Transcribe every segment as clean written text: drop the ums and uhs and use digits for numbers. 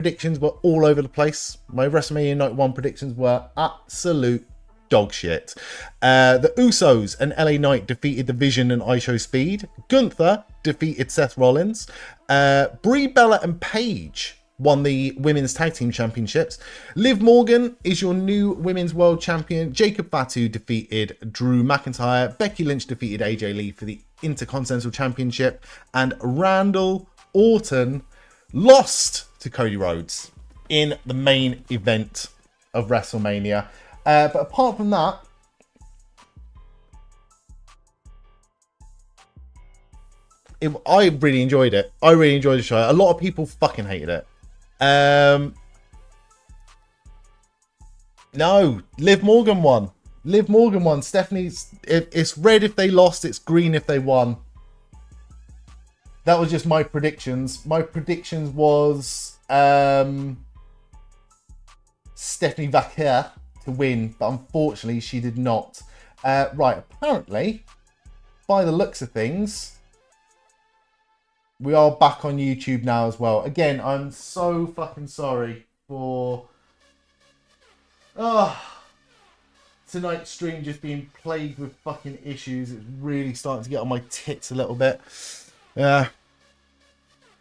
predictions were all over the place. My WrestleMania Night 1 predictions were absolute dog shit. The Usos and LA Knight defeated The Vision and ISHO Speed. Gunther defeated Seth Rollins. Brie Bella and Paige won the Women's Tag Team Championships. Liv Morgan is your new Women's World Champion. Jacob Fatu defeated Drew McIntyre. Becky Lynch defeated AJ Lee for the Intercontinental Championship. And Randall Orton lost to Cody Rhodes in the main event of WrestleMania. But apart from that, I really enjoyed it. I really enjoyed the show. A lot of people fucking hated it. No, Liv Morgan won. Liv Morgan won. Stephanie's. It's red if they lost. It's green if they won. That was just my predictions. My predictions was Stephanie Vaquer to win, but unfortunately she did not. Right, apparently, by the looks of things, we are back on YouTube now as well. Again, I'm so fucking sorry for tonight's stream just being plagued with fucking issues. It's really starting to get on my tits a little bit.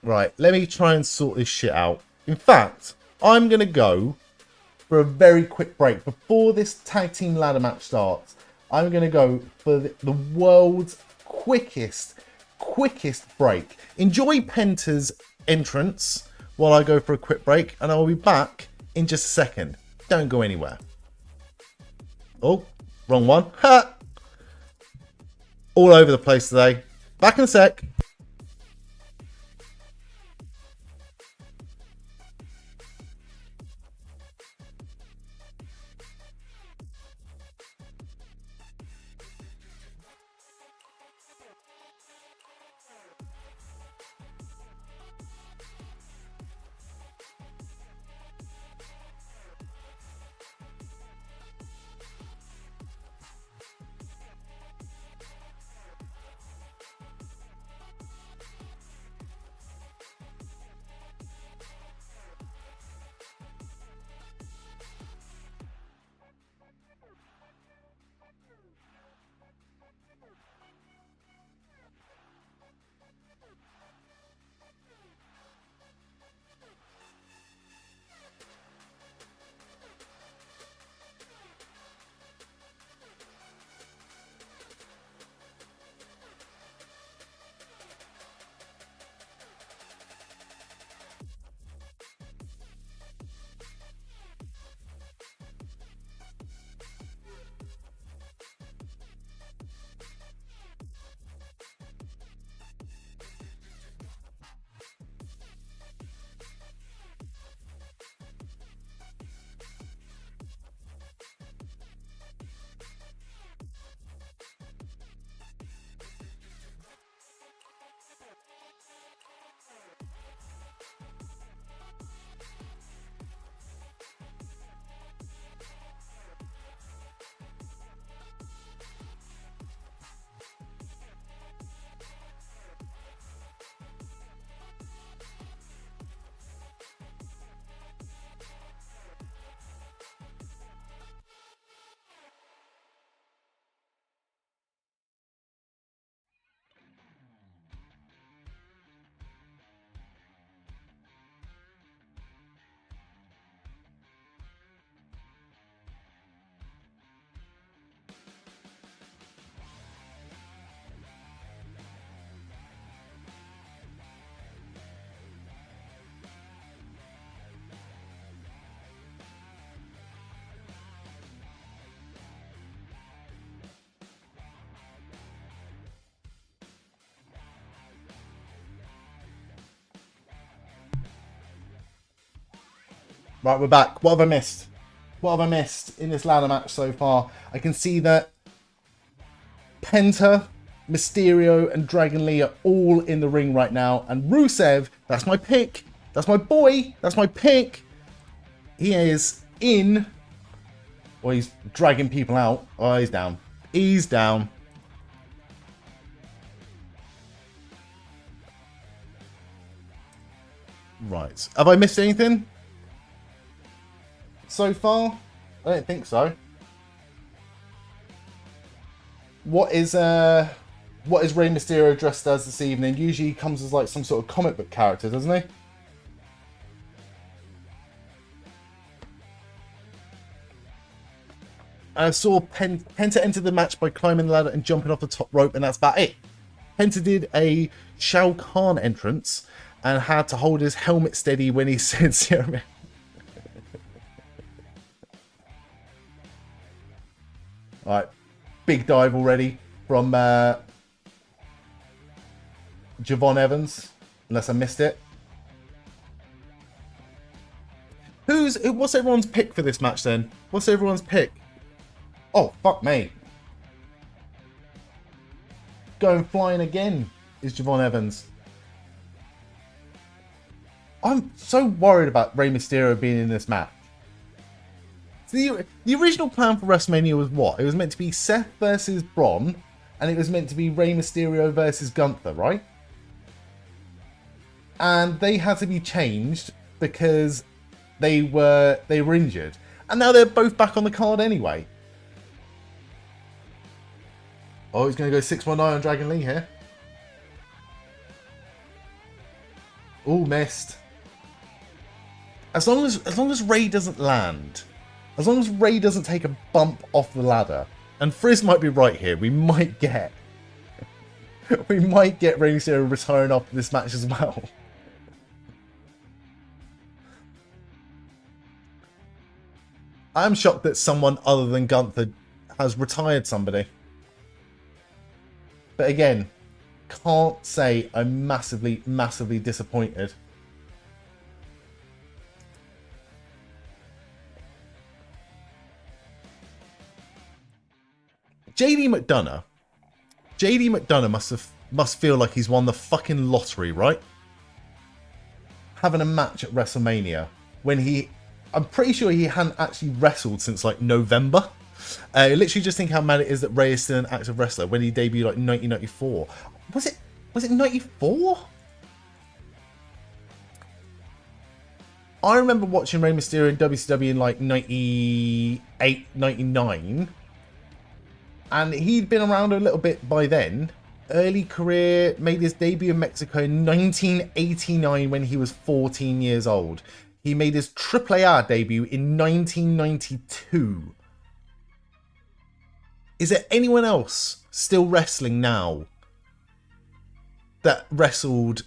Right, let me try and sort this shit out. In fact, I'm going to go for a very quick break. Before this tag team ladder match starts, I'm going to go for the world's quickest break. Enjoy Penta's entrance while I go for a quick break, and I'll be back in just a second. Don't go anywhere. Oh, wrong one. Ha! All over the place today. Back in a sec. Right, we're back. What have I missed? What have I missed in this ladder match so far? I can see that Penta, Mysterio, and Dragon Lee are all in the ring right now. And Rusev, that's my pick. That's my boy. That's my pick. He is in. Well, he's dragging people out. Oh, he's down. He's down. Right. Have I missed anything so far? I don't think so. What is Rey Mysterio dressed as this evening? Usually he comes as like some sort of comic book character, doesn't he? I saw Penta enter the match by climbing the ladder and jumping off the top rope, and that's about it. Penta did a Shao Kahn entrance and had to hold his helmet steady when he said Sami. Alright, big dive already from Javon Evans, unless I missed it. What's everyone's pick for this match then? What's everyone's pick? Oh, fuck me. Going flying again is Javon Evans. I'm so worried about Rey Mysterio being in this match. The original plan for WrestleMania was what? It was meant to be Seth versus Braun, and it was meant to be Rey Mysterio versus Gunther, right? And they had to be changed because they were injured. And now they're both back on the card anyway. Oh, he's going to go 619 on Dragon Lee here. Oh, missed. As long as Rey doesn't land, as long as Rey doesn't take a bump off the ladder, and Frizz might be right here, we might get Rey Mysterio retiring after this match as well. I'm shocked that someone other than Gunther has retired somebody. But again, can't say I'm massively, massively disappointed. JD McDonagh must feel like he's won the fucking lottery, right? Having a match at WrestleMania when I'm pretty sure he hadn't actually wrestled since like November. Literally just think how mad it is that Rey is still an active wrestler when he debuted like 1994. Was it 94? I remember watching Rey Mysterio in WCW in like 98, 99. And he'd been around a little bit by then. Early career, made his debut in Mexico in 1989 when he was 14 years old. He made his AAA debut in 1992. Is there anyone else still wrestling now that wrestled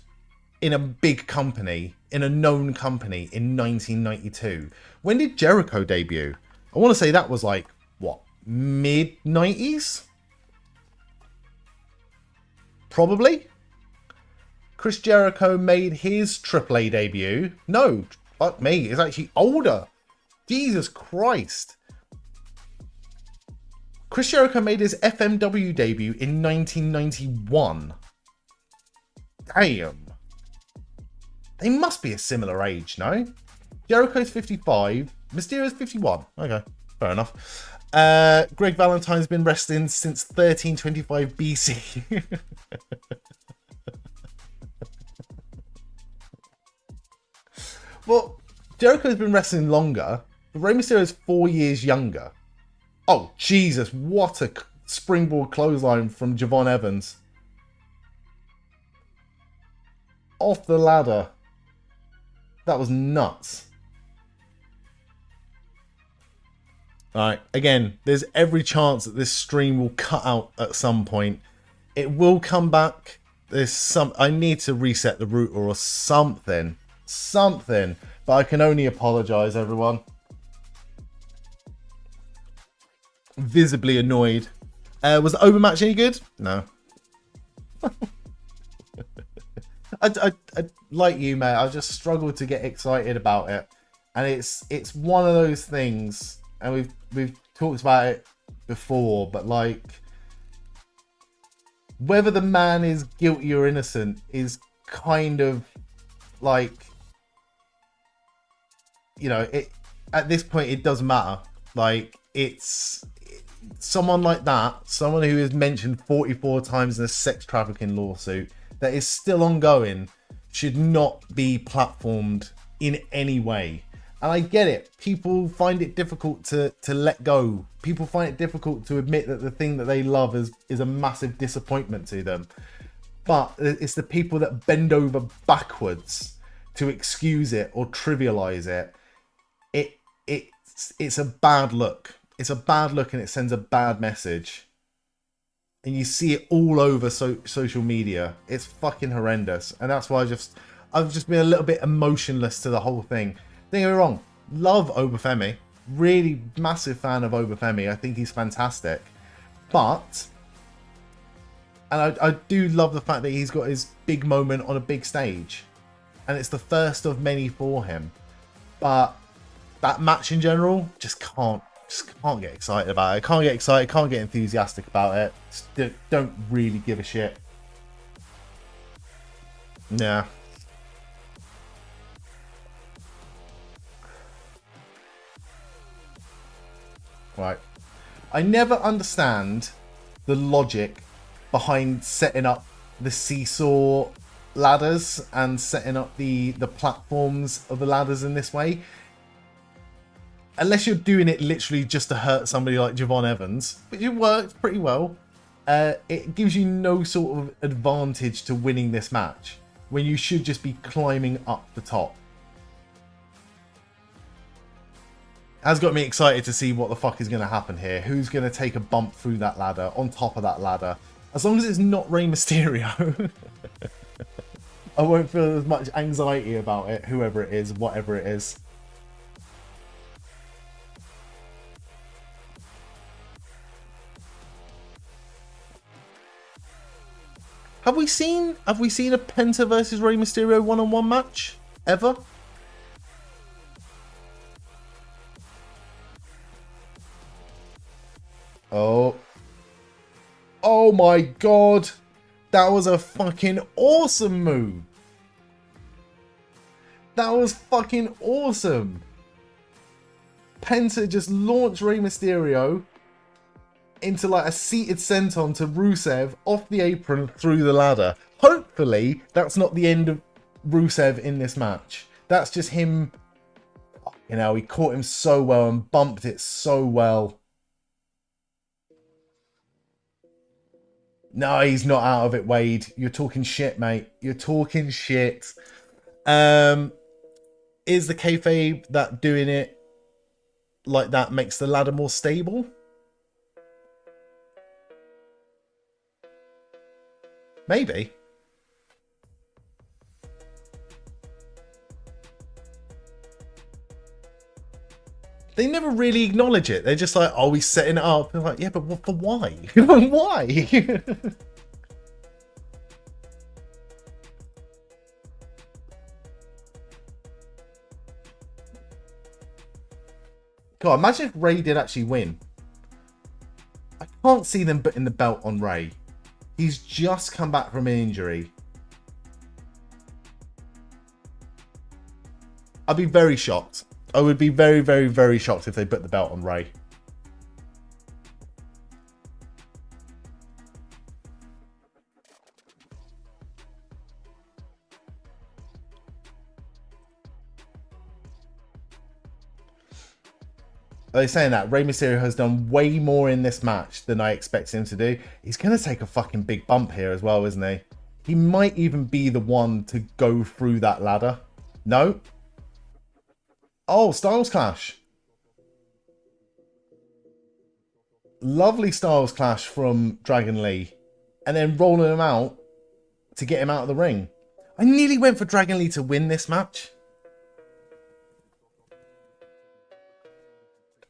in a big company, in a known company in 1992? When did Jericho debut? I want to say that was like, what, mid-90s? Probably. Chris Jericho made his AAA debut. No, fuck me, it's actually older. Jesus Christ. Chris Jericho made his FMW debut in 1991. Damn. They must be a similar age, no? Jericho's 55. Mysterio's 51. Okay, fair enough. Greg Valentine's been wrestling since 1325 BC. Well, Jericho's been wrestling longer, but Rey Mysterio's 4 years younger. Oh, Jesus, what a springboard clothesline from Javon Evans. Off the ladder. That was nuts. Alright, again, there's every chance that this stream will cut out at some point. It will come back. I need to reset the router or something. Something. But I can only apologise, everyone. Visibly annoyed. Was the Open match any good? No. I like you, mate. I just struggled to get excited about it, and it's one of those things, and we've talked about it before, but like whether the man is guilty or innocent is kind of like, you know, at this point it doesn't matter. Like it's someone like that, someone who is mentioned 44 times in a sex trafficking lawsuit that is still ongoing, should not be platformed in any way. And I get it. People find it difficult to let go. People find it difficult to admit that the thing that they love is a massive disappointment to them. But it's the people that bend over backwards to excuse it or trivialize it. It's a bad look. It's a bad look, and it sends a bad message. And you see it all over social media. It's fucking horrendous. And that's why I've just been a little bit emotionless to the whole thing. Don't get me wrong. Love Femi. Really massive fan of Femi. I think he's fantastic. But, and I do love the fact that he's got his big moment on a big stage. And it's the first of many for him. But that match in general, just can't get excited about it. Can't get excited, can't get enthusiastic about it. Just don't really give a shit. Nah. Right. I never understand the logic behind setting up the seesaw ladders and setting up the platforms of the ladders in this way. Unless you're doing it literally just to hurt somebody like Javon Evans, which it worked pretty well. It gives you no sort of advantage to winning this match when you should just be climbing up the top. Has got me excited to see what the fuck is going to happen here. Who's going to take a bump through that ladder, on top of that ladder. As long as it's not Rey Mysterio, I won't feel as much anxiety about it, whoever it is, whatever it is. Have we seen a Penta versus Rey Mysterio one-on-one match ever? Oh my god. That was a fucking awesome move. That was fucking awesome. Penta just launched Rey Mysterio into like a seated senton to Rusev off the apron through the ladder. Hopefully that's not the end of Rusev in this match. That's just him, you know, he caught him so well and bumped it so well. No, he's not out of it, Wade. You're talking shit, mate. You're talking shit. Is the kayfabe that doing it like that makes the ladder more stable? Maybe. They never really acknowledge it. They're just like, oh, we're setting it up. They're like, yeah, but what, for why? Why? God, imagine if Rey did actually win. I can't see them putting the belt on Rey. He's just come back from an injury. I'd be very shocked. I would be very, very, very shocked if they put the belt on Rey. They're saying that Rey Mysterio has done way more in this match than I expected him to do. He's going to take a fucking big bump here as well, isn't he? He might even be the one to go through that ladder. No? Oh, Styles Clash. Lovely Styles Clash from Dragon Lee. And then rolling him out to get him out of the ring. I nearly went for Dragon Lee to win this match.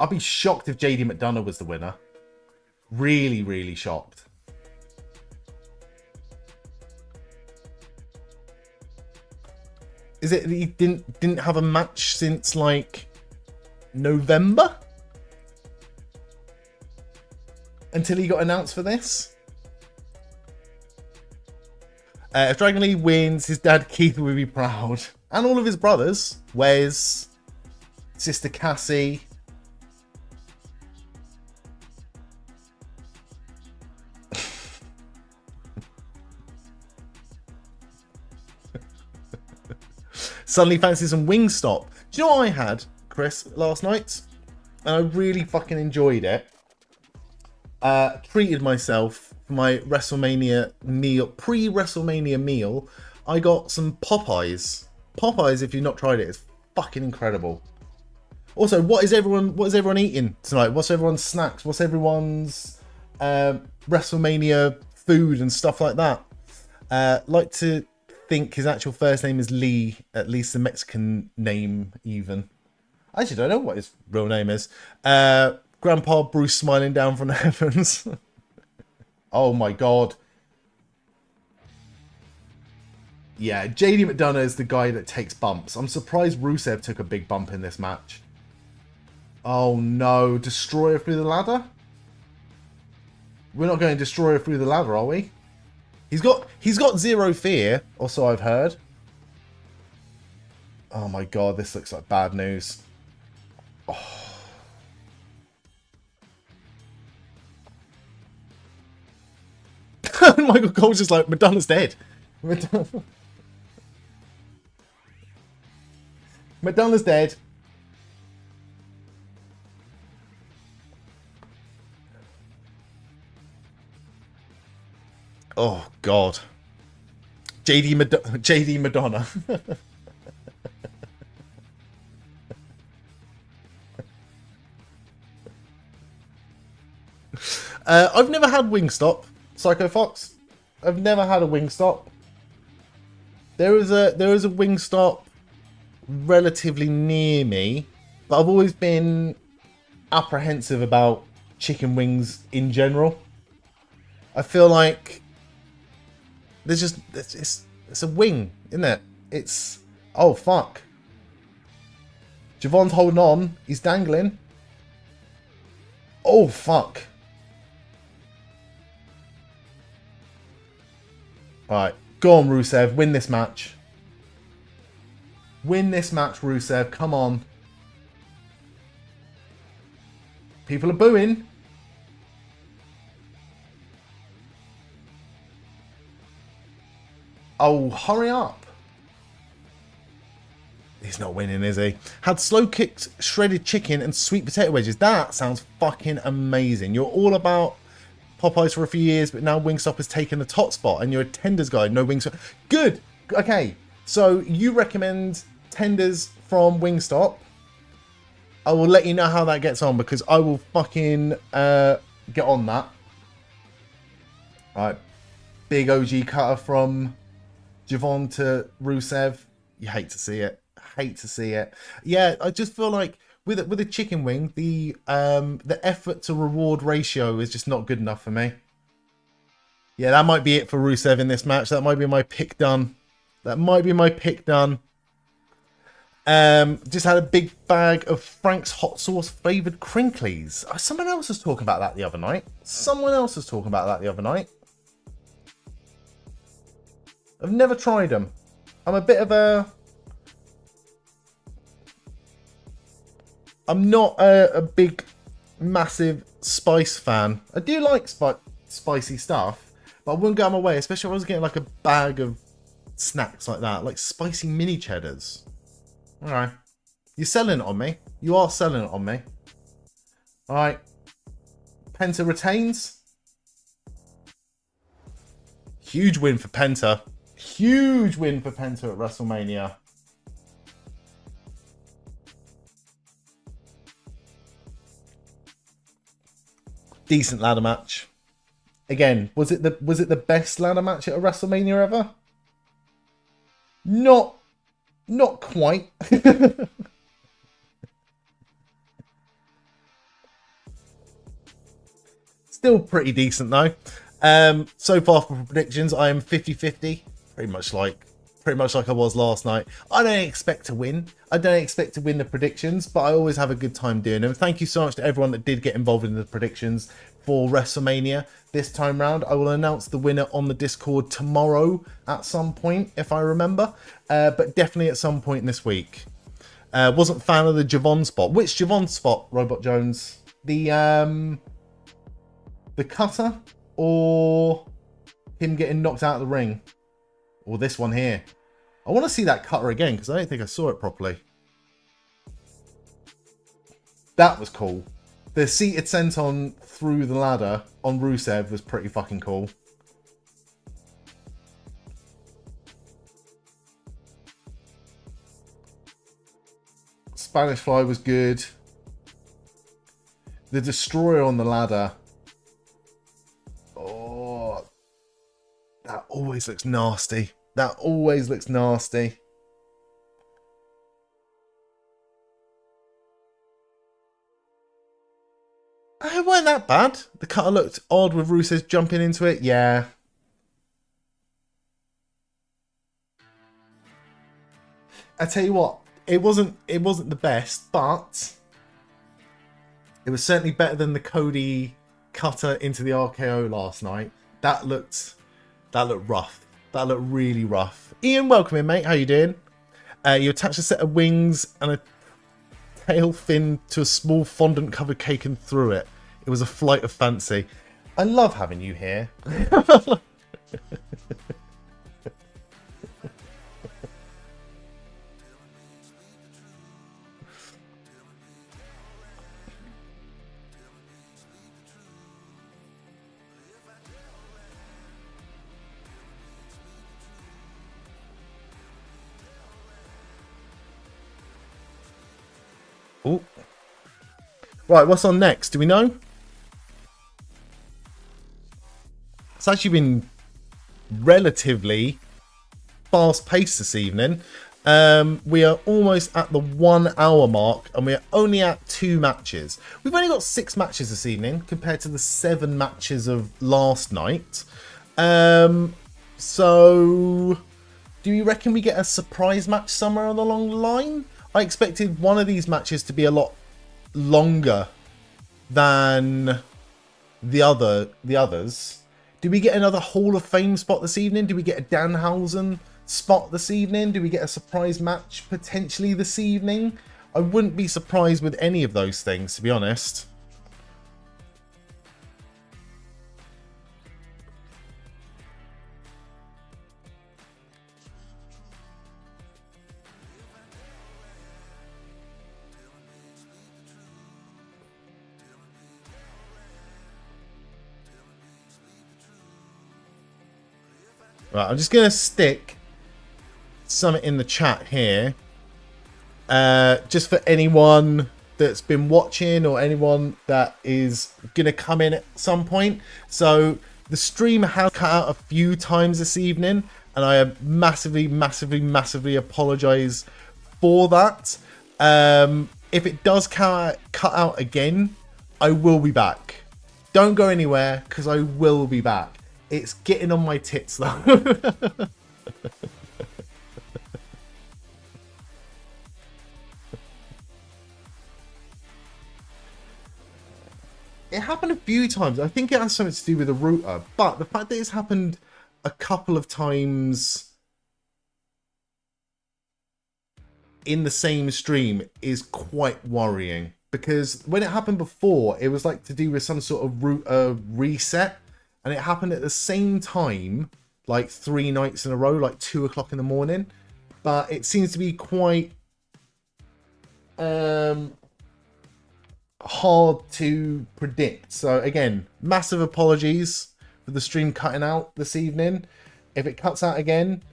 I'd be shocked if Jade McDonagh was the winner. Really, really shocked. Is it that he didn't have a match since like November? Until he got announced for this? If Dragon Lee wins, his dad Keith will be proud. And all of his brothers. Wes, sister Cassie. Suddenly fancy some Wingstop. Do you know what I had, Chris, last night? And I really fucking enjoyed it. Treated myself for my WrestleMania meal, pre-WrestleMania meal. I got some Popeyes. Popeyes, if you've not tried it, is fucking incredible. Also, what is everyone eating tonight? What's everyone's snacks? What's everyone's WrestleMania food and stuff like that? Like to think his actual first name is Lee, at least the Mexican name even. I actually don't know what his real name is. Grandpa Bruce smiling down from the heavens. Oh my god. Yeah, Jade McDonagh is the guy that takes bumps. I'm surprised Rusev took a big bump in this match. Oh no, Destroyer through the ladder? We're not going Destroyer through the ladder, are we? He's got zero fear, or so I've heard. Oh my god, this looks like bad news. Oh. Michael Cole's just like, Madonna's dead. Madonna's dead. Oh god. JD Madonna. I've never had Wingstop, Psycho Fox. I've never had a Wingstop. There is a Wingstop relatively near me, but I've always been apprehensive about chicken wings in general. I feel like there's just it's a wing, isn't it? It's oh fuck. Javon's holding on. He's dangling. Oh fuck. Alright, go on Rusev, win this match. Win this match, Rusev, come on. People are booing. Oh, hurry up. He's not winning, is he? Had slow kicked shredded chicken and sweet potato wedges. That sounds fucking amazing. You're all about Popeyes for a few years, but now Wingstop has taken the top spot and you're a tenders guy. No Wingstop. Good. Okay. So you recommend tenders from Wingstop. I will let you know how that gets on because I will fucking get on that. All right. Big OG cutter from Javon to Rusev. You hate to see it. Hate to see it. Yeah, I just feel like with a chicken wing, the effort to reward ratio is just not good enough for me. Yeah, that might be it for Rusev in this match. That might be my pick done. That might be my pick done. Just had a big bag of Frank's hot sauce flavoured crinklies. Someone else was talking about that the other night. I've never tried them. I'm a bit of a... I'm not a big, massive spice fan. I do like spicy stuff, but I wouldn't go on my way, especially if I was getting like a bag of snacks like that, like spicy mini cheddars. Alright. You're selling it on me. You are selling it on me. Alright. Penta retains. Huge win for Penta. Huge win for Penta at WrestleMania. Decent ladder match. Again, was it the best ladder match at a WrestleMania ever? Not quite. Still pretty decent though. So far for predictions, I am 50-50. Pretty much like I was last night. I don't expect to win. I don't expect to win the predictions, but I always have a good time doing them. Thank you so much to everyone that did get involved in the predictions for WrestleMania this time round. I will announce the winner on the Discord tomorrow at some point, if I remember. But definitely at some point this week. Wasn't a fan of the Javon spot. Which Javon spot, Robot Jones? The cutter or him getting knocked out of the ring? Or this one here? I want to see that cutter again because I don't think I saw it properly. That was cool. The seated senton through the ladder on Rusev was pretty fucking cool. Spanish Fly was good. The Destroyer on the ladder. Oh, that always looks nasty. That always looks nasty. It wasn't that bad. The cutter looked odd with Rusev jumping into it. Yeah. I tell you what, it wasn't the best, but it was certainly better than the Cody cutter into the RKO last night. That looked rough. That looked really rough. Ian, welcome in, mate. How you doing? You attached a set of wings and a tail fin to a small fondant covered cake and threw it. It was a flight of fancy. I love having you here. Oh. Right, what's on next? Do we know? It's actually been relatively fast-paced this evening. We are almost at the 1 hour mark and we're only at 2 matches. We've only got 6 matches this evening compared to the 7 matches of last night. So do you reckon we get a surprise match somewhere along the line? I expected one of these matches to be a lot longer than the others. Do we get another Hall of Fame spot this evening? Do we get a Danhausen spot this evening? Do we get a surprise match potentially this evening? I wouldn't be surprised with any of those things, to be honest. Right, I'm just going to stick something in the chat here. Just for anyone that's been watching or anyone that is going to come in at some point. So the stream has cut out a few times this evening. And I massively, massively, massively apologise for that. If it does cut out again, I will be back. Don't go anywhere because I will be back. It's getting on my tits though. It happened a few times. I think it has something to do with the router, but the fact that it's happened a couple of times in the same stream is quite worrying, because when it happened before, it was like to do with some sort of router reset. And it happened at the same time, like 3 nights in a row, like 2 o'clock in the morning. But it seems to be quite hard to predict. So again, massive apologies for the stream cutting out this evening. If it cuts out again,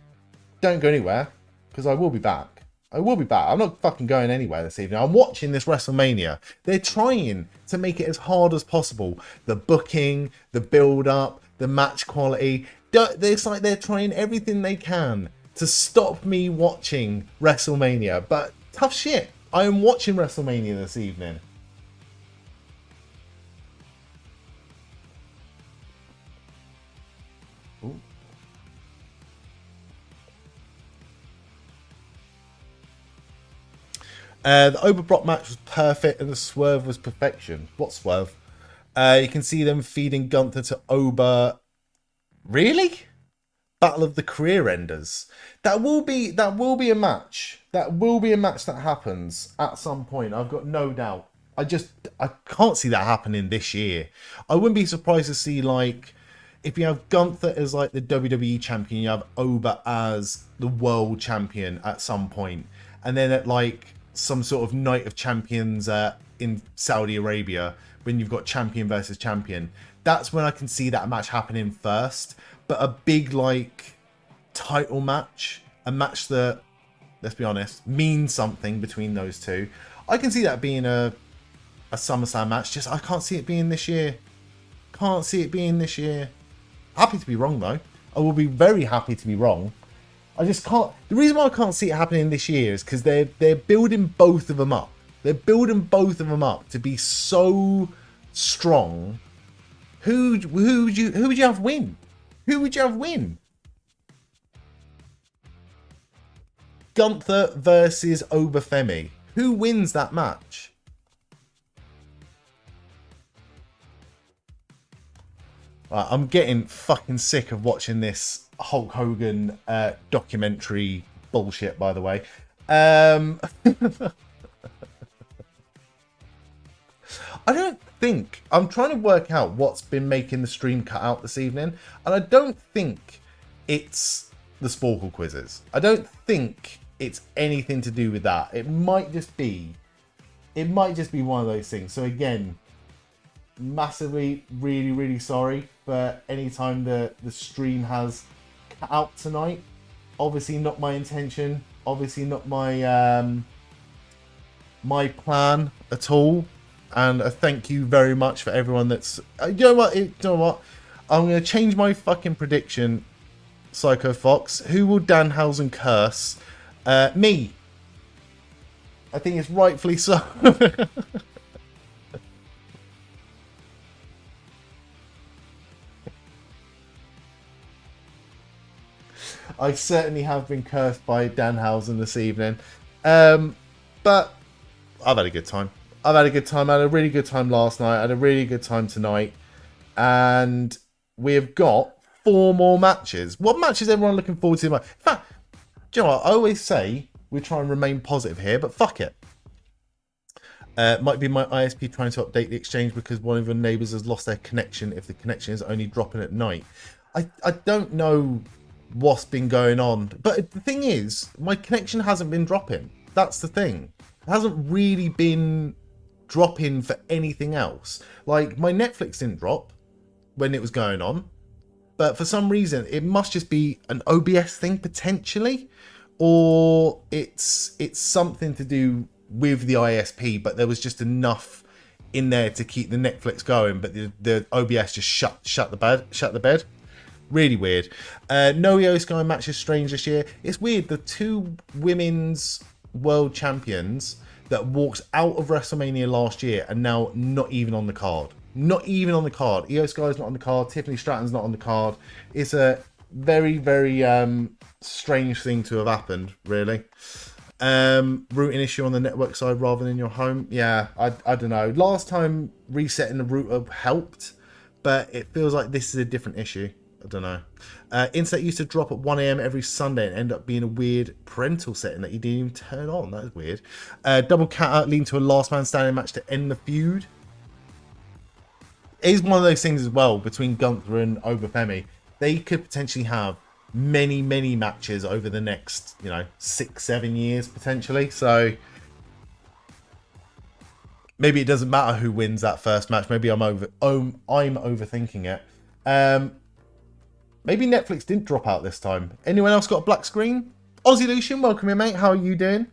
don't go anywhere, because I will be back. I will be back. I'm not fucking going anywhere this evening. I'm watching this WrestleMania. They're trying to make it as hard as possible. The booking, the build-up, the match quality. It's like they're trying everything they can to stop me watching WrestleMania. But tough shit. I am watching WrestleMania this evening. Ooh. The Oberbrock match was perfect and the swerve was perfection. What swerve? You can see them feeding Gunther to Ober. Really? Battle of the career enders. That will be a match. That will be a match that happens at some point. I've got no doubt. I can't see that happening this year. I wouldn't be surprised to see like if you have Gunther as like the WWE champion, you have Oba as the world champion at some point, and then at like some sort of night of champions in Saudi Arabia, when you've got champion versus champion, that's when I can see that match happening first. But a big like title match, a match that, let's be honest, means something between those two, I can see that being a SummerSlam match. Just I can't see it being this year. Can't see it being this year. Happy to be wrong though. I will be very happy to be wrong. I just can't. The reason why I can't see it happening this year is because they're building both of them up. They're building both of them up to be so strong. Who would you have win? Who would you have win? Gunther versus Oba Femi. Who wins that match? I'm getting fucking sick of watching this Hulk Hogan documentary bullshit, by the way. I don't think... I'm trying to work out what's been making the stream cut out this evening, and I don't think it's the Sporkle quizzes. I don't think it's anything to do with that. It might just be one of those things. So again, massively, really sorry for any time the stream has cut out tonight. Obviously not my intention. Obviously not my my plan at all. And a thank you very much for everyone that's... You know what? I'm going to change my fucking prediction, Psycho Fox. Who will Danhausen curse? Me. I think it's rightfully so. I certainly have been cursed by Danhausen this evening. But I've had a good time. I had a really good time last night. I had a really good time tonight. And we have got 4 more matches. What match is everyone looking forward to? In fact, do you know what? I always say we try and remain positive here, but fuck it. Might be my ISP trying to update the exchange because one of your neighbours has lost their connection if the connection is only dropping at night. I don't know what's been going on. But the thing is, my connection hasn't been dropping. That's the thing. It hasn't really been dropping for anything else. Like, my Netflix didn't drop when it was going on. But for some reason, it must just be an OBS thing, potentially. Or it's something to do with the ISP, but there was just enough in there to keep the Netflix going. But the OBS just shut the bed. Really weird. No Iyo Sky match is strange this year. It's weird. The 2 women's world champions that walked out of WrestleMania last year are now not even on the card. Not even on the card. Iyo Sky's not on the card. Tiffany Stratton's not on the card. It's a very strange thing to have happened, really. Routing issue on the network side rather than your home. Yeah, I don't know. Last time resetting the router helped, but it feels like this is a different issue. I don't know. Internet used to drop at 1 AM every Sunday and end up being a weird parental setting that you didn't even turn on. That is weird. Double cat out leading to a last man standing match to end the feud. It is one of those things as well between Gunther and Oba Femi. They could potentially have many matches over the next, 6-7 years potentially. So maybe it doesn't matter who wins that first match. Maybe I'm overthinking it. Maybe Netflix didn't drop out this time. Anyone else got a black screen? Aussie Lucian, welcome in, mate. How are you doing?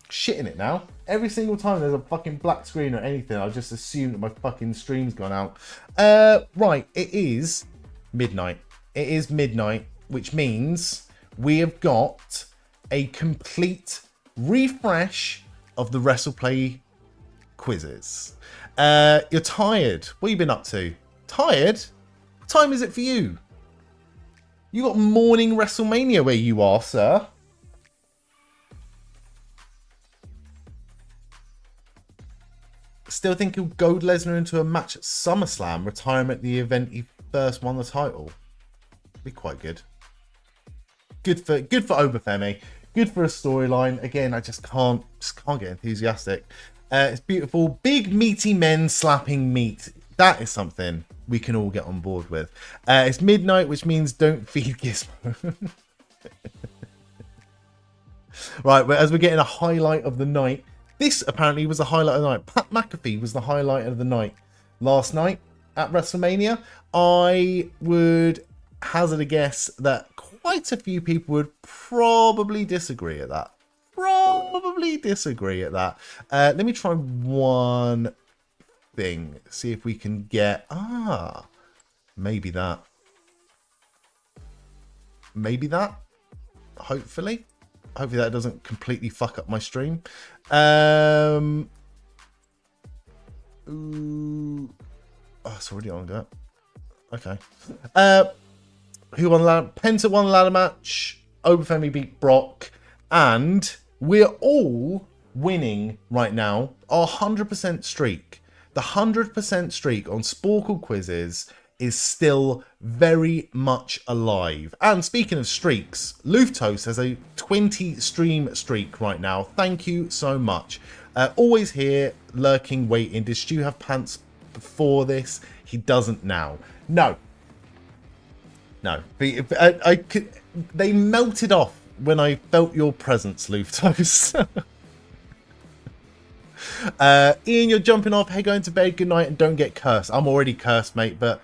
Shitting it now. Every single time there's a fucking black screen or anything, I just assume that my fucking stream's gone out. Right, it is midnight. It is midnight, which means we have got a complete refresh of the WrestlePlay quizzes. You're tired. What have you been up to? Tired? What time is it for you? You got morning WrestleMania where you are, sir. Still think he'll goad Lesnar into a match at SummerSlam, retirement the event he first won the title. Be quite good. Good for Oba Femi. Good for a storyline. Again, I just can't get enthusiastic. It's beautiful. Big meaty men slapping meat. That is something we can all get on board with. It's midnight, which means don't feed Gizmo. Right, but as we're getting a highlight of the night, this apparently was the highlight of the night. Pat McAfee was the highlight of the night last night at WrestleMania. I would hazard a guess that quite a few people would probably disagree at that. Let me try one thing. See if we can get... maybe that. Hopefully that doesn't completely fuck up my stream. Ooh. Oh, it's already on that. Okay. Who won the ladder? Penta won the ladder match. Femi beat Brock. And we're all winning right now our 100% streak. The 100% streak on Sporkle quizzes is still very much alive. And speaking of streaks, Luftos has a 20 stream streak right now. Thank you so much. Always here, lurking, waiting. Did Stu have pants before this? He doesn't now. No. They melted off when I felt your presence, Luftos. Ian, you're jumping off. Hey, going to bed. Good night and don't get cursed. I'm already cursed, mate, but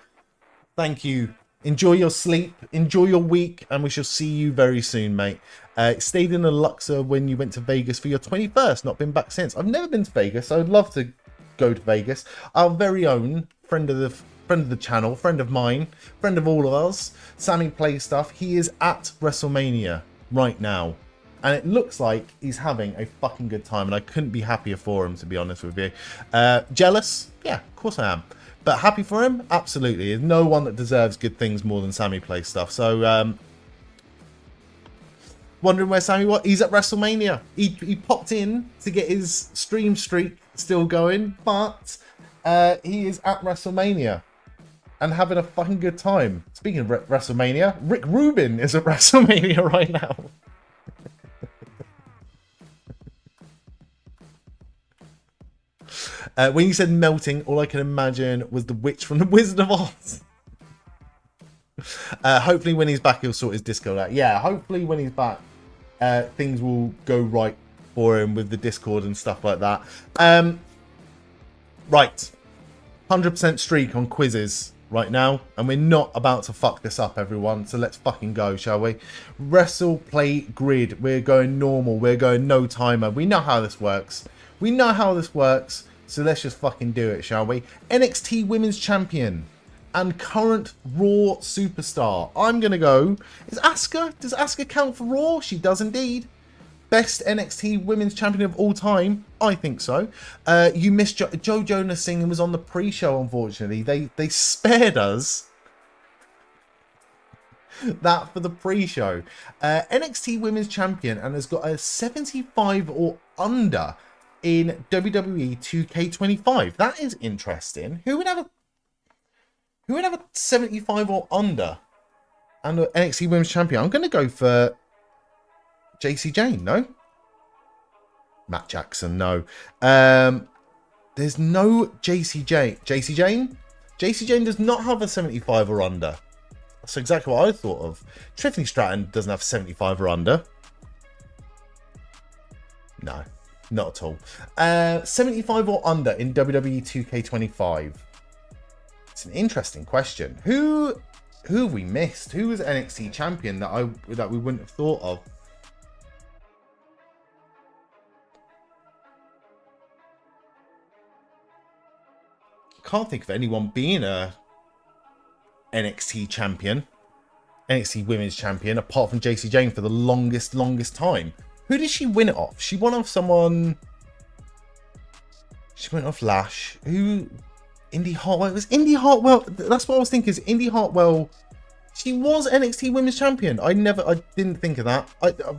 thank you. Enjoy your sleep. Enjoy your week, and we shall see you very soon, mate. Stayed in a Luxor when you went to Vegas for your 21st. Not been back since. I've never been to Vegas. I would love to go to Vegas. Our very own friend of the channel, friend of mine, friend of all of us, Sami Plays Stuff. He is at WrestleMania right now. And it looks like he's having a fucking good time. And I couldn't be happier for him, to be honest with you. Jealous? Yeah, of course I am. But happy for him? Absolutely. There's no one that deserves good things more than Sami Plays Stuff. So, wondering where Sami was? He's at WrestleMania. He popped in to get his stream streak still going. But he is at WrestleMania and having a fucking good time. Speaking of WrestleMania, Rick Rubin is at WrestleMania right now. When you said melting, all I can imagine was the witch from the Wizard of Oz. Hopefully when he's back, he'll sort his Discord out. Yeah, hopefully when he's back, things will go right for him with the Discord and stuff like that. Right. 100% streak on quizzes right now. And we're not about to fuck this up, everyone. So let's fucking go, shall we? WrestlePlay grid. We're going normal. We're going no timer. We know how this works. So let's just fucking do it, shall we? NXT Women's Champion and current Raw Superstar. I'm going to go... Is Asuka? Does Asuka count for Raw? She does indeed. Best NXT Women's Champion of all time? I think so. You missed Joe Jonas singing was on the pre-show, unfortunately. They spared us that for the pre-show. NXT Women's Champion and has got a 75 or under in WWE 2K25. That is interesting. Who would have a 75 or under and an NXT Women's Champion? I'm going to go for JC Jane, no? Matt Jackson, no. There's no JC Jane. JC Jane? JC Jane does not have a 75 or under. That's exactly what I thought of. Tiffany Stratton doesn't have 75 or under. No. Not at all. 75 or under in WWE 2K25. It's an interesting question. Who have we missed? Who was NXT champion that we wouldn't have thought of? Can't think of anyone being a NXT champion, NXT Women's Champion, apart from JC Jane for the longest time. Who did she win it off? She won off someone. She went off Lash. Who? Indy Hartwell. It was Indy Hartwell. That's what I was thinking. Is Indy Hartwell? She was NXT Women's Champion. I didn't think of that.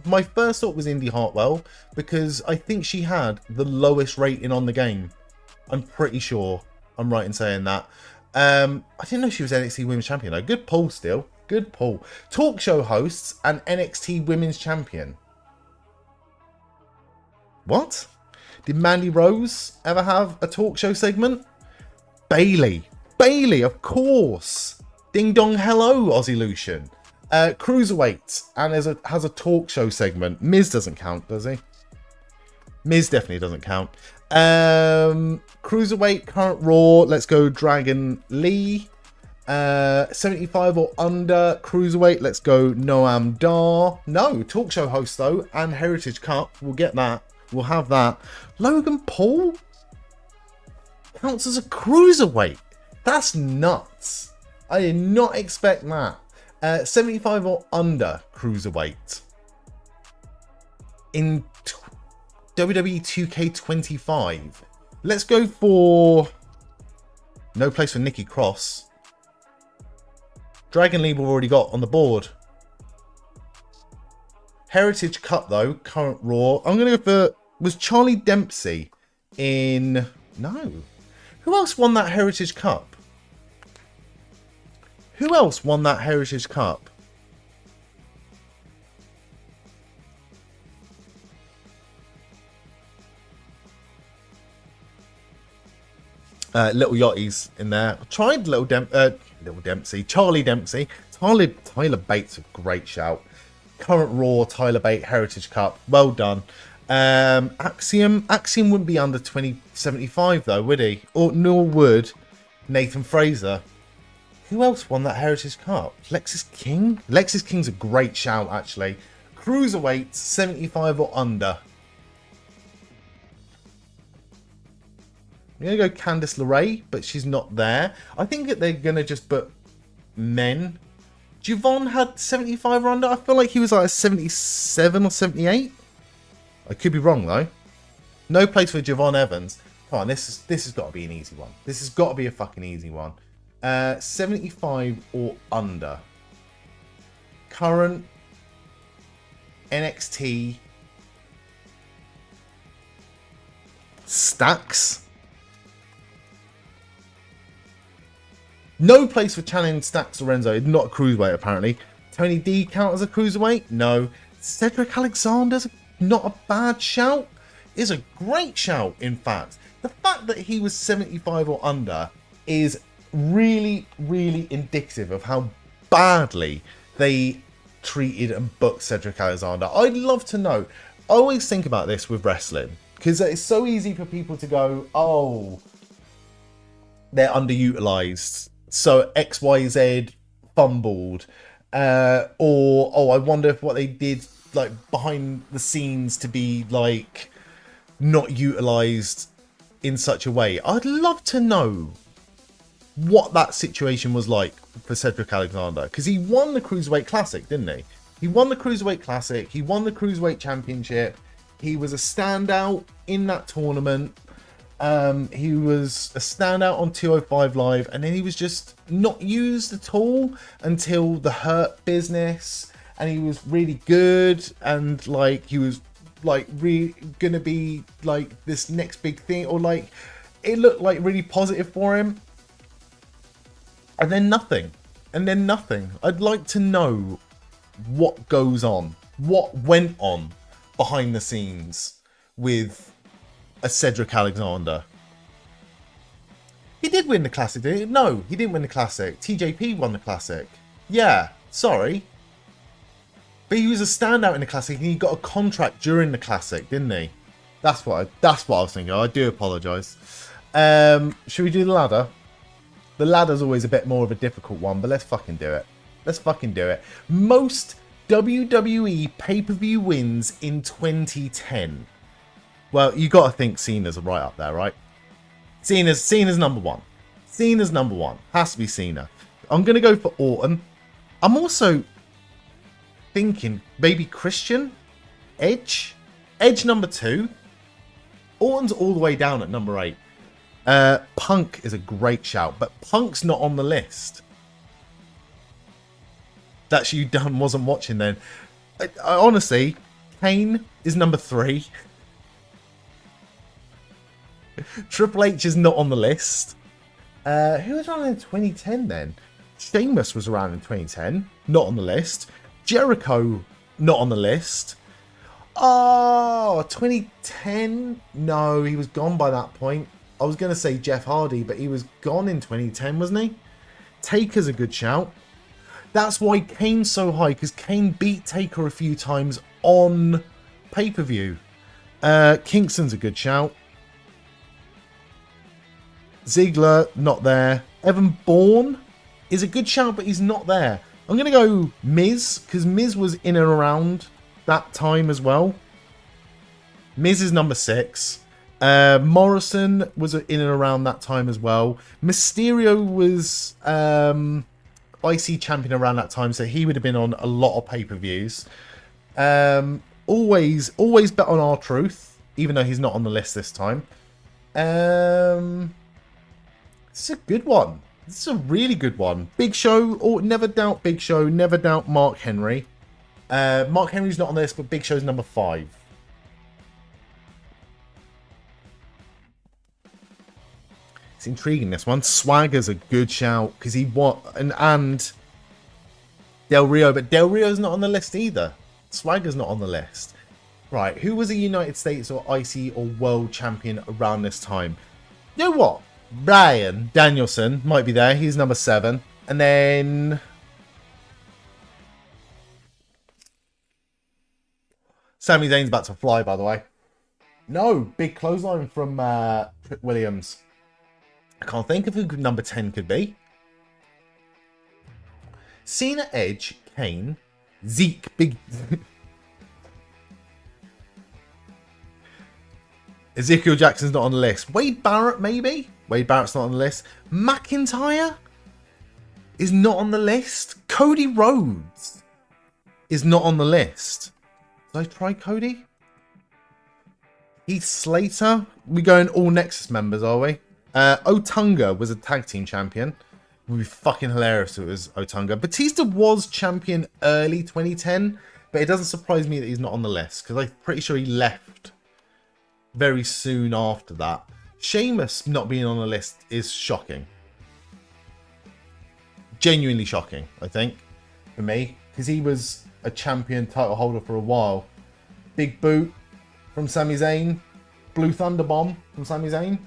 My first thought was Indy Hartwell because I think she had the lowest rating on the game. I'm pretty sure I'm right in saying that. I didn't know she was NXT Women's Champion. Though. Good pull still. Good pull. Talk show hosts and NXT Women's Champion. What? Did Mandy Rose ever have a talk show segment? Bailey. Bailey, of course. Ding dong hello, Aussie Lucian. Cruiserweight, and has a talk show segment. Miz doesn't count, does he? Miz definitely doesn't count. Cruiserweight, current Raw. Let's go Dragon Lee. 75 or under Cruiserweight. Let's go Noam Dar. No, talk show host though, and Heritage Cup. We'll get that. We'll have that. Logan Paul counts as a Cruiserweight. That's nuts. I did not expect that. 75 or under Cruiserweight in WWE 2K25. Let's go for no place for Nikki Cross. Dragon Lee we've already got on the board. Heritage Cup though, current Raw. I'm going to go for, was Charlie Dempsey in, no. Who else won that Heritage Cup? Who else won that Heritage Cup? Little Yachty's in there. Tried Little Dempsey. Charlie Dempsey. Tyler Bates, a great shout. Current Raw, Tyler Bate, Heritage Cup. Well done. Axiom wouldn't be under 2075 though, would he? Or nor would Nathan Fraser. Who else won that Heritage Cup? Lexis King? Lexis King's a great shout, actually. Cruiserweight, 75 or under. I'm going to go Candice LeRae, but she's not there. I think that they're going to just put men. Javon had 75 or under. I feel like he was like a 77 or 78. I could be wrong, though. No place for Javon Evans. Come on, this has got to be an easy one. This has got to be a fucking easy one. 75 or under. Current NXT Stacks. No place for Channing Stacks Lorenzo. Not a cruiserweight, apparently. Tony D count as a cruiserweight? No. Cedric Alexander's not a bad shout. Is a great shout, in fact. The fact that he was 75 or under is really, really indicative of how badly they treated and booked Cedric Alexander. I'd love to know. I always think about this with wrestling, because it's so easy for people to go, oh, they're underutilized, so XYZ fumbled, or oh, I wonder if what they did like behind the scenes to be like not utilized in such a way. I'd love to know what that situation was like for Cedric Alexander, because he won the Cruiserweight Classic, didn't he? He won the Cruiserweight Classic, he won the Cruiserweight Championship, he was a standout in that tournament, he was a standout on 205 Live, and then he was just not used at all until the Hurt Business, and he was really good, and like he was like really gonna be like this next big thing, or like it looked like really positive for him. And then nothing. I'd like to know what goes on, what went on behind the scenes with a Cedric Alexander. He did win the Classic, didn't he? No, he didn't win the Classic. TJP won the Classic. Yeah, sorry. But he was a standout in the Classic, and he got a contract during the Classic, didn't he? That's what I was thinking. I do apologise. Should we do the ladder? The ladder's always a bit more of a difficult one, but let's fucking do it. Let's fucking do it. Most WWE pay-per-view wins in 2010. Well, you got to think Cena's right up there, right? Cena's number one. Cena's number one. Has to be Cena. I'm going to go for Orton. I'm also thinking maybe Christian? Edge? Edge number 2. Orton's all the way down at number 8. Punk is a great shout, but Punk's not on the list. That's you done wasn't watching then. I honestly, Kane is number 3. Triple H is not on the list. Who was around in 2010 then? Sheamus was around in 2010, not on the list. Jericho, not on the list. Oh, 2010? No, he was gone by that point. I was going to say Jeff Hardy, but he was gone in 2010, wasn't he? Taker's a good shout. That's why Kane's so high, because Kane beat Taker a few times on pay-per-view. Kingston's a good shout. Ziggler, not there. Evan Bourne is a good shout, but he's not there. I'm going to go Miz, because Miz was in and around that time as well. Miz is number 6. Morrison was in and around that time as well. Mysterio was IC champion around that time, so he would have been on a lot of pay-per-views. Always bet on R-Truth, even though he's not on the list this time. It's a good one. This is a really good one. Big Show, never doubt Big Show, never doubt Mark Henry. Mark Henry's not on this, but Big Show's number 5. It's intriguing, this one. Swagger's a good shout, because he won, and Del Rio, but Del Rio's not on the list either. Swagger's not on the list. Right, who was a United States or IC or World Champion around this time? You know what? Bryan Danielson might be there. He's number 7. And then Sami Zayn's about to fly, by the way. No, big clothesline from Trick Williams. I can't think of who number 10 could be. Cena, Edge, Kane, Zeke, big... Ezekiel Jackson's not on the list. Wade Barrett, maybe? Wade Barrett's not on the list. McIntyre is not on the list. Cody Rhodes is not on the list. Did I try Cody? Heath Slater. We going all Nexus members, are we? Otunga was a tag team champion. It would be fucking hilarious if it was Otunga. Batista was champion early 2010, but it doesn't surprise me that he's not on the list, because I'm pretty sure he left very soon after that. Sheamus not being on the list is shocking. Genuinely shocking, I think, for me, because he was a champion title holder for a while. Big Boot from Sami Zayn. Blue Thunder Bomb from Sami Zayn.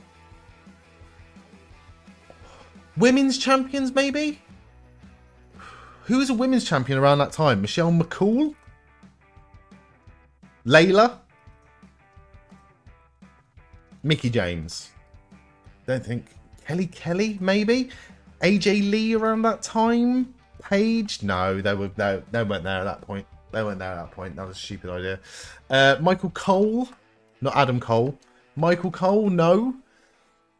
Women's champions, maybe? Who was a women's champion around that time? Michelle McCool? Layla? Mickey James? Don't think. Kelly, maybe? AJ Lee around that time? Paige? No, they weren't there at that point. They weren't there at that point. That was a stupid idea. Michael Cole? Not Adam Cole. Michael Cole? No.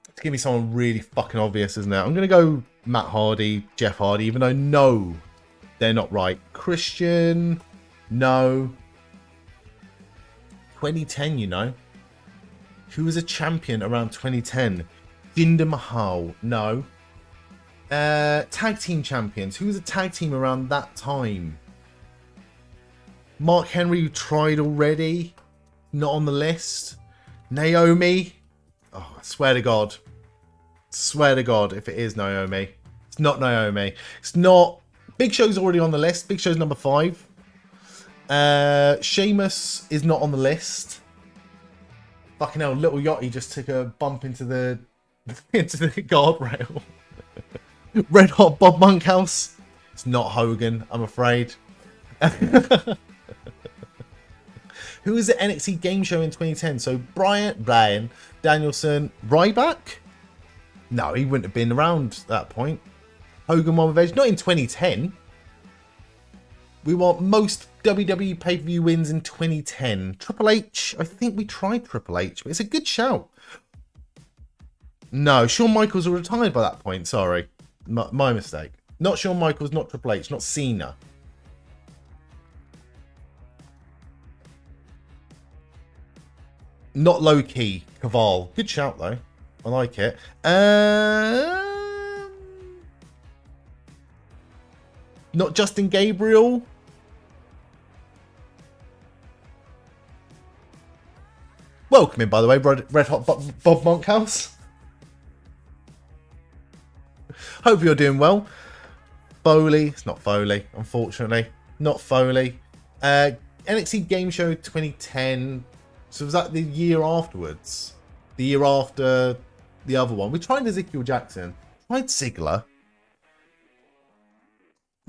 It's going to be someone really fucking obvious, isn't it? I'm going to go Matt Hardy, Jeff Hardy, even though no, they're not right. Christian? No. 2010, you know. Who was a champion around 2010? Jinder Mahal? No. Tag team champions. Who was a tag team around that time? Mark Henry tried already. Not on the list. Naomi? Oh, I swear to God. Swear to God if it is Naomi. It's not Naomi. It's not. Big Show's already on the list. Big Show's number 5. Sheamus is not on the list. Fucking hell, Little Yachty just took a bump into the guardrail. Red Hot Bob Monkhouse. It's not Hogan, I'm afraid. Who was the NXT game show in 2010? So Bryan Danielson, Ryback? No, he wouldn't have been around at that point. Hogan won with Edge, not in 2010. We want most WWE pay-per-view wins in 2010. Triple H, I think we tried Triple H, but it's a good shout. No, Shawn Michaels was retired by that point, sorry. My mistake. Not Shawn Michaels, not Triple H, not Cena. Not low key. Caval. Good shout though. I like it. Not Justin Gabriel. Welcome in, by the way, Red Hot Bob Monkhouse. Hope you're doing well. Foley. It's not Foley, unfortunately. Not Foley. NXT Game Show 2010. So was that the year afterwards? The year after the other one. We tried Ezekiel Jackson. Tried Ziggler.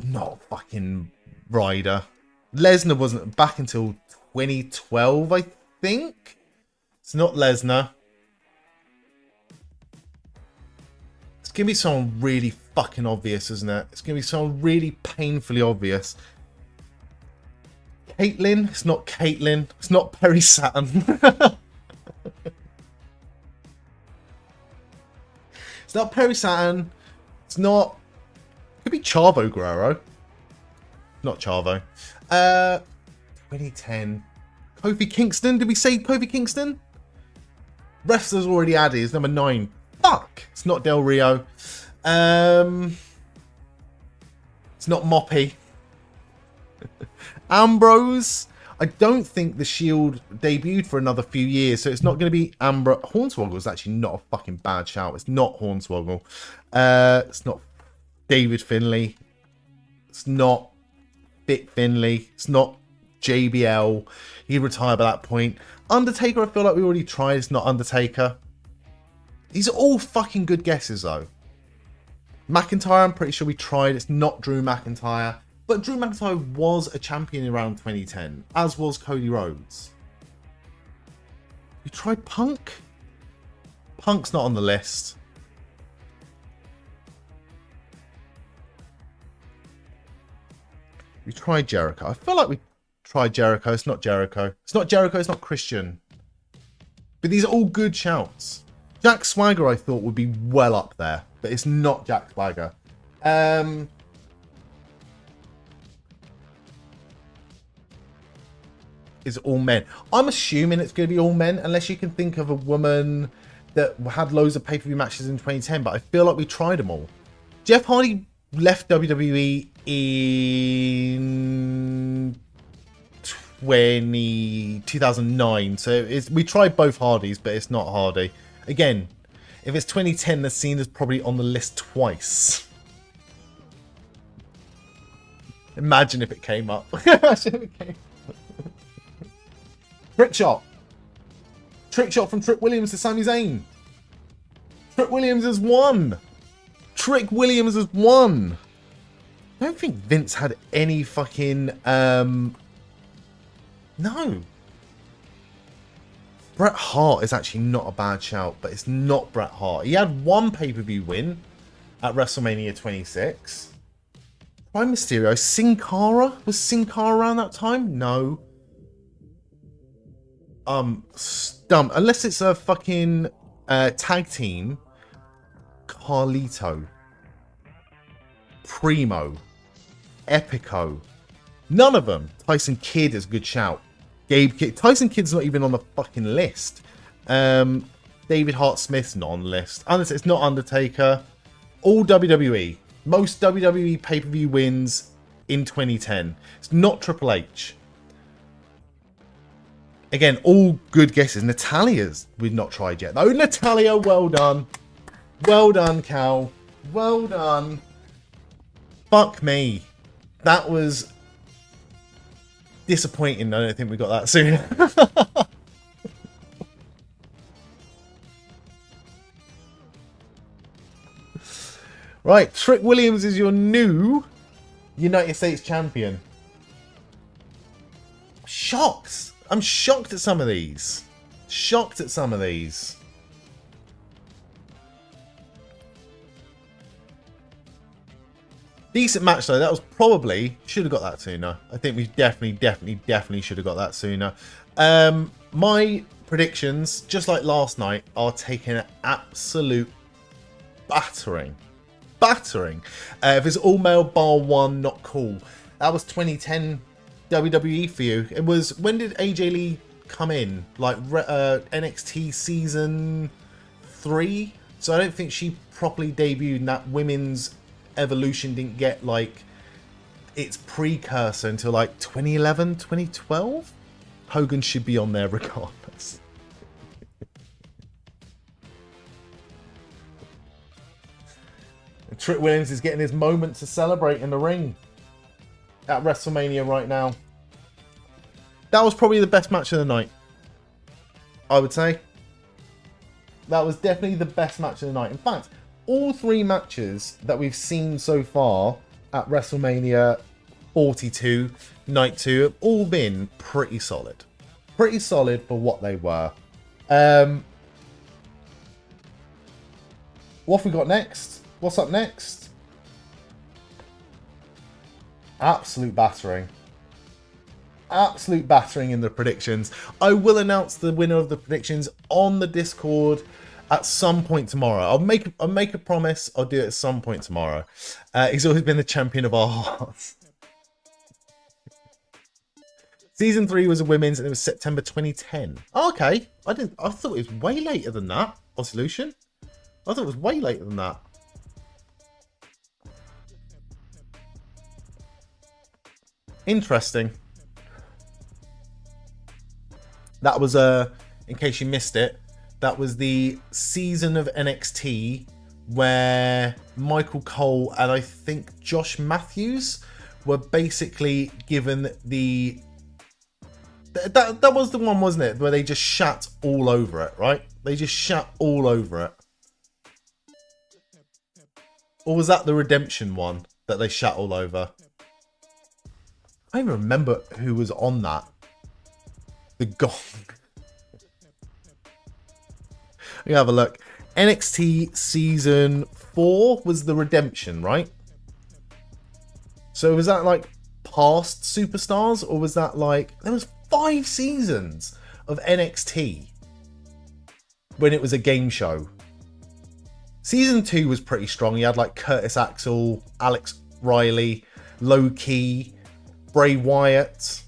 Not fucking Ryder. Lesnar wasn't back until 2012, I think. It's not Lesnar. It's going to be someone really fucking obvious, isn't it? It's going to be someone really painfully obvious. Caitlyn? It's not Caitlyn. It's not Perry Saturn. It's not Perry Saturn. It's not... It could be Chavo Guerrero. Not Chavo. 2010. Kofi Kingston? Did we say Kofi Kingston? Wrestler's already added. It's number 9. Fuck! It's not Del Rio. It's not Moppy. Ambrose. I don't think the Shield debuted for another few years, so it's not going to be Ambrose. Hornswoggle is actually not a fucking bad shout. It's not Hornswoggle. It's not David Finlay. It's not Fit Finlay. It's not JBL. He retired by that point. Undertaker, I feel like we already tried. It's not Undertaker. These are all fucking good guesses, though. McIntyre, I'm pretty sure we tried. It's not Drew McIntyre. But Drew McIntyre was a champion around 2010, as was Cody Rhodes. We tried Punk? Punk's not on the list. We tried Jericho. I feel like we tried Jericho. It's not Jericho. It's not Jericho. It's not Christian. But these are all good shouts. Jack Swagger, I thought, would be well up there. But it's not Jack Swagger. Is all men. I'm assuming it's going to be all men, unless you can think of a woman that had loads of pay-per-view matches in 2010, but I feel like we tried them all. Jeff Hardy left WWE in 2009, so we tried both Hardys, but it's not Hardy. Again, if it's 2010, the scene is probably on the list twice. Imagine if it came up. Imagine if it came up. Trick shot. Trick shot from Trick Williams to Sami Zayn. Trick Williams has won. Trick Williams has won. I don't think Vince had any fucking... No. Bret Hart is actually not a bad shout, but it's not Bret Hart. He had one pay-per-view win at WrestleMania 26. Prime Mysterio. Sin Cara? Was Sin Cara around that time? No. Stumped. Unless it's a fucking tag team. Carlito. Primo. Epico. None of them. Tyson Kidd is a good shout. Gabe Kidd. Tyson Kidd's not even on the fucking list. David Hart Smith's not on the list. It's not Undertaker. All WWE. Most WWE pay-per-view wins in 2010. It's not Triple H. Again, all good guesses. Natalia's we've not tried yet. Oh, Natalia, well done. Well done, Cal. Well done. Fuck me. That was disappointing. I don't think we got that soon. Right, Trick Williams is your new United States champion. Shocked. I'm shocked at some of these. Shocked at some of these. Decent match though. That was probably... Should have got that sooner. I think we definitely should have got that sooner. My predictions, just like last night, are taking an absolute battering. Battering. If it's all male bar one, not cool. That was 2010 WWE for you. It was... When did AJ Lee come in? Like NXT season 3? So I don't think she properly debuted in that women's Evolution didn't get like its precursor until like 2011, 2012. Hogan should be on there regardless. And Trick Williams is getting his moment to celebrate in the ring at WrestleMania right now. That was probably the best match of the night, I would say. That was definitely the best match of the night. In fact, all 3 matches that we've seen so far at WrestleMania 42, Night 2, have all been pretty solid. Pretty solid for what they were. What have we got next? What's up next? Absolute battering. Absolute battering in the predictions. I will announce the winner of the predictions on the Discord at some point tomorrow. I'll make a promise. I'll do it at some point tomorrow. He's always been the champion of our hearts. Season 3 was a women's and it was September 2010. Oh, okay. I thought it was way later than that. Solution. I thought it was way later than that. Interesting. That was in case you missed it, that was the season of NXT where Michael Cole and I think Josh Matthews were basically given the... That was the one, wasn't it? Where they just shat all over it, right? They just shat all over it. Or was that the Redemption one that they shat all over? I don't even remember who was on that. The Gong. You have a look. NXT season 4 was the Redemption, right? So was that like past superstars, or was that like there was 5 seasons of NXT when it was a game show? Season 2 was pretty strong. You had like Curtis Axel, Alex Riley, Low Key, Bray Wyatt,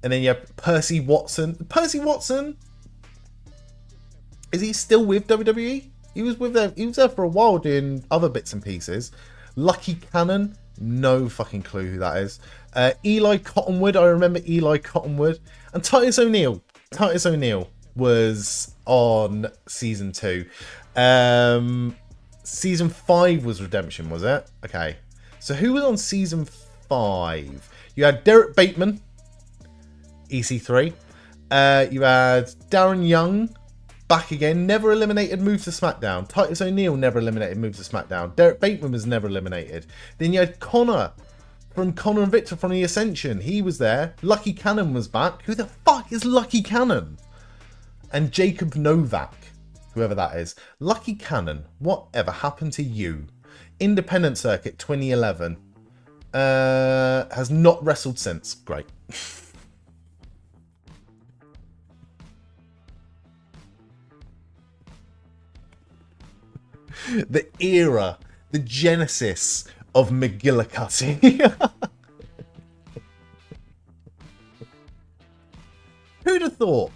and then you have Percy Watson. Percy Watson, is he still with WWE? He was there for a while doing other bits and pieces. Lucky Cannon, no fucking clue who that is. Eli Cottonwood, I remember Eli Cottonwood. And Titus O'Neil. Titus O'Neil was on season 2. Season 5 was Redemption, was it? Okay. So who was on season 5? You had Derek Bateman, EC3. You had Darren Young, back again, never eliminated, moved to SmackDown. Titus O'Neil never eliminated, moved to SmackDown. Derek Bateman was never eliminated. Then you had Connor from Connor and Victor from the Ascension. He was there. Lucky Cannon was back. Who the fuck is Lucky Cannon? And Jacob Novak, whoever that is. Lucky Cannon, whatever happened to you? Independent Circuit 2011. Has not wrestled since. Great. The era, the genesis of McGillicuddy. Who'd have thought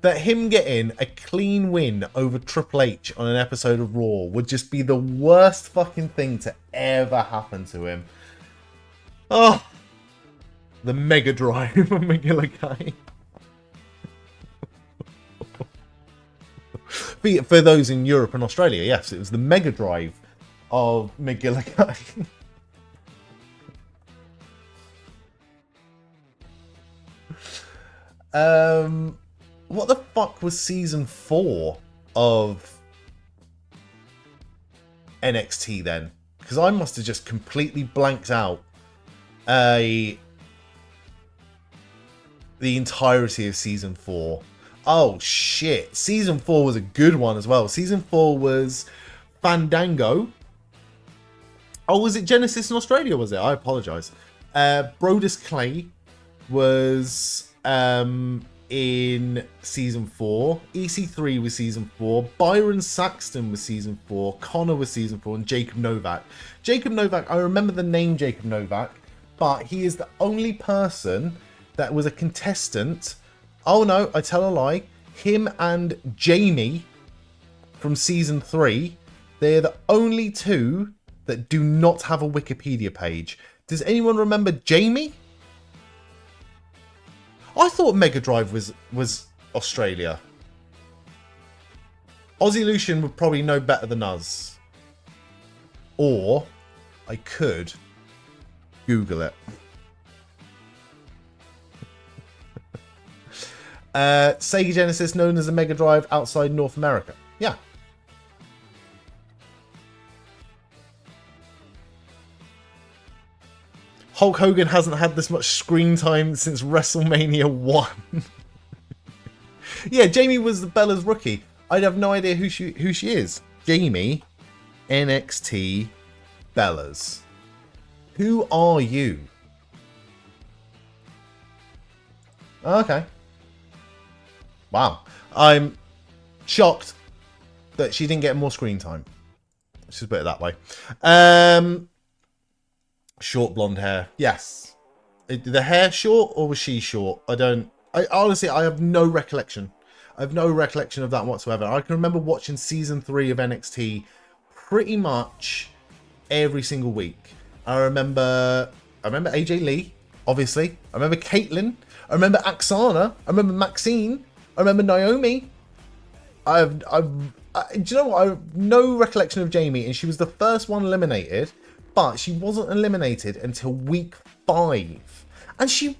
that him getting a clean win over Triple H on an episode of Raw would just be the worst fucking thing to ever happen to him? Oh, the Mega Drive of McGillicuddy. For those in Europe and Australia, yes, it was the Mega Drive of McGillicuddy. What the fuck was season 4 of NXT then? Because I must have just completely blanked out the entirety of season 4. Oh shit, season 4 was a good one as well. Season 4 was Fandango. Oh, was it Genesis in Australia, was it? I apologise. Brodus Clay was in season 4. EC3 was season 4. Byron Saxton was season 4. Connor was season 4. And Jacob Novak. Jacob Novak, I remember the name Jacob Novak, but he is the only person that was a contestant. Oh no, I tell a lie. Him and Jamie from season 3, they're the only two that do not have a Wikipedia page. Does anyone remember Jamie? I thought Mega Drive was Australia. Aussie Lucian would probably know better than us. Or I could Google it. Sega Genesis known as a Mega Drive outside North America. Yeah. Hulk Hogan hasn't had this much screen time since WrestleMania 1. Yeah, Jamie was Bella's rookie. I'd have no idea who she is. Jamie, NXT Bellas. Who are you? Okay. Wow. I'm shocked that she didn't get more screen time. Let's just put it that way. Short blonde hair. Yes. The hair short or was she short? I honestly, I have no recollection. I have no recollection of that whatsoever. I can remember watching season 3 of NXT pretty much every single week. I remember AJ Lee, obviously. I remember Caitlyn. I remember Aksana. I remember Maxine. I remember Naomi. Do you know what? I have no recollection of Jamie, and she was the first one eliminated, but she wasn't eliminated until week 5. And she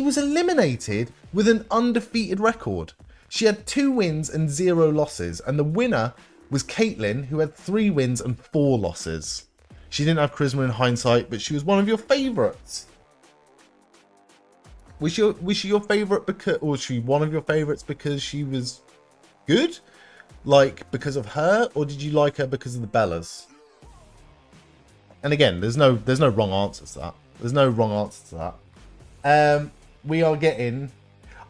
was eliminated with an undefeated record. She had 2 wins and 0 losses, and the winner was Caitlyn, who had 3 wins and 4 losses. She didn't have charisma in hindsight, but she was one of your favourites. Was she your favourite because, or was she one of your favourites because she was good? Like, because of her, or did you like her because of the Bellas? And again, there's no wrong answers to that. There's no wrong answer to that. We are getting...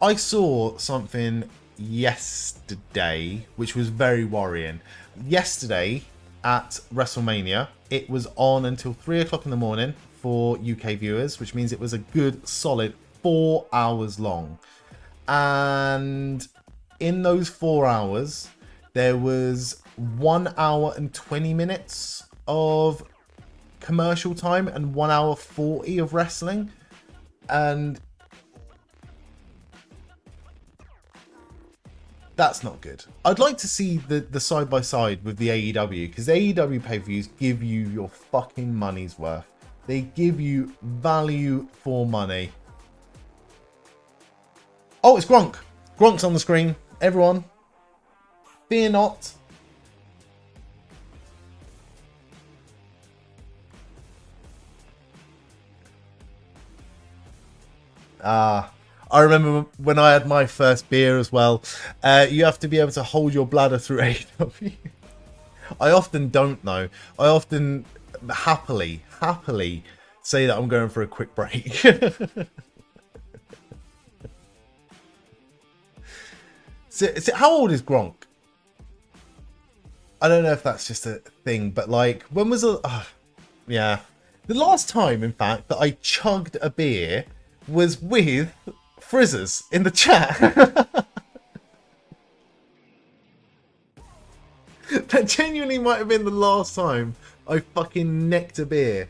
I saw something yesterday, which was very worrying. Yesterday at WrestleMania, it was on until 3 o'clock in the morning for UK viewers, which means it was a good, solid 4 hours long. And in those 4 hours, there was 1 hour and 20 minutes of commercial time and 1 hour 40 of wrestling. And that's not good. I'd like to see the side by side with the AEW, because AEW pay-per-views give you your fucking money's worth. They give you value for money. Oh, it's Gronk. Gronk's on the screen. Everyone, fear not. I remember when I had my first beer as well. You have to be able to hold your bladder through AEW. I often don't know. I often happily say that I'm going for a quick break. So, how old is Gronk? I don't know if that's just a thing, but like, when was yeah. The last time, in fact, that I chugged a beer was with Frizzers in the chat. That genuinely might have been the last time I fucking necked a beer.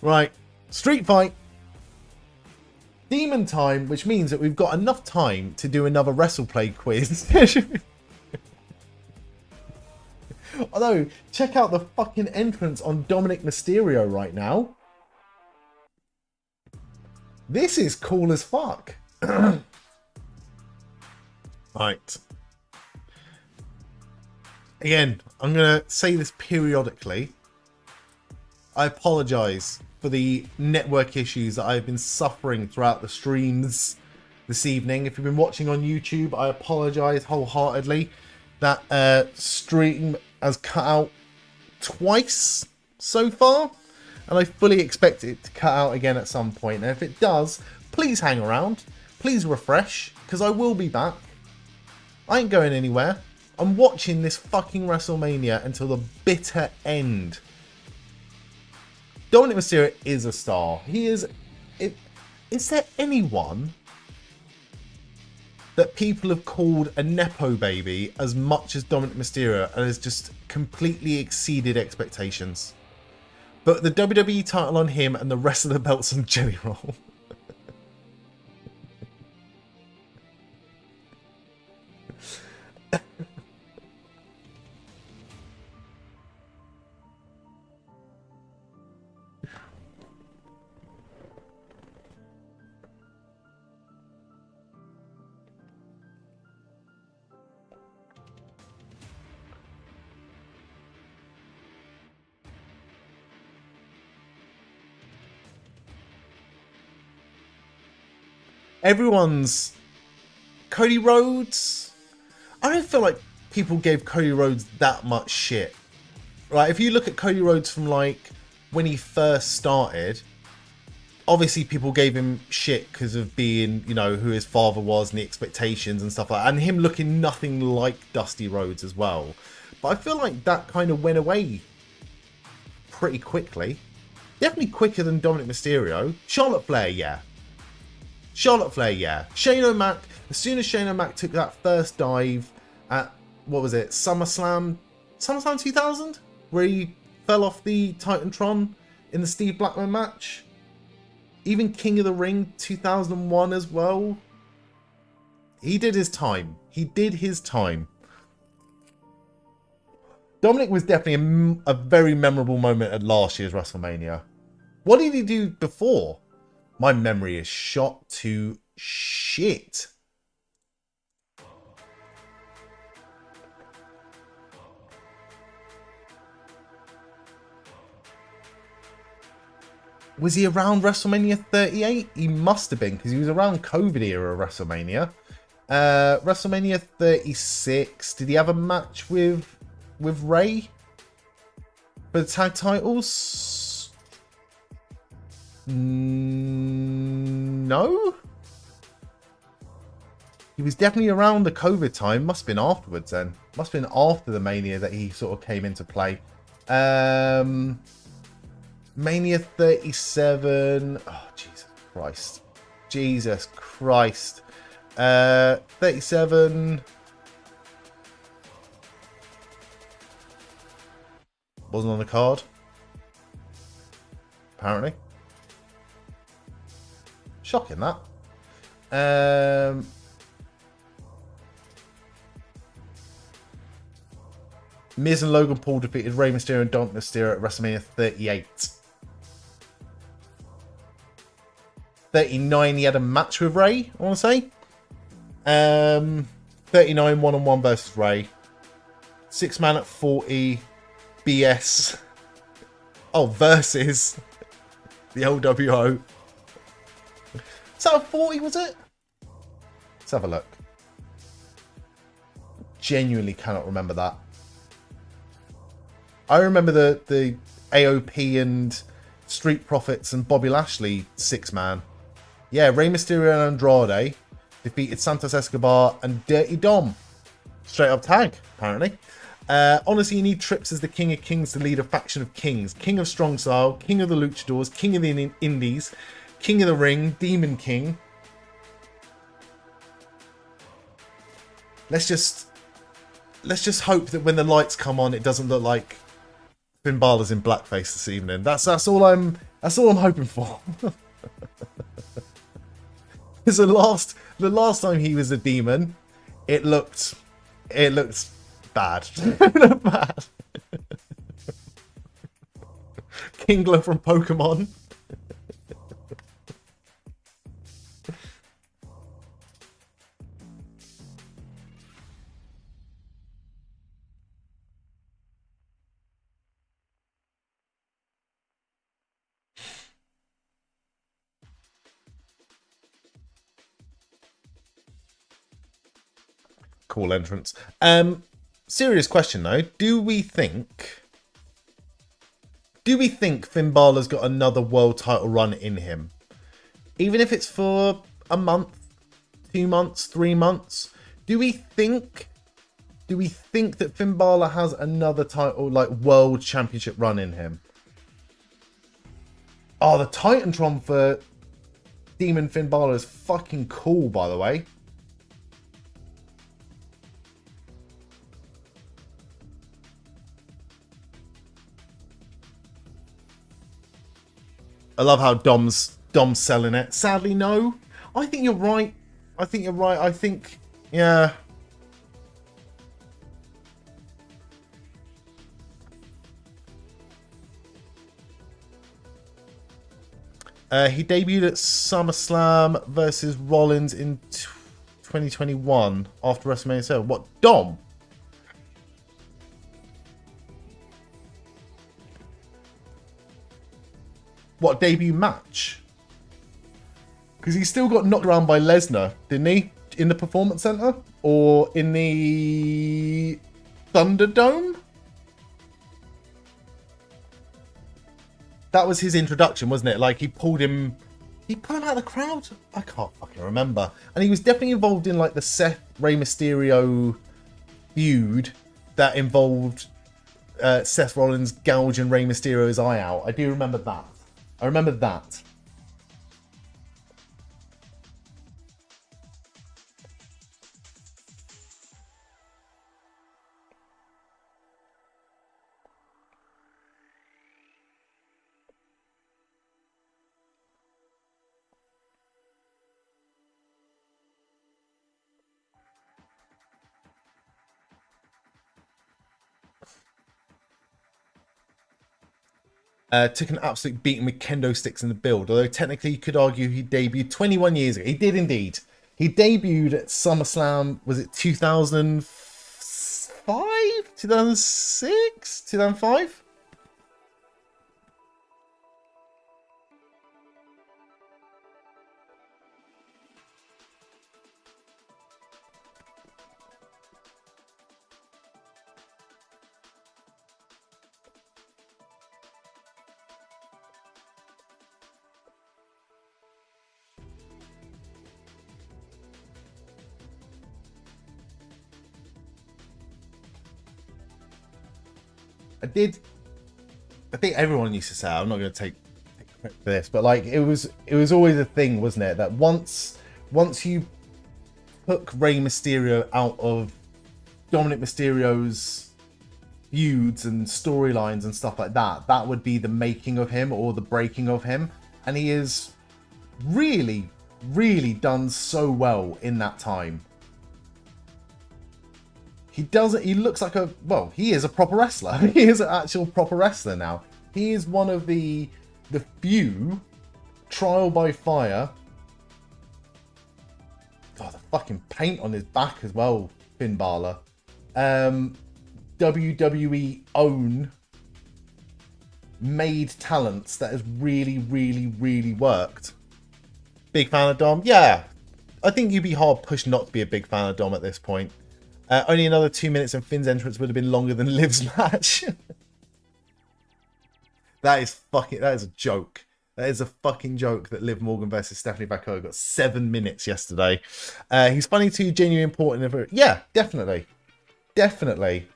Right, street fight. Demon time, which means that we've got enough time to do another WrestlePlay quiz. Although, check out the fucking entrance on Dominik Mysterio right now. This is cool as fuck. Right. Again, I'm going to say this periodically. I apologise for the network issues that I've been suffering throughout the streams this evening. If you've been watching on YouTube, I apologise wholeheartedly. That stream has cut out twice so far, and I fully expect it to cut out again at some point. And if it does, please hang around, please refresh, because I will be back. I ain't going anywhere. I'm watching this fucking WrestleMania until the bitter end. Dominik Mysterio is a star. He is... Is there anyone that people have called a Nepo baby as much as Dominik Mysterio and has just completely exceeded expectations? But the WWE title on him and the rest of the belts on Jelly Roll. everyone's Cody Rhodes. I don't feel like people gave Cody Rhodes that much shit. Right? If you look at Cody Rhodes from like when he first started, obviously people gave him shit because of being, you know, who his father was and the expectations and stuff like that, and him looking nothing like Dusty Rhodes as well. But I feel like that kind of went away pretty quickly. Definitely quicker than Dominik Mysterio. Charlotte Flair, yeah. Charlotte Flair, yeah. Shane O'Mac, as soon as Shane O'Mac took that first dive at, what was it, SummerSlam 2000? Where he fell off the Titantron in the Steve Blackman match. Even King of the Ring 2001 as well. He did his time. He did his time. Dominik was definitely a very memorable moment at last year's WrestleMania. What did he do before? My memory is shot to shit. Was he around WrestleMania 38? He must have been, because he was around COVID era WrestleMania. WrestleMania 36. Did he have a match with Rhea for the tag titles? No. He was definitely around the COVID time. Must have been afterwards then. Must have been after the Mania that he sort of came into play. Mania 37. Oh, Jesus Christ. Jesus Christ. 37. Wasn't on the card. Apparently. Shocking that. Miz and Logan Paul defeated Rey Mysterio and Dominik Mysterio at WrestleMania 38. 39, he had a match with Rey, I want to say. 39, one-on-one versus Rey. 6-man at 40. BS. Oh, versus the LWO. Is that a 40, was it? Let's have a look. Genuinely cannot remember that. I remember the AOP and Street Profits and Bobby Lashley 6-man. Yeah, Rey Mysterio and Andrade defeated Santos Escobar and Dirty Dom. Straight up tag, apparently. Honestly, you need Trips as the King of Kings to lead a faction of kings. King of Strong Style, King of the Luchadors, King of the Indies, King of the Ring, Demon King. Let's just hope that when the lights come on, it doesn't look like Finn Bálor's in blackface this evening. That's all I'm hoping for. Because the last time he was a demon, it looked bad. It looked bad. Kingler from Pokemon. Cool entrance. Serious question though. Do we think Finn Balor's got another world title run in him? Even if it's for a month, 2 months, 3 months. Do we think that Finn Balor has another title, like world championship run in him? Oh, the Titantron for Demon Finn Balor is fucking cool, by the way. I love how Dom's selling it. Sadly, no. I think you're right. I think, yeah. He debuted at SummerSlam versus Rollins in 2021 after WrestleMania 7. What, Dom? What, debut match? Because he still got knocked around by Lesnar, didn't he? In the Performance Center? Or in the Thunderdome? That was his introduction, wasn't it? Like, he pulled him out of the crowd? I can't fucking remember. And he was definitely involved in, like, the Seth Rey Mysterio feud that involved Seth Rollins gouging Rey Mysterio's eye out. I do remember that. I remember that. Took an absolute beating with kendo sticks in the build, although technically you could argue he debuted 21 years ago. He did indeed. He debuted at SummerSlam, was it 2005? 2006? 2005? I think everyone used to say, I'm not going to take credit for this, but like it was always a thing, wasn't it? That once you took Rey Mysterio out of Dominik Mysterio's feuds and storylines and stuff like that, that would be the making of him or the breaking of him. And he has really, really done so well in that time. He looks like he is a proper wrestler. He is an actual proper wrestler now. He is one of the few trial by fire. God, the fucking paint on his back as well, Finn Bálor. WWE own made talents that has really, really, really worked. Big fan of Dom? Yeah. I think you'd be hard pushed not to be a big fan of Dom at this point. Only another 2 minutes and Finn's entrance would have been longer than Liv's match. That is a joke. That is a fucking joke that Liv Morgan versus Stephanie Bacco got 7 minutes yesterday. He's funny too, genuinely important. Yeah, definitely. Definitely.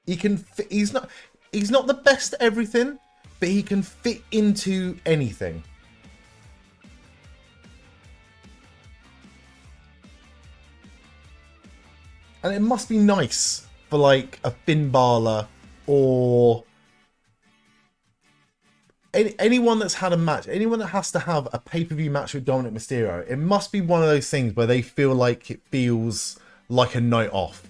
He's not the best at everything, but he can fit into anything. And it must be nice for like a Finn Bálor or anyone that's had a match, anyone that has to have a pay-per-view match with Dominik Mysterio. It must be one of those things where they feel like it feels like a night off.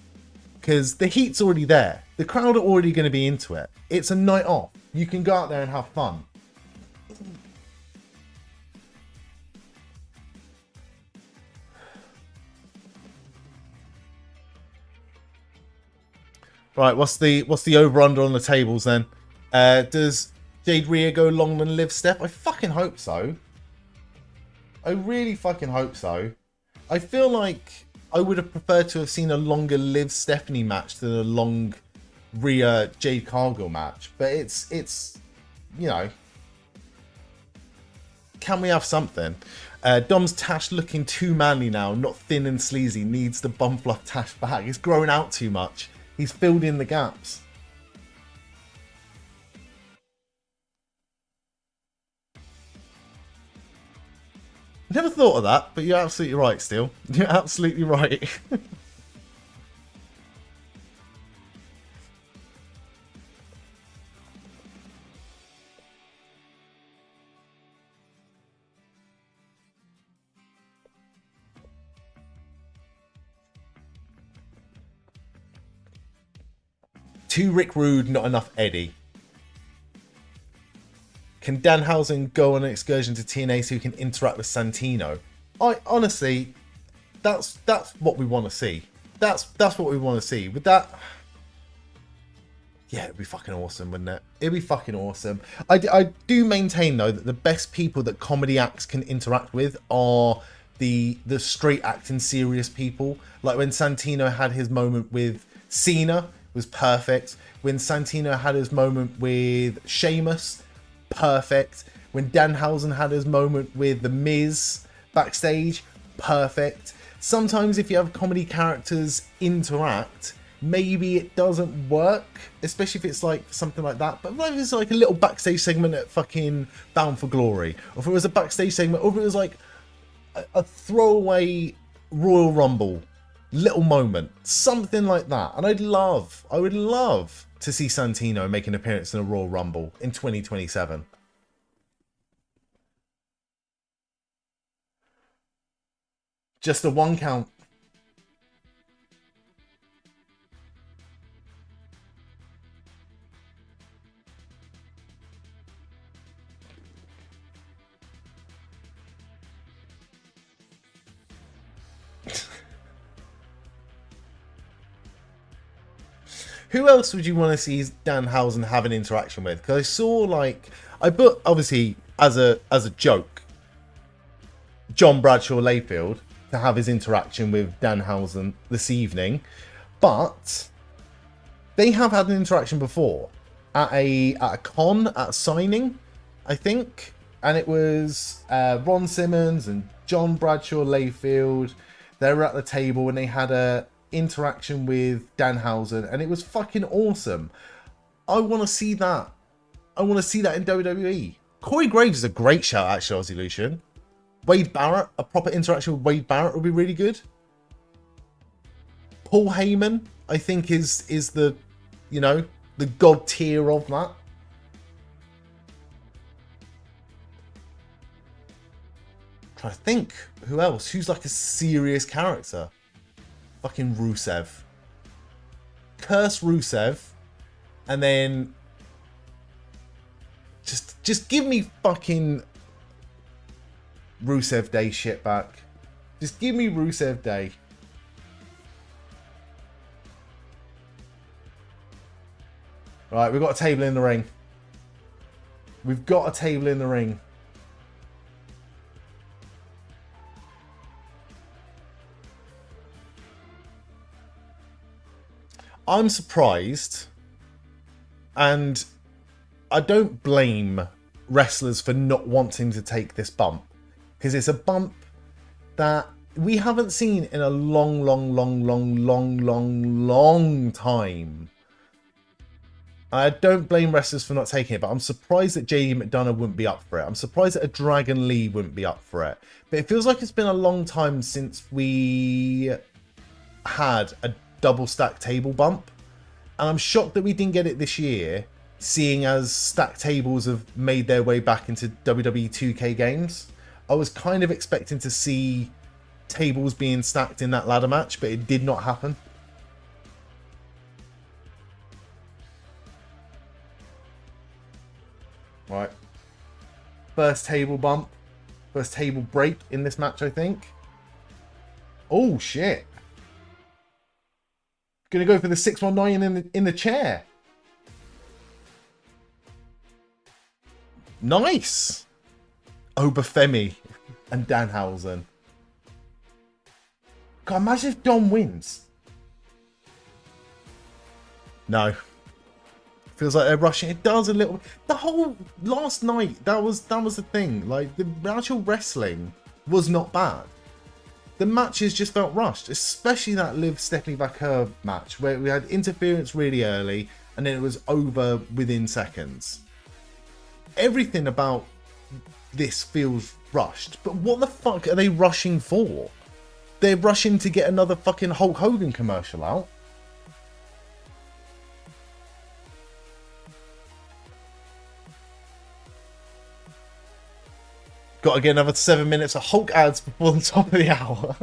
Because the heat's already there. The crowd are already going to be into it. It's a night off. You can go out there and have fun. Right, what's the over-under on the tables then? Does Jade Rhea go longer than Liv Steph? I fucking hope so. I really fucking hope so. I feel like I would have preferred to have seen a longer Liv Stephanie match than a long Rhea Jade Cargill match. But it's you know, can we have something? Dom's Tash looking too manly now, not thin and sleazy. Needs the bum fluff Tash back. He's grown out too much. He's filled in the gaps. Never thought of that, but you're absolutely right, Steel. You're absolutely right. Too Rick Rude, not enough Eddie. Can Danhausen go on an excursion to TNA so he can interact with Santino? I honestly, that's what we want to see. That's what we want to see. With that, Yeah, it'd be fucking awesome, wouldn't it? It'd be fucking awesome. I do maintain, though, that the best people that comedy acts can interact with are the straight acting serious people. Like when Santino had his moment with Cena, was perfect. When Santino had his moment with Sheamus, perfect. When Danhausen had his moment with The Miz backstage, perfect. Sometimes if you have comedy characters interact, maybe it doesn't work, especially if it's like something like that. But if it's like a little backstage segment at fucking Bound for Glory, or if it was a backstage segment, or if it was like a throwaway Royal Rumble little moment, something like that. And I would love to see Santino make an appearance in a Royal Rumble in 2027. Just a 1 count. Who else would you want to see Danhausen have an interaction with? Because I saw, like, I put, obviously, as a joke, John Bradshaw Layfield to have his interaction with Danhausen this evening. But they have had an interaction before at a con, at a signing, I think. And it was Ron Simmons and John Bradshaw Layfield. They were at the table and they had a interaction with Danhausen, and it was fucking awesome. I want to see that. I want to see that in WWE. Corey Graves is a great shout, actually, Aussie Lucian. Wade Barrett, a proper interaction with Wade Barrett would be really good. Paul Heyman, I think, is the, you know, the god tier of that. Trying to think who else, who's like a serious character. Fucking Rusev. Curse Rusev, and then just give me fucking Rusev Day shit back. Just give me Rusev Day. Right, we've got a table in the ring. We've got a table in the ring. I'm surprised, and I don't blame wrestlers for not wanting to take this bump, because it's a bump that we haven't seen in a long time. I don't blame wrestlers for not taking it, but I'm surprised that Jade McDonagh wouldn't be up for it. I'm surprised that a Dragon Lee wouldn't be up for it. But it feels like it's been a long time since we had a double stack table bump, and I'm shocked that we didn't get it this year, seeing as stack tables have made their way back into WWE 2K games. I was kind of expecting to see tables being stacked in that ladder match, but it did not happen. Right, first table bump, first table break in this match, I think. Oh shit. Gonna go for the 619 in the chair. Nice. Over Femi and Danhausen. God, imagine if Dom wins. No. Feels like they're rushing. It does a little. The whole last night, that was the thing. Like, the actual wrestling was not bad. The matches just felt rushed, especially that Liv Stephanie Vaquer match where we had interference really early and then it was over within seconds. Everything about this feels rushed, but what the fuck are they rushing for? They're rushing to get another fucking Hulk Hogan commercial out. Got to get another 7 minutes of Hulk ads before the top of the hour.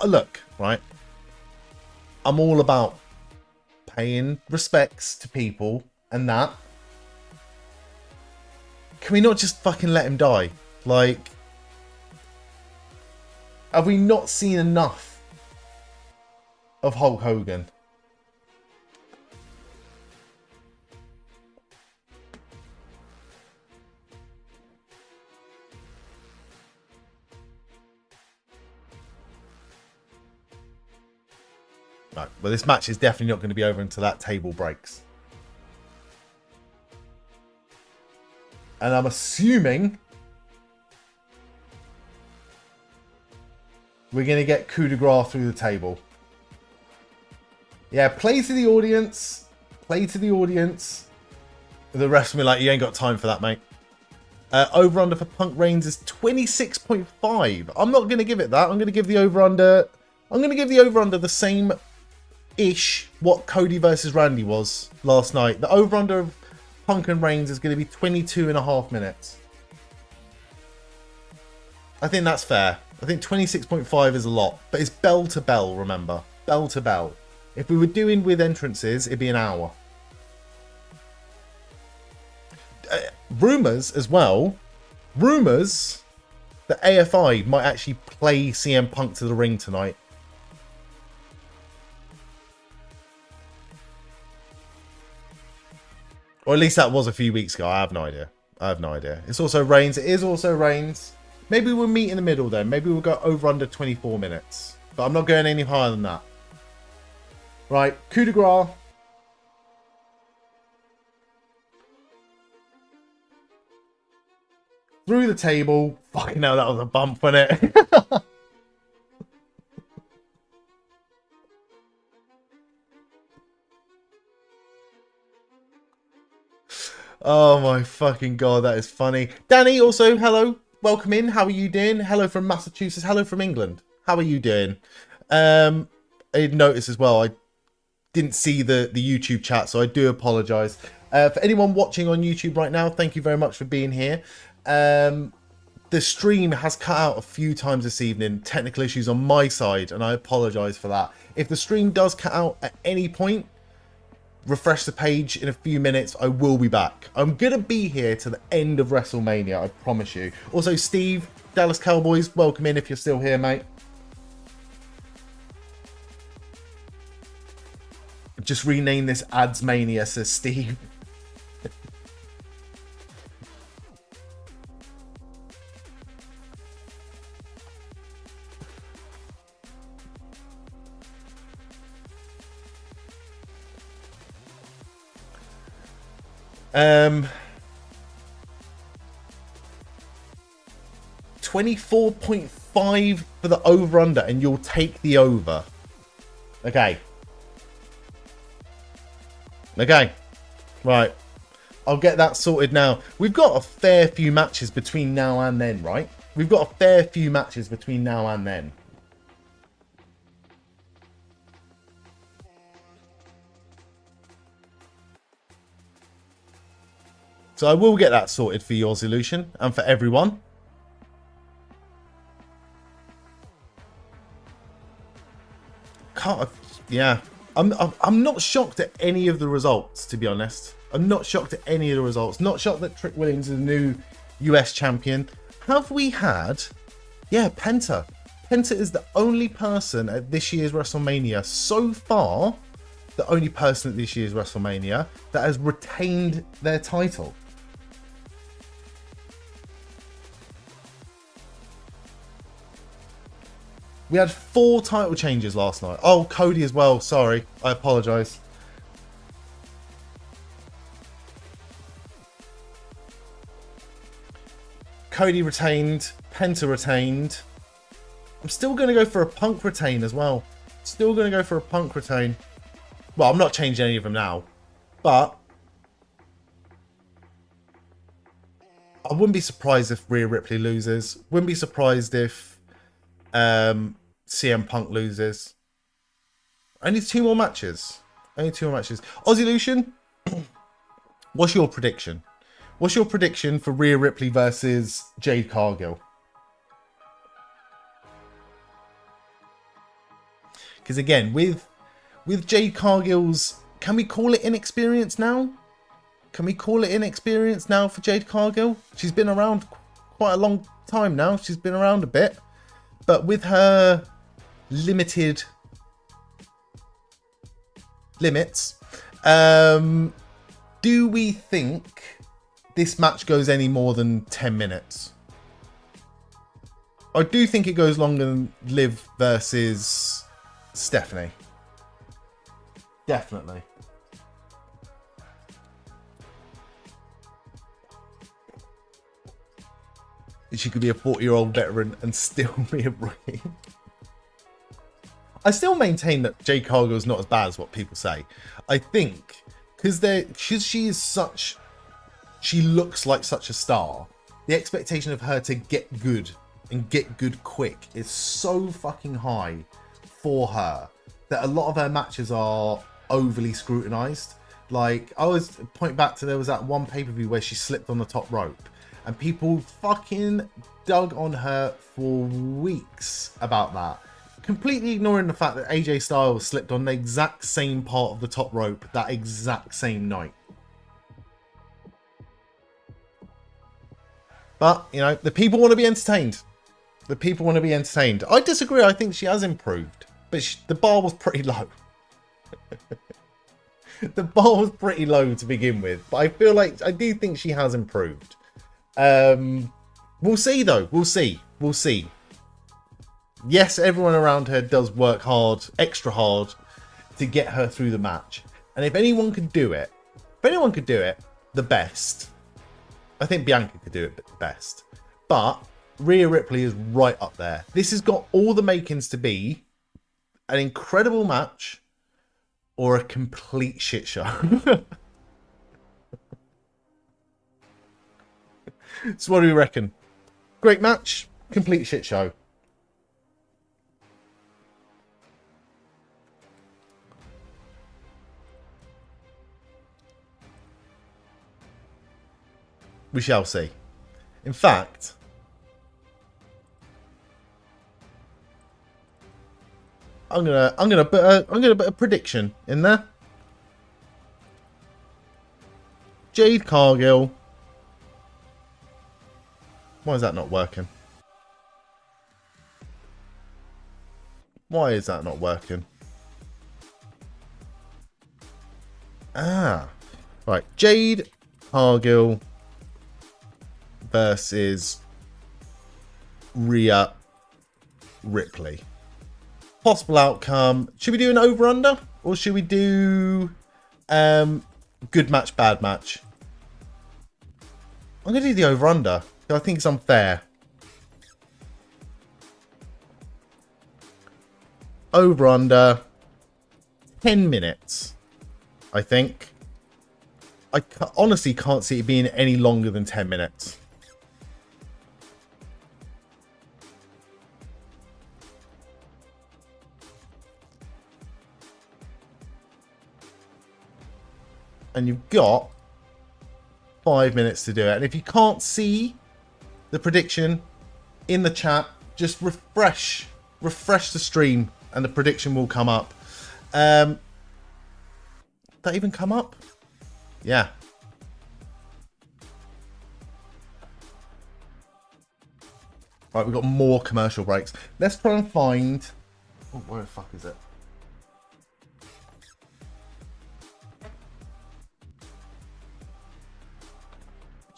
Look, right? I'm all about paying respects to people and that. Can we not just fucking let him die? Like, Have we not seen enough of Hulk Hogan? Right, well, this match is definitely not going to be over until that table breaks. And I'm assuming we're going to get coup de grace through the table. Yeah, play to the audience. Play to the audience. The rest of me like, you ain't got time for that, mate. Over-under for Punk Reigns is 26.5. I'm not going to give it that. I'm going to give the over-under... I'm going to give the over-under the same-ish what Cody versus Randy was last night. The over-under of Punk and Reigns is going to be 22.5 minutes. I think that's fair. I think 26.5 is a lot. But it's bell to bell, remember. Bell to bell. If we were doing with entrances, it'd be an hour. Rumours as well. Rumours that AFI might actually play CM Punk to the ring tonight. Or at least that was a few weeks ago. I have no idea. I have no idea. It's also Reigns. It is also Reigns. Maybe we'll meet in the middle then. Maybe we'll go over under 24 minutes. But I'm not going any higher than that. Right. Coup de grace. Through the table. Fucking hell, that was a bump, wasn't it? Oh my fucking god, that is funny. Danny, also, hello. Welcome in. How are you doing? Hello from Massachusetts. Hello from England. How are you doing? I did notice as well, I didn't see the YouTube chat, so I do apologise. For anyone watching on YouTube right now, thank you very much for being here. The stream has cut out a few times this evening. Technical issues on my side, and I apologise for that. If the stream does cut out at any point, refresh the page in a few minutes. I will be back. I'm going to be here to the end of WrestleMania, I promise you. Also, Steve, Dallas Cowboys, welcome in if you're still here, mate. Just rename this Ads Mania, says Steve. Um, 24.5 for the over-under, and you'll take the over. Okay. Okay. Right. I'll get that sorted now. We've got a fair few matches between now and then, right? We've got a fair few matches between now and then. So I will get that sorted for your solution and for everyone. Yeah, I'm not shocked at any of the results, to be honest. I'm not shocked at any of the results. Not shocked that Trick Williams is the new US champion. Have we had? Yeah, Penta. Penta is the only person at this year's WrestleMania so far. The only person at this year's WrestleMania that has retained their title. We had 4 title changes last night. Oh, Cody as well. Sorry. I apologise. Cody retained. Penta retained. I'm still going to go for a Punk retain as well. Still going to go for a Punk retain. Well, I'm not changing any of them now. But I wouldn't be surprised if Rhea Ripley loses. Wouldn't be surprised if CM Punk loses. Only 2 more matches. Only 2 more matches. Aussie Lucian, what's your prediction? What's your prediction for Rhea Ripley versus Jade Cargill? Because again, with Jade Cargill's, can we call it inexperience now? Can we call it inexperience now for Jade Cargill? She's been around quite a long time now. She's been around a bit. But with her limited limits, do we think this match goes any more than 10 minutes? I do think it goes longer than Liv versus Stephanie. Definitely. She could be a 40-year-old veteran and still be a rookie. I still maintain that Jade Cargill is not as bad as what people say. I think because she looks like such a star. The expectation of her to get good and get good quick is so fucking high for her that a lot of her matches are overly scrutinized. Like, I always point back to, there was that one pay-per-view where she slipped on the top rope and people fucking dug on her for weeks about that, completely ignoring the fact that AJ Styles slipped on the exact same part of the top rope that exact same night. But, you know, the people want to be entertained. The people want to be entertained. I disagree. I think she has improved. But the bar was pretty low. The bar was pretty low to begin with. But I feel like, I do think she has improved. We'll see, though. We'll see. We'll see. Yes, everyone around her does work hard, extra hard, to get her through the match. And if anyone could do it, the best, I think Bianca could do it the best. But Rhea Ripley is right up there. This has got all the makings to be an incredible match or a complete shit show. So what do we reckon? Great match, complete shit show. We shall see. In fact, I'm gonna put a prediction in there. Jade Cargill. Why is that not working? Why is that not working? Ah, right. Jade Cargill versus Rhea Ripley. Possible outcome. Should we do an over-under? Or should we do good match, bad match? I'm going to do the over-under. I think it's unfair. Over-under 10 minutes, I think. I honestly can't see it being any longer than 10 minutes. And you've got 5 minutes to do it. And if you can't see the prediction in the chat, just refresh the stream and the prediction will come up. That even come up? Yeah. Right, we've got more commercial breaks. Let's try and find... Oh, where the fuck is it?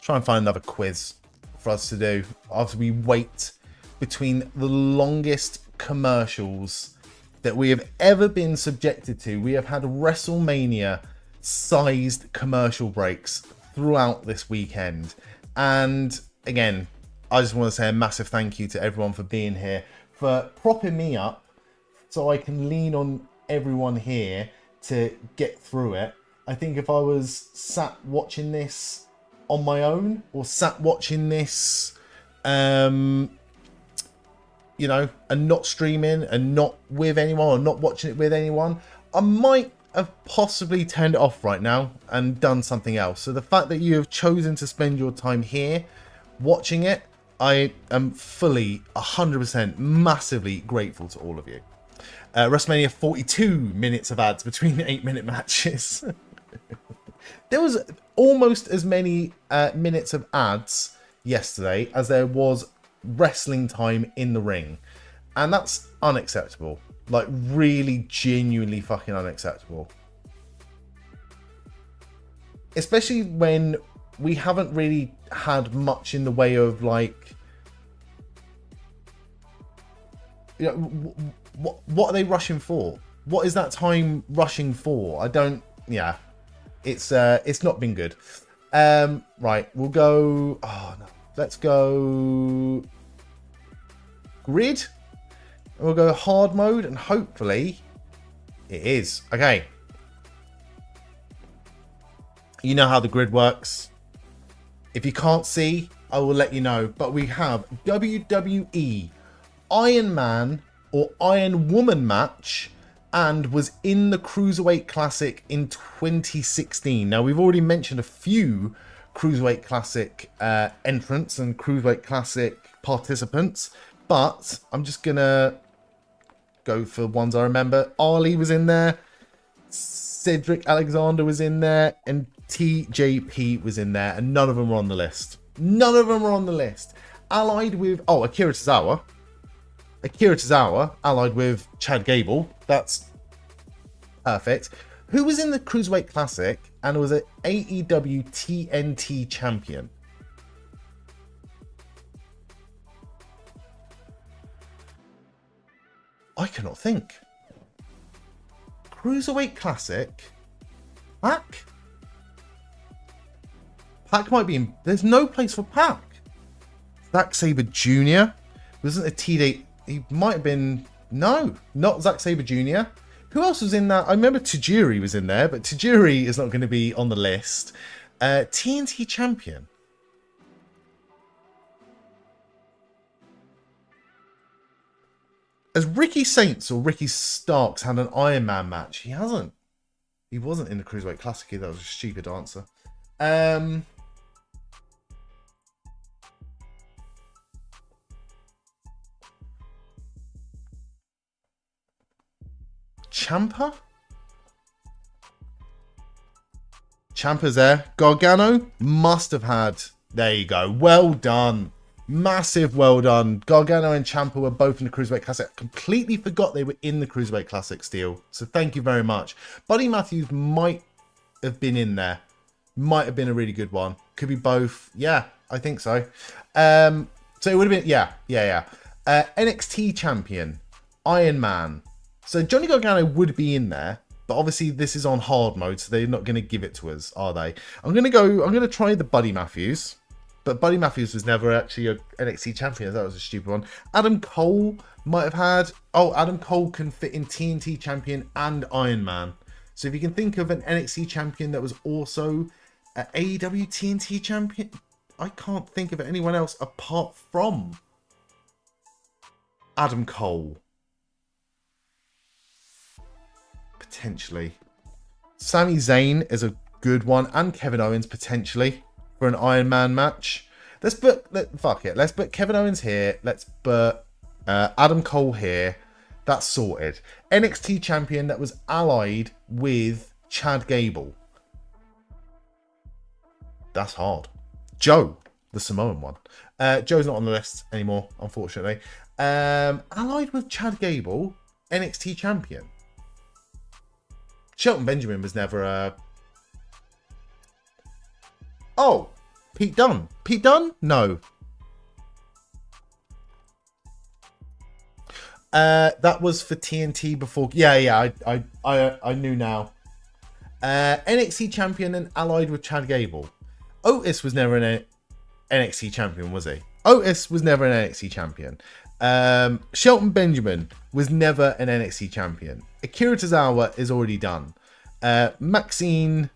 Try and find another quiz for us to do after we wait between the longest commercials that we have ever been subjected to. We have had WrestleMania sized commercial breaks throughout this weekend. And again, I just want to say a massive thank you to everyone for being here, for propping me up so I can lean on everyone here to get through it. I think if I was sat watching this on my own, or sat watching this, you know, and not streaming and not with anyone, or not watching it with anyone, I might have possibly turned it off right now and done something else. So the fact that you have chosen to spend your time here watching it, I am fully 100% massively grateful to all of you. WrestleMania 42 minutes of ads between the 8-minute matches. There was almost as many minutes of ads yesterday as there was wrestling time in the ring. And that's unacceptable. Like, really, genuinely fucking unacceptable. Especially when we haven't really had much in the way of, like... You know, what are they rushing for? What is that time rushing for? I don't... Yeah. It's not been good. Right, we'll go... Oh, no. Let's go... Grid? And we'll go hard mode, and hopefully it is. Okay. You know how the grid works. If you can't see, I will let you know. But we have WWE Iron Man or Iron Woman match, and was in the Cruiserweight Classic in 2016. Now, we've already mentioned a few Cruiserweight Classic entrants and Cruiserweight Classic participants, but I'm just going to go for ones I remember. Ali was in there, Cedric Alexander was in there, and TJP was in there, and none of them were on the list. None of them were on the list. Allied with... Oh, Akira Tozawa. Akira Tozawa, allied with Chad Gable. That's perfect. Who was in the Cruiserweight Classic and was an AEW TNT champion? I cannot think. Cruiserweight Classic. Pac? Pac might be in... There's no place for Pac. Zack Sabre Jr. Wasn't a TD... He might have been... No, not Zack Sabre Jr. Who else was in that? I remember Tajiri was in there, but Tajiri is not going to be on the list. TNT champion. Has Ricky Saints or Ricky Starks had an Iron Man match? He hasn't. He wasn't in the Cruiserweight Classic either. That was a stupid answer. Ciampa? Ciampa's there. Gargano must have had. There you go. Well done. Massive well done. Gargano and Ciampa were both in the Cruiserweight Classic. I completely forgot they were in the Cruiserweight Classic still. So thank you very much. Buddy Matthews might have been in there. Might have been a really good one. Could be both. Yeah, I think so. So it would have been... Yeah. NXT champion. Iron Man. So Johnny Gargano would be in there, but obviously this is on hard mode, so they're not going to give it to us, are they? I'm going to try the Buddy Matthews, but Buddy Matthews was never actually an NXT champion. That was a stupid one. Adam Cole might have had... Oh, Adam Cole can fit in TNT champion and Iron Man. So if you can think of an NXT champion that was also an AEW TNT champion, I can't think of anyone else apart from Adam Cole. Potentially. Sami Zayn is a good one, and Kevin Owens potentially for an Iron Man match. Fuck it. Let's put Kevin Owens here. Let's put Adam Cole here. That's sorted. NXT champion that was allied with Chad Gable. That's hard. Joe, the Samoan one. Joe's not on the list anymore, unfortunately. Allied with Chad Gable, NXT champion. Shelton Benjamin was never a... Oh, Pete Dunne. Pete Dunne? No. That was for TNT before... Yeah, I knew now. NXT champion and allied with Chad Gable. Otis was never an NXT champion, was he? Otis was never an NXT champion. Shelton Benjamin was never an NXT champion. Akira Tozawa is already done. Maxine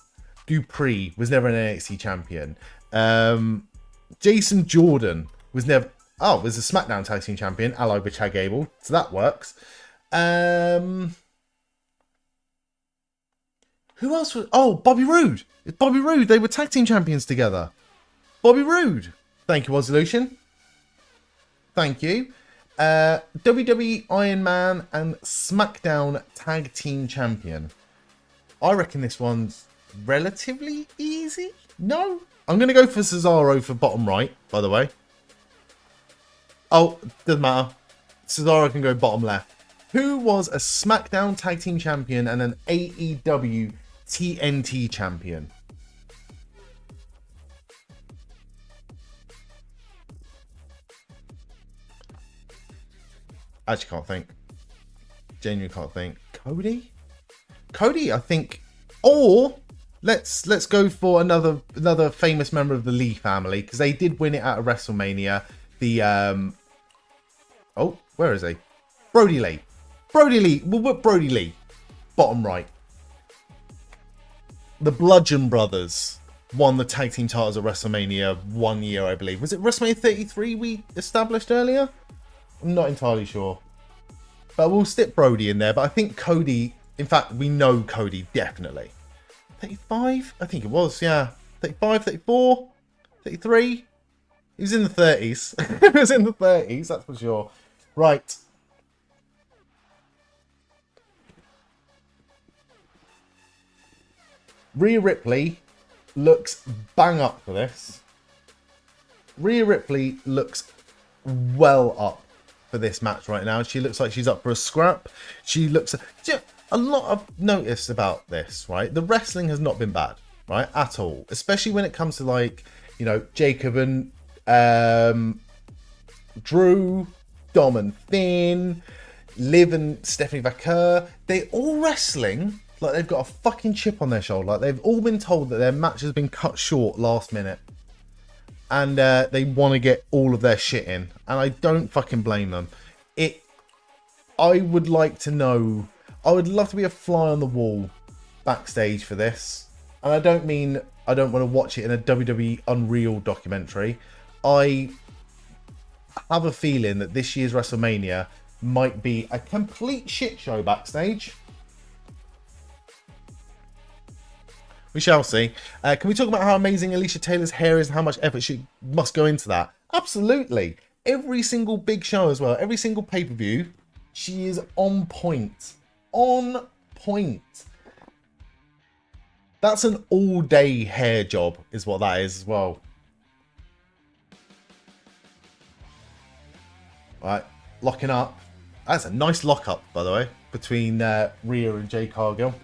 Dupree was never an NXT champion. Jason Jordan was never... Oh, was a SmackDown Tag Team champion, allied with Chad Gable. So that works. Who else was... Oh, Bobby Roode. It's Bobby Roode. They were Tag Team champions together. Bobby Roode. Thank you, Resolution. Thank you. WWE Iron Man and SmackDown Tag Team Champion. I reckon this one's relatively easy. No? I'm going to go for Cesaro for bottom right, by the way. Oh, doesn't matter. Cesaro can go bottom left. Who was a SmackDown Tag Team Champion and an AEW TNT Champion? Actually can't think. Genuinely can't think. Cody? Cody, I think. Or let's go for another famous member of the Lee family, because they did win it at a WrestleMania. The oh, where is he? Brody Lee. Brody Lee. We'll put Brody Lee. Bottom right. The Bludgeon Brothers won the tag team titles at WrestleMania 1 year, I believe. Was it WrestleMania 33 we established earlier? I'm not entirely sure. But we'll stick Brody in there. But I think Cody, in fact, we know Cody definitely. 35? I think it was, yeah. 35, 34, 33. He was in the 30s. He was in the 30s, that's for sure. Right. Rhea Ripley looks bang up for this. Rhea Ripley looks well up for this match right now. She looks like she's up for a scrap. She looks... A lot I've noticed about this, right? The wrestling has not been bad, right? At all. Especially when it comes to, like, you know, Jacob and Drew, Dom and Finn, Liv and Stephanie Vaquer. They're all wrestling like they've got a fucking chip on their shoulder. Like they've all been told that their match has been cut short last minute. And they want to get all of their shit in. And I don't fucking blame them. I would like to know... I would love to be a fly on the wall backstage for this. And I don't mean I don't want to watch it in a WWE Unreal documentary. I have a feeling that this year's WrestleMania might be a complete shit show backstage. We shall see. Can we talk about how amazing Alicia Taylor's hair is and how much effort she must go into that? Absolutely. Every single big show as well, every single pay-per-view, she is on point. On point. That's an all-day hair job, is what that is as well. Right, locking up. That's a nice lock-up, by the way, between Rhea and Jade Cargill.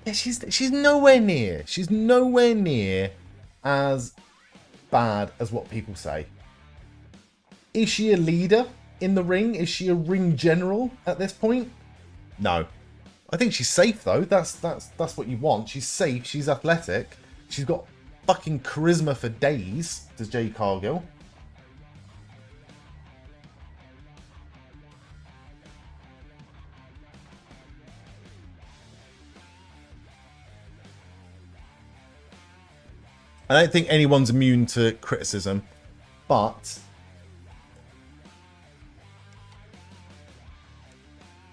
Yeah, she's nowhere near. She's nowhere near as bad as what people say. Is she a leader in the ring? Is she a ring general at this point? No. I think she's safe though. That's what you want. She's safe. She's athletic. She's got fucking charisma for days. Does Jade Cargill? I don't think anyone's immune to criticism, but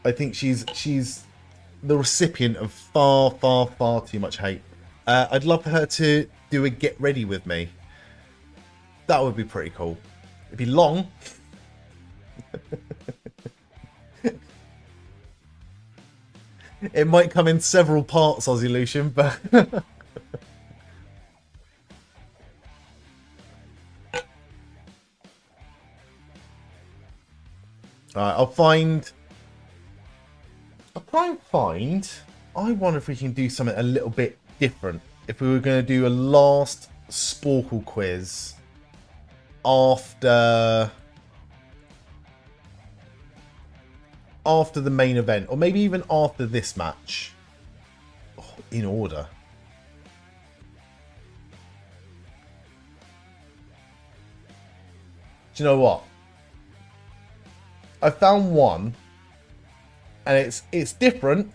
I think she's the recipient of far too much hate. I'd love for her to do a Get Ready With Me. That would be pretty cool. It'd be long. It might come in several parts, Aussie Lucian, but... Alright, I'll try and find... I wonder if we can do something a little bit different. If we were going to do a last Sporkle quiz after the main event. Or maybe even after this match. Oh, in order. Do you know what? I found one, and it's different,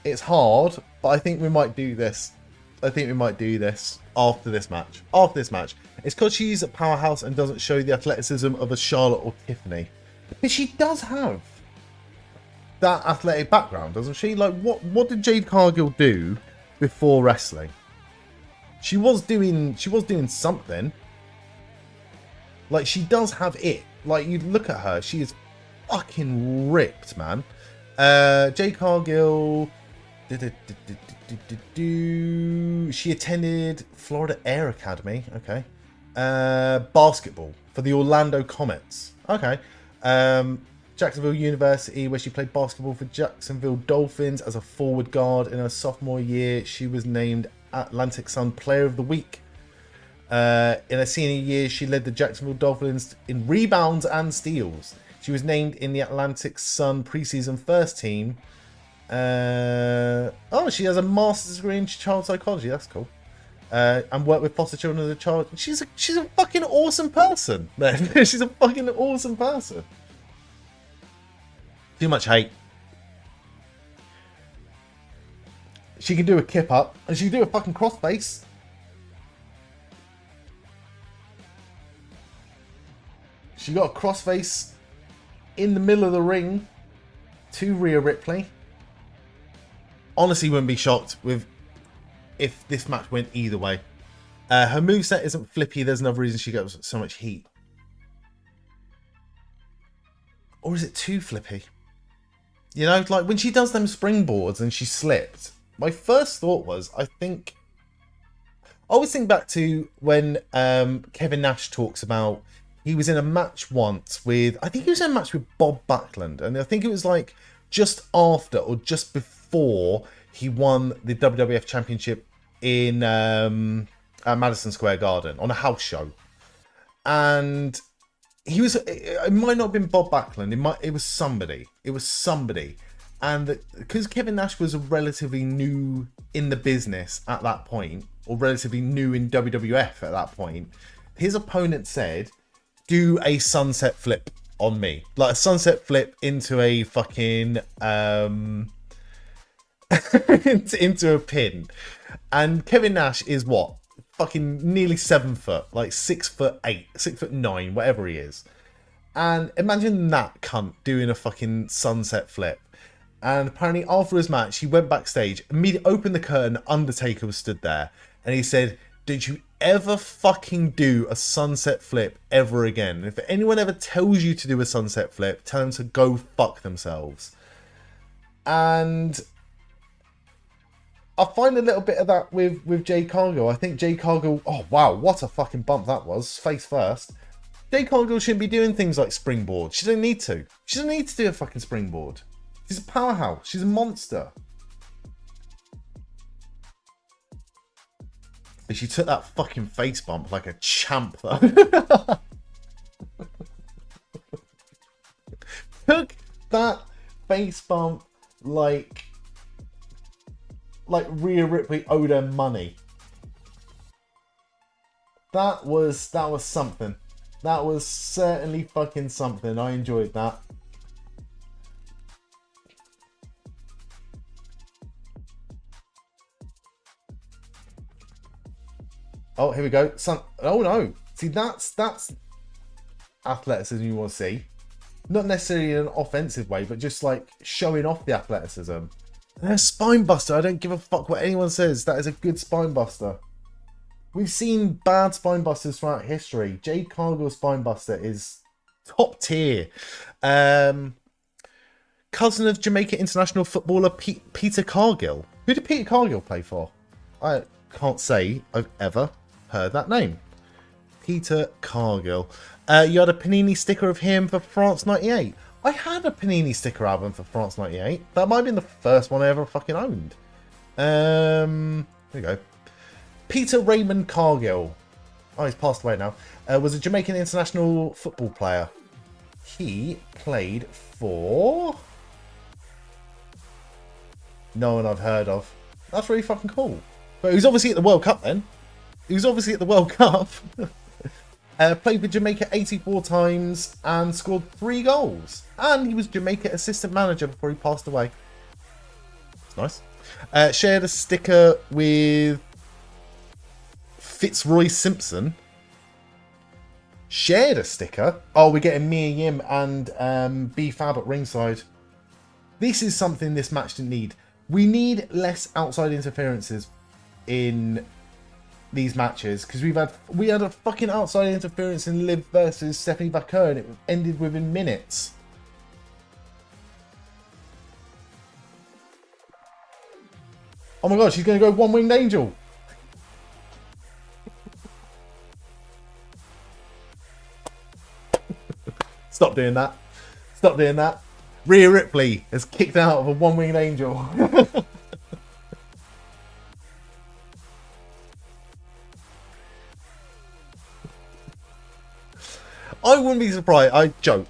it's hard, but I think we might do this. I think we might do this after this match. After this match. It's because she's a powerhouse and doesn't show the athleticism of a Charlotte or Tiffany. But she does have that athletic background, doesn't she? Like, what did Jade Cargill do before wrestling? She was doing something. Like, she does have it. Like, you look at her, she is fucking ripped, man. Jade Cargill, She attended Florida Air Academy. Okay. Basketball for the Orlando Comets. Okay. Jacksonville University, where she played basketball for Jacksonville Dolphins as a forward guard. In her sophomore year, she was named Atlantic Sun Player of the Week. In her senior year, she led the Jacksonville Dolphins in rebounds and steals. She was named in the Atlantic Sun preseason first team. Oh, she has a master's degree in child psychology. That's cool. And worked with foster children as a child. She's a fucking awesome person, man. She's a fucking awesome person. Too much hate. She can do a kip up, and she can do a fucking crossface. She got a crossface in the middle of the ring to Rhea Ripley. Honestly, wouldn't be shocked if this match went either way. Her moveset isn't flippy. There's another reason she gets so much heat. Or is it too flippy? You know, like when she does them springboards and she slipped, my first thought was, I always think back to when Kevin Nash talks about he was in a match once with, I think he was in a match with Bob Backlund, and I think it was like just after or just before he won the WWF Championship in Madison Square Garden on a house show. And he was, it might not have been Bob Backlund, it was somebody. It was somebody. And because Kevin Nash was relatively new in the business at that point, or relatively new in WWF at that point, his opponent said, do a sunset flip on me. Like a sunset flip into a fucking, into a pin. And Kevin Nash is what? Fucking nearly 7 foot, like 6'8", 6'9", whatever he is. And imagine that cunt doing a fucking sunset flip. And apparently after his match, he went backstage, immediately opened the curtain, Undertaker was stood there, and he said, did you ever fucking do a sunset flip ever again? And if anyone ever tells you to do a sunset flip, tell them to go fuck themselves. And I find a little bit of that with Jade Cargill. I think Jade Cargill, oh wow, what a fucking bump that was, face first. Jade Cargill shouldn't be doing things like springboard. She doesn't need to. She doesn't need to do a fucking springboard. She's a powerhouse. She's a monster. But she took that fucking face bump like a champ, though. Took that face bump like Rhea Ripley owed her money. That was something. That was certainly fucking something. I enjoyed that. Oh, here we go. Oh no. See, that's athleticism you want to see. Not necessarily in an offensive way, but just like showing off the athleticism. And a spine buster. I don't give a fuck what anyone says. That is a good spine buster. We've seen bad spine busters throughout history. Jade Cargill's spine buster is top tier. Cousin of Jamaica international footballer Peter Cargill. Who did Peter Cargill play for? I can't say I've ever heard that name. Peter Cargill. You had a Panini sticker of him for France 98. I had a Panini sticker album for France 98. That might have been the first one I ever fucking owned. There you go. Peter Raymond Cargill. Oh, he's passed away now. Was a Jamaican international football player. He played for no one I've heard of. That's really fucking cool. But he was obviously at the World Cup then. He was obviously at the World Cup. Played for Jamaica 84 times and scored 3 goals. And he was Jamaica assistant manager before he passed away. It's nice. Shared a sticker with Fitzroy Simpson. Shared a sticker? Oh, we're getting Mia Yim and B-Fab at ringside. This is something this match didn't need. We need less outside interferences in these matches, because we had a fucking outside interference in Liv versus Stephanie Vaquer and it ended within minutes. Oh my god, she's going to go one-winged angel. Stop doing that. Stop doing that. Rhea Ripley has kicked out of a one-winged angel. I wouldn't be surprised. I joke.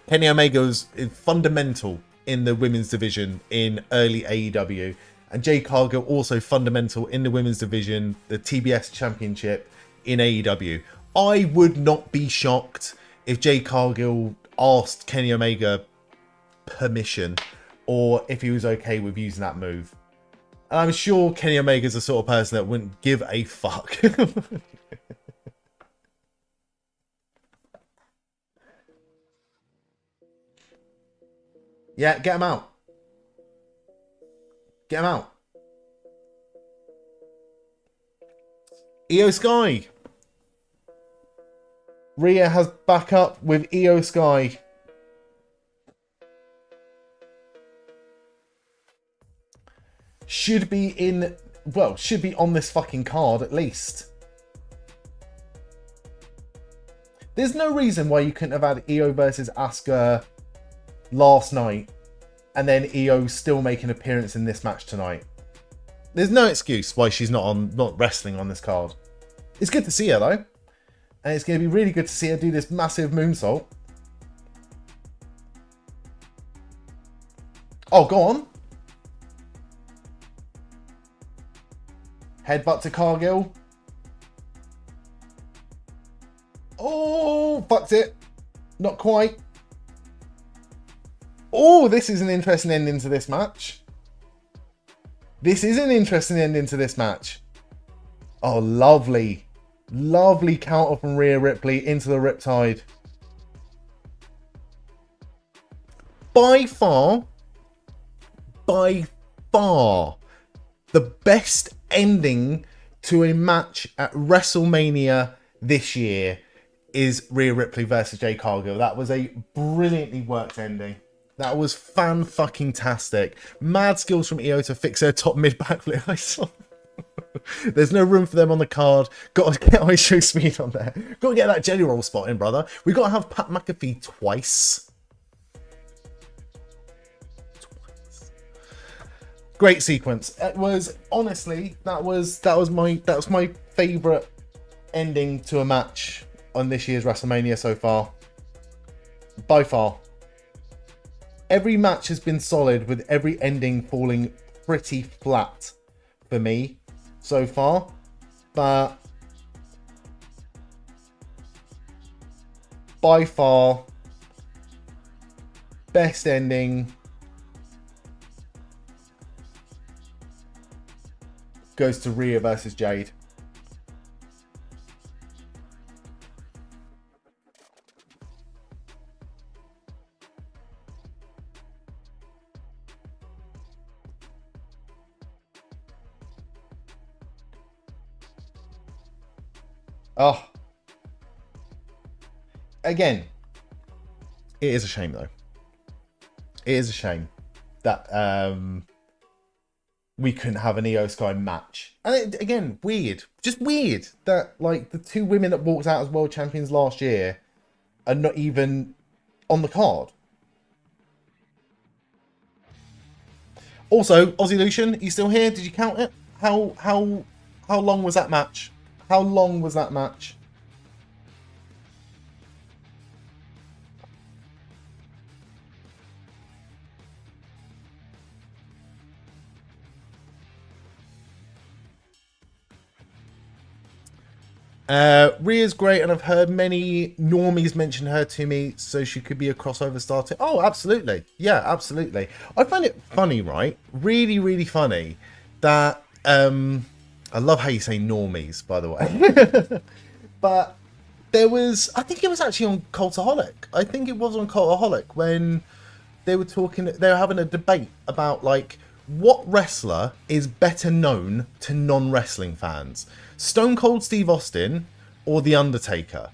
Kenny Omega is fundamental in the women's division in early AEW. And Jade Cargill also fundamental in the women's division, the TBS Championship in AEW. I would not be shocked if Jade Cargill asked Kenny Omega permission or if he was okay with using that move. And I'm sure Kenny Omega's the sort of person that wouldn't give a fuck. Yeah, get him out. Get him out. Iyo Sky. Rhea has backup with Iyo Sky. Should be in, well, should be on this fucking card at least. There's no reason why you couldn't have had Iyo versus Asuka last night and then Iyo still make an appearance in this match tonight. There's no excuse why she's not wrestling on this card. It's good to see her though. And it's going to be really good to see her do this massive moonsault. Oh, go on. Headbutt to Cargill. Oh, fucked it. Not quite. Oh, this is an interesting ending to this match. This is an interesting ending to this match. Oh, lovely. Lovely counter from Rhea Ripley into the Riptide. By far, the best ending to a match at WrestleMania this year is Rhea Ripley versus Jade Cargill. That was a brilliantly worked ending. That was fan-fucking-tastic. Mad skills from Iyo to fix her top mid backflip. I saw. There's no room for them on the card. Got to get ISO speed on there. Got to get that jelly roll spot in, brother. We got to have Pat McAfee twice. Great sequence. It was honestly that was my favourite ending to a match on this year's WrestleMania so far. By far. Every match has been solid with every ending falling pretty flat for me so far. But by far best ending goes to Rhea versus Jade. Oh. Again, it is a shame though. It is a shame that we couldn't have an Iyo Sky match. And again, weird. Just weird that like the two women that walked out as world champions last year are not even on the card. Also, Aussie Lucian, you still here? Did you count it? How long was that match? How long was that match? Rhea's great, and I've heard many normies mention her to me, so she could be a crossover star too. Oh, absolutely. Yeah, absolutely. I find it funny, right? Really, really funny that I love how you say normies, by the way. But there was, I think it was actually on Cultaholic. I think it was on Cultaholic when they were having a debate about like what wrestler is better known to non-wrestling fans, Stone Cold Steve Austin or The Undertaker.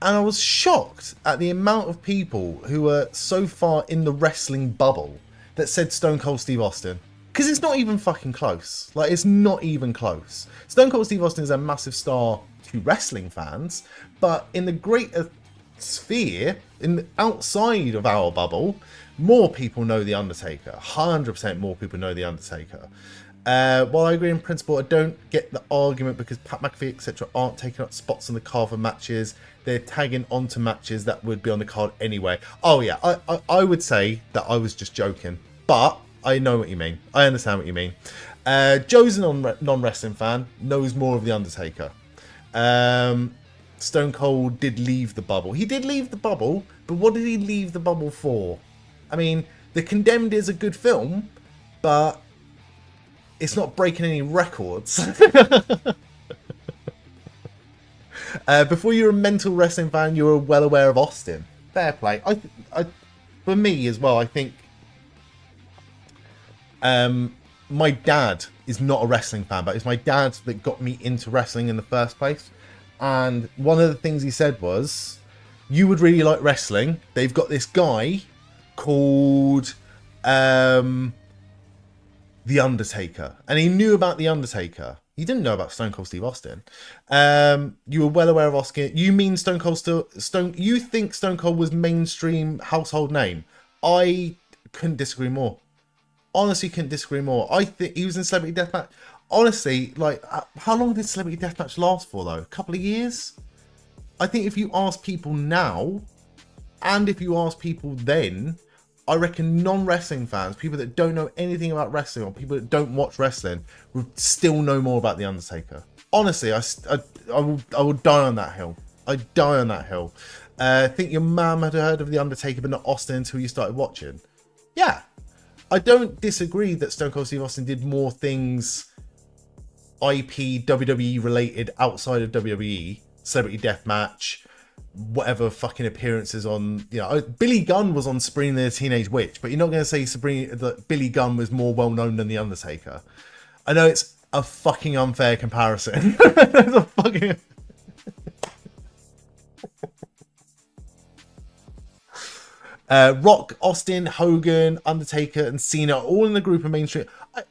And I was shocked at the amount of people who were so far in the wrestling bubble that said Stone Cold Steve Austin. Because it's not even fucking close. Like, it's not even close. Stone Cold Steve Austin is a massive star to wrestling fans, but in the greater sphere, outside of our bubble, more people know The Undertaker. 100% more people know The Undertaker. While I agree in principle, I don't get the argument because Pat McAfee, etc. aren't taking up spots on the card for matches. They're tagging onto matches that would be on the card anyway. Oh yeah, I would say that I was just joking, but I know what you mean. I understand what you mean. Joe's a non-wrestling fan, knows more of The Undertaker. Stone Cold did leave the bubble. He did leave the bubble, but what did he leave the bubble for? I mean, The Condemned is a good film, but it's not breaking any records. Before you're a mental wrestling fan, you were well aware of Austin. Fair play. For me as well, I think my dad is not a wrestling fan, but it's my dad that got me into wrestling in the first place. And one of the things he said was, you would really like wrestling. They've got this guy called The Undertaker. And he knew about The Undertaker. He didn't know about Stone Cold Steve Austin. You were well aware of Austin. You mean Stone Cold you think Stone Cold was mainstream household name? I couldn't disagree more. Honestly, couldn't disagree more. I think he was in Celebrity Deathmatch. Honestly, like, how long did Celebrity Deathmatch last for, though? A couple of years? I think if you ask people now, and if you ask people then, I reckon non-wrestling fans, people that don't know anything about wrestling, or people that don't watch wrestling, would still know more about The Undertaker. Honestly, I would die on that hill. I'd die on that hill. I think your mum had heard of The Undertaker, but not Austin until you started watching. Yeah. I don't disagree that Stone Cold Steve Austin did more things IP WWE related outside of WWE, Celebrity Deathmatch, whatever fucking appearances on, you know, Billy Gunn was on Sabrina the Teenage Witch, but you're not going to say that Billy Gunn was more well known than The Undertaker. I know it's a fucking unfair comparison. It's a fucking... Rock, Austin, Hogan, Undertaker, and Cena all in the group of mainstream.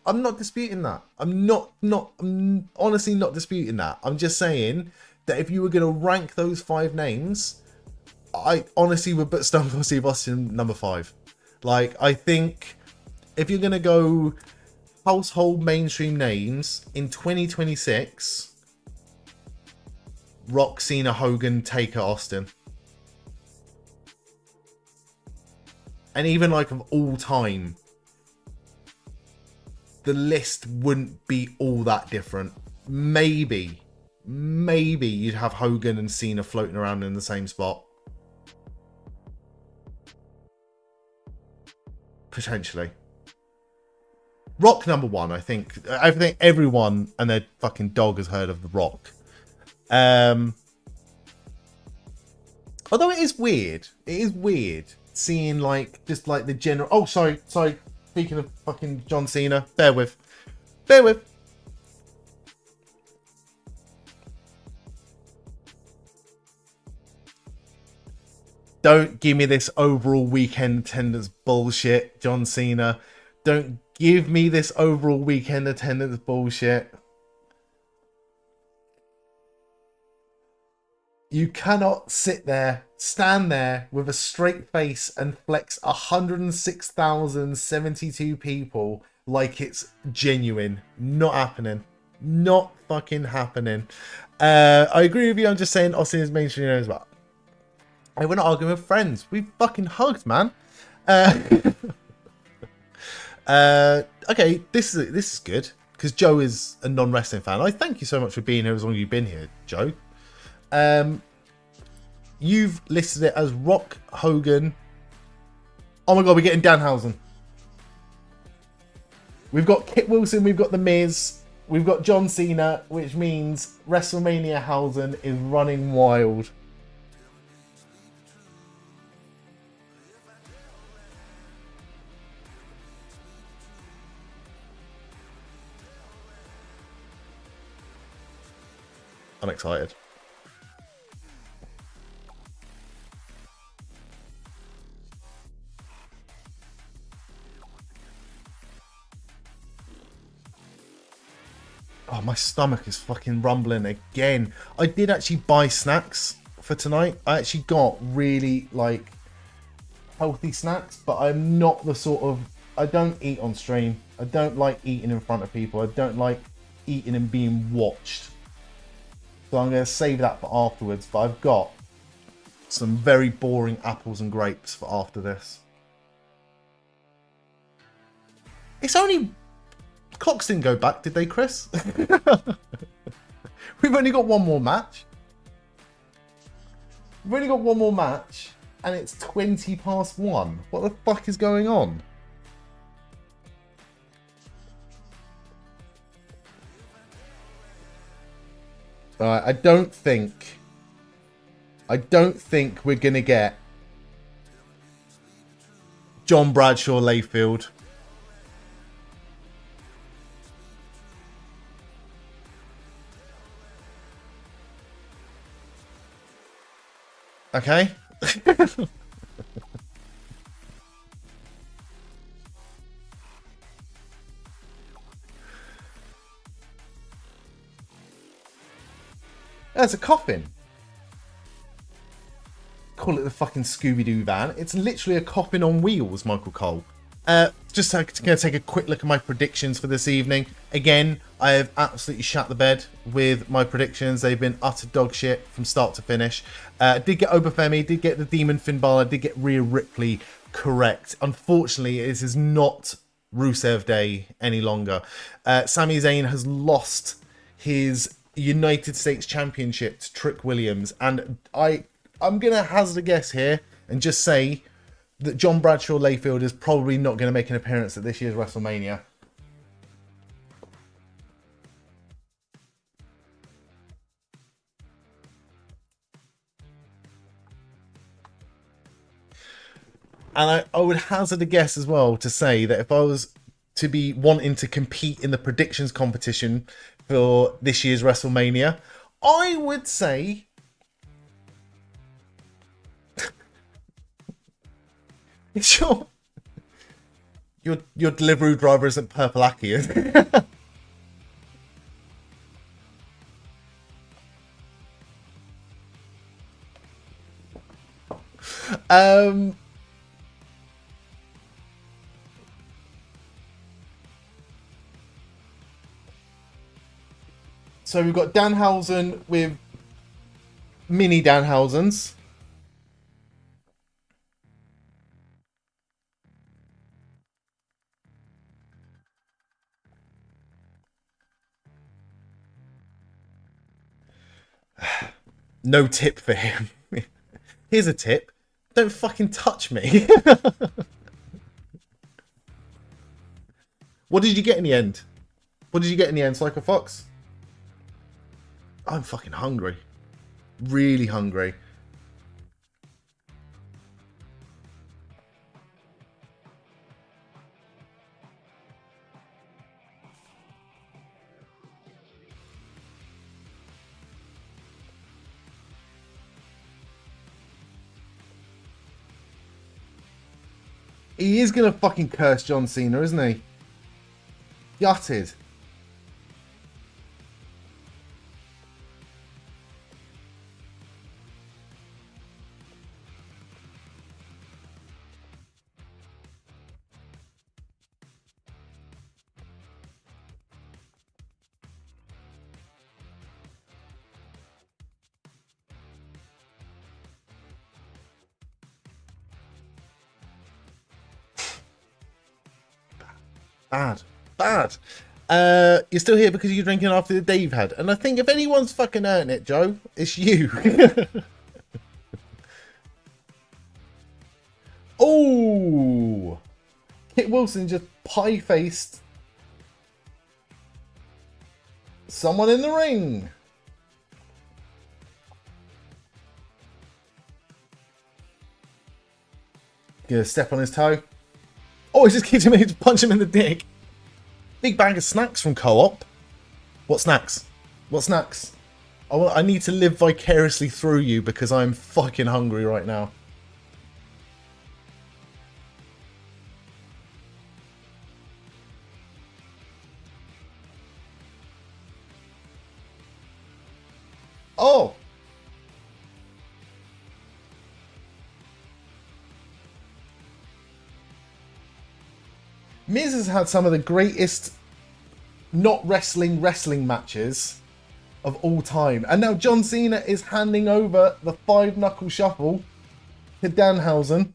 I'm not disputing that. I'm honestly not disputing that. I'm just saying that if you were going to rank those 5 names, I honestly would put Stone Cold Steve Austin number 5. Like, I think if you're going to go household mainstream names in 2026, Rock, Cena, Hogan, Taker, Austin. And even like of all time, the list wouldn't be all that different. Maybe you'd have Hogan and Cena floating around in the same spot. Potentially. Rock number 1, I think. I think everyone and their fucking dog has heard of The Rock. Although it is weird. It is weird seeing like just like the general. Oh, sorry. Speaking of fucking John Cena, bear with. Don't give me this overall weekend attendance bullshit, John Cena. Don't give me this overall weekend attendance bullshit. You cannot stand there with a straight face and flex 106,072 people like it's genuine. Not happening. Not fucking happening. I agree with you. I'm just saying Austin is mainstream as well. Hey, we're not arguing with friends. We fucking hugged, man. Okay, this is good because Joe is a non-wrestling fan. I thank you so much for being here as long as you've been here, Joe. You've listed it as Rock, Hogan. Oh my god, we're getting Danhausen. We've got Kit Wilson, we've got The Miz, we've got John Cena, which means WrestleMania Hausen is running wild. I'm excited. Oh, my stomach is fucking rumbling again. I did actually buy snacks for tonight. I actually got really, like, healthy snacks, but I'm not the sort of... I don't eat on stream. I don't like eating in front of people. I don't like eating and being watched. So I'm going to save that for afterwards. But I've got some very boring apples and grapes for after this. It's only... Clocks didn't go back, did they, Chris? We've only got one more match. We've only got one more match, and it's 20 past 1. What the fuck is going on? Alright, I don't think we're gonna get John Bradshaw Layfield. Okay. That's a coffin. Call it the fucking Scooby-Doo van. It's literally a coffin on wheels, Michael Cole. Just going to take a quick look at my predictions for this evening. Again, I have absolutely shat the bed with my predictions. They've been utter dog shit from start to finish. Did get Femi, did get the Demon Finn Bálor, did get Rhea Ripley correct. Unfortunately, this is not Rusev Day any longer. Sami Zayn has lost his United States Championship to Trick Williams. And I'm going to hazard a guess here and just say that John Bradshaw Layfield is probably not going to make an appearance at this year's WrestleMania. And I would hazard a guess as well to say that if I was to be wanting to compete in the predictions competition for this year's WrestleMania, I would say... Sure. Your delivery driver isn't Purple Aki, is it? So we've got Danhausen with mini Danhausens. No tip for him. Here's a tip. Don't fucking touch me. What did you get in the end? What did you get in the end, Psycho Fox? I'm fucking hungry. Really hungry. He is going to fucking curse John Cena, isn't he? Gutted. Bad. You're still here because you're drinking after the day you've had. And I think if anyone's fucking earned it, Joe, it's you. Oh! Kit Wilson just pie-faced someone in the ring. Gonna step on his toe. Oh, he just kicked him in to punch him in the dick. Big bag of snacks from Co-op. What snacks? What snacks? I need to live vicariously through you because I'm fucking hungry right now. Oh! Miz has had some of the greatest not wrestling matches of all time. And now John Cena is handing over the 5-knuckle shuffle to Danhausen.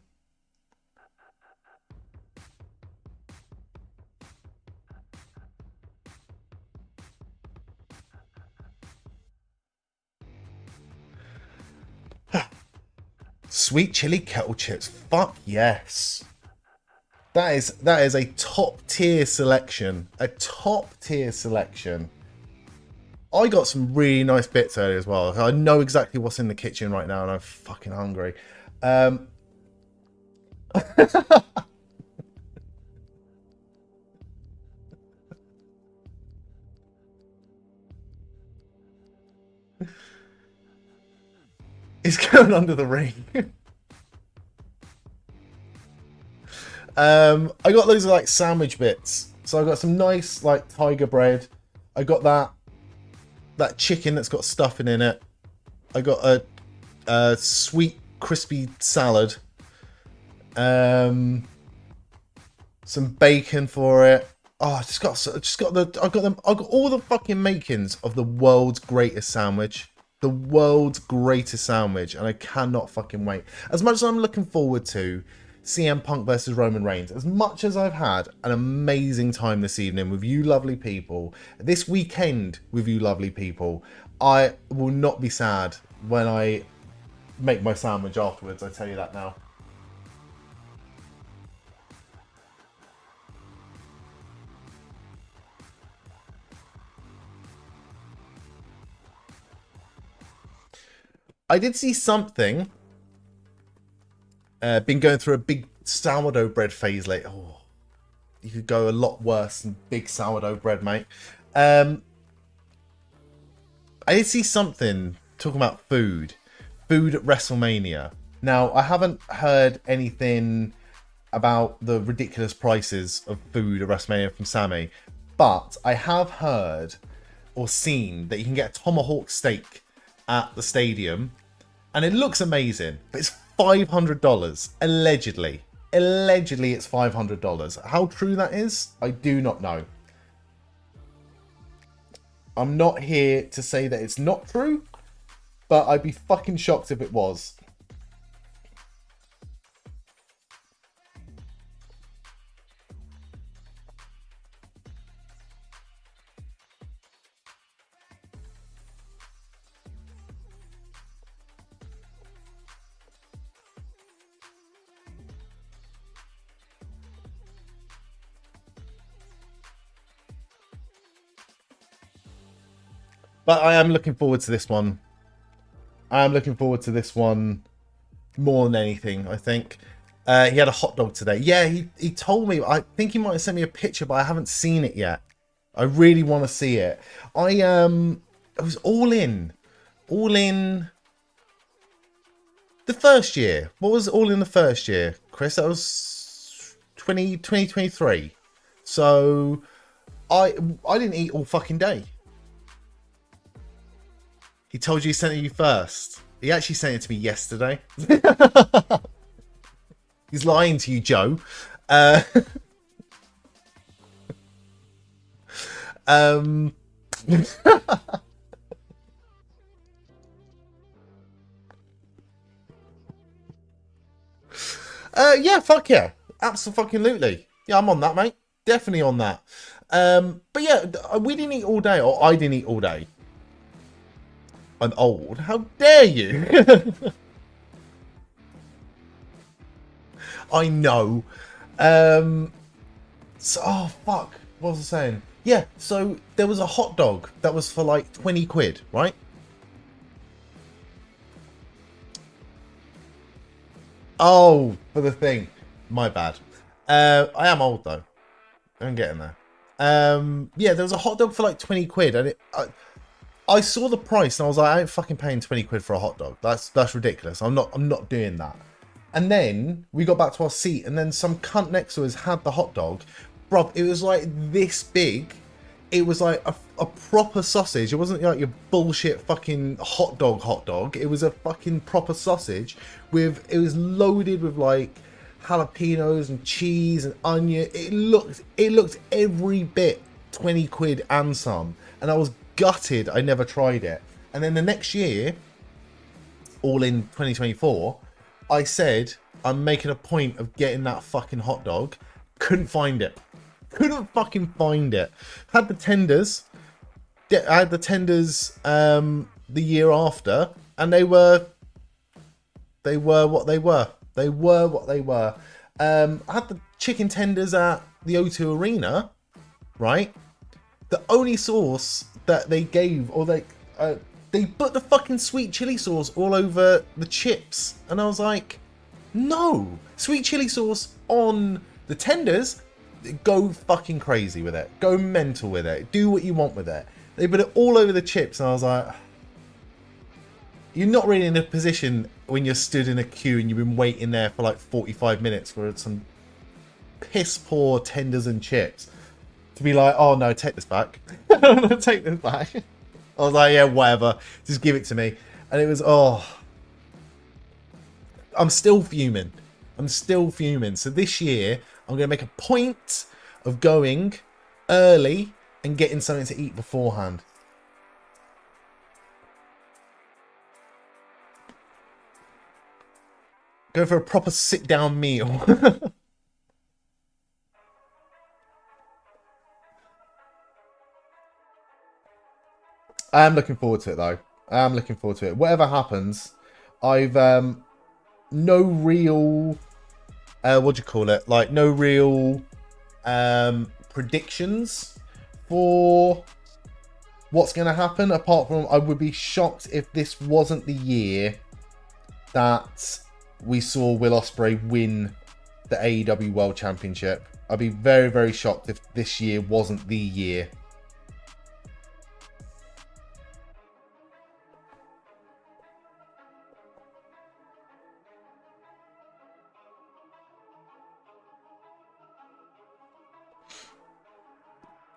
Sweet chili kettle chips. Fuck yes. That is a top tier selection. A top tier selection. I got some really nice bits earlier as well. I know exactly what's in the kitchen right now and I'm fucking hungry. It's going under the ring. I got loads of like sandwich bits. So I got some nice like tiger bread. I got that chicken that's got stuffing in it. I got a sweet crispy salad. Some bacon for it. Oh, I got all the fucking makings of the world's greatest sandwich. The world's greatest sandwich, and I cannot fucking wait. As much as I'm looking forward to CM Punk versus Roman Reigns, as much as I've had an amazing time this evening with you lovely people, this weekend with you lovely people, I will not be sad when I make my sandwich afterwards, I tell you that now. I did see something. Been going through a big sourdough bread phase lately. Oh, you could go a lot worse than big sourdough bread, mate. I did see something talking about food at WrestleMania. Now, I haven't heard anything about the ridiculous prices of food at WrestleMania from Sami, but I have heard or seen that you can get a tomahawk steak at the stadium, and it looks amazing, but it's $500 allegedly. Allegedly, it's $500. How true that is, I do not know. I'm not here to say that it's not true, but I'd be fucking shocked if it was. But I am looking forward to this one. I am looking forward to this one more than anything, I think. He had a hot dog today. Yeah, he told me. I think he might have sent me a picture, but I haven't seen it yet. I really want to see it. I was all in the first year. What was all in the first year, Chris? That was 2023. So I didn't eat all fucking day. He told you he sent it you first. He actually sent it to me yesterday. He's lying to you, Joe. Yeah, fuck yeah. Absolutely. Yeah, I'm on that, mate. Definitely on that. But yeah, we didn't eat all day, or I didn't eat all day. I'm old. How dare you? I know. So, oh, fuck. What was I saying? Yeah, so there was a hot dog that was for like 20 quid, right? Oh, for the thing. My bad. I am old, though. I'm getting there. Yeah, there was a hot dog for like 20 quid, and I saw the price and I was like, I ain't fucking paying 20 quid for a hot dog. That's ridiculous. I'm not doing that. And then we got back to our seat, and then some cunt next to us had the hot dog. Bruv, it was like this big. it was like a proper sausage. It wasn't like your bullshit fucking hot dog. It was a fucking proper sausage with, it was loaded with like jalapenos and cheese and onion. It looked every bit 20 quid and some. And I was gutted I never tried it. And then the next year, all in 2024, I said I'm making a point of getting that fucking hot dog. Couldn't find it. Couldn't fucking find it. Had the tenders. I had the tenders the year after, and they were what they were. They were what they were. I had the chicken tenders at the O2 Arena, right? The only sauce that they gave, or they put the fucking sweet chili sauce all over the chips, and I was like, no, sweet chili sauce on the tenders. Go fucking crazy with it. Go mental with it. Do what you want with it. They put it all over the chips, and I was like, you're not really in a position when you're stood in a queue and you've been waiting there for like 45 minutes for some piss poor tenders and chips to be like, oh no, take this back. Take this back. I was like, yeah, whatever. Just give it to me. And it was, oh, I'm still fuming. I'm still fuming. So this year, I'm going to make a point of going early and getting something to eat beforehand. Go for a proper sit-down meal. I am looking forward to it, though. I am looking forward to it. Whatever happens, I've no real... what do you call it? Like, no real predictions for what's going to happen, apart from I would be shocked if this wasn't the year that we saw Will Ospreay win the AEW World Championship. I'd be very, very shocked if this year wasn't the year.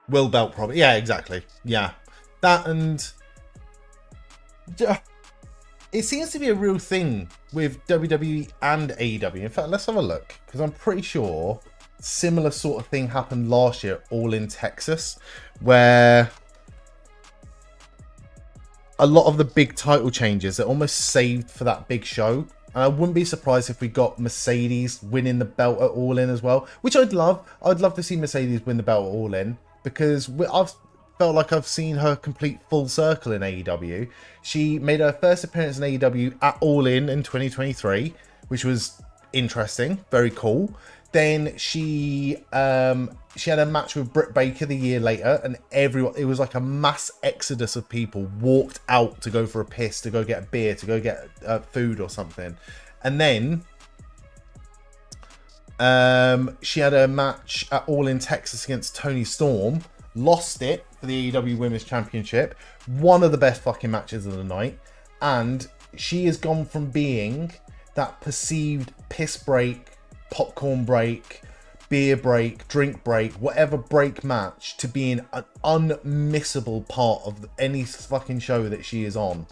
Will belt probably. Yeah, exactly. Yeah. That, and it seems to be a real thing with WWE and AEW. In fact, let's have a look, because I'm pretty sure similar sort of thing happened last year, all in Texas, where a lot of the big title changes are almost saved for that big show. And I wouldn't be surprised if we got Mercedes winning the belt at All In as well, which I'd love. I'd love to see Mercedes win the belt at All In, because I've felt like I've seen her complete full circle in AEW. She made her first appearance in AEW at All In 2023, which was interesting, very cool. Then she had a match with Britt Baker the year later, and it was like a mass exodus of people walked out to go for a piss, to go get a beer, to go get food or something. And then she had a match at All In Texas against Toni Storm, lost it for the AEW Women's Championship, one of the best fucking matches of the night, and she has gone from being that perceived piss break, popcorn break, beer break, drink break, whatever break match, to being an unmissable part of any fucking show that she is on.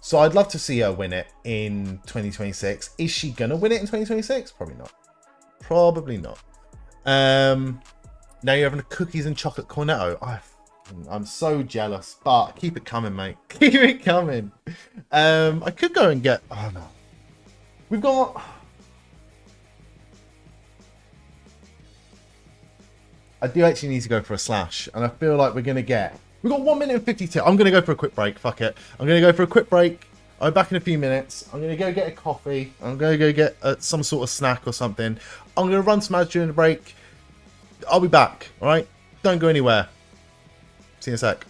So I'd love to see her win it in 2026. Is she gonna win it in 2026? Probably not. Probably not. Now you're having a cookies and chocolate cornetto. I'm so jealous, but keep it coming, mate. Keep it coming. I could go and get... Oh, no. We've got... I do actually need to go for a slash, and I feel like we're going to get... We've got 1 minute and 52. I'm going to go for a quick break. Fuck it. I'm going to go for a quick break. I'll be back in a few minutes. I'm going to go get a coffee. I'm going to go get some sort of snack or something. I'm going to run some ads during the break. I'll be back, all right? Don't go anywhere. See you in a sec.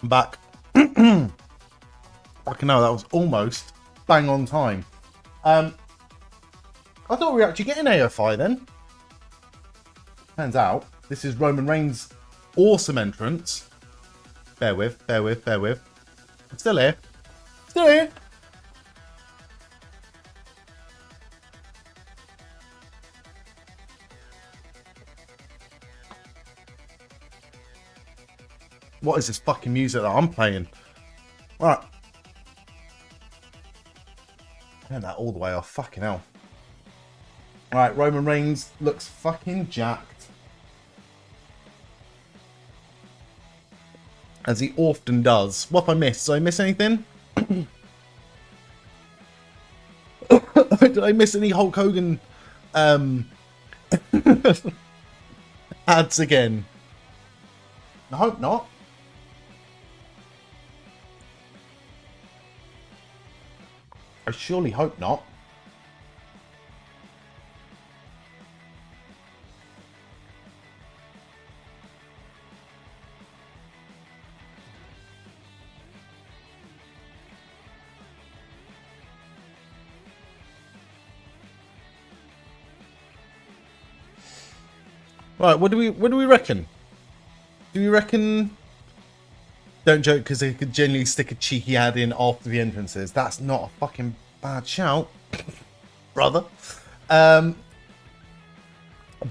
I'm back. Fucking hell, that was almost bang on time. I thought we were actually getting AFI then. Turns out, this is Roman Reigns' awesome entrance. Bear with. I'm still here. Still here. What is this fucking music that I'm playing? Alright. Turn that all the way off. Fucking hell. Alright, Roman Reigns looks fucking jacked. As he often does. What have I missed? Did I miss anything? Did I miss any Hulk Hogan ads again? I hope not. I surely hope not. Right, what do we reckon? Do we reckon? Don't joke, because they could genuinely stick a cheeky ad in after the entrances. That's not a fucking bad shout, brother. Have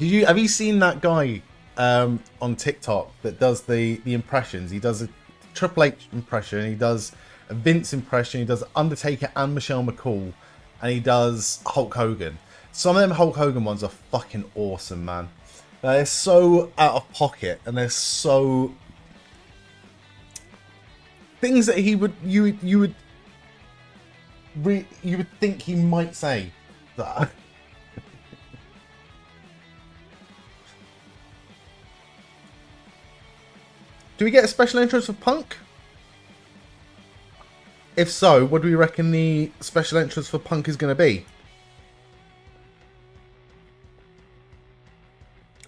you seen that guy on TikTok that does the impressions? He does a Triple H impression, he does a Vince impression, he does Undertaker and Michelle McCool, and he does Hulk Hogan. Some of them Hulk Hogan ones are fucking awesome, man. They're so out of pocket, and they're so things that you would think he might say. That. Do we get a special entrance for Punk? If so, what do we reckon the special entrance for Punk is going to be?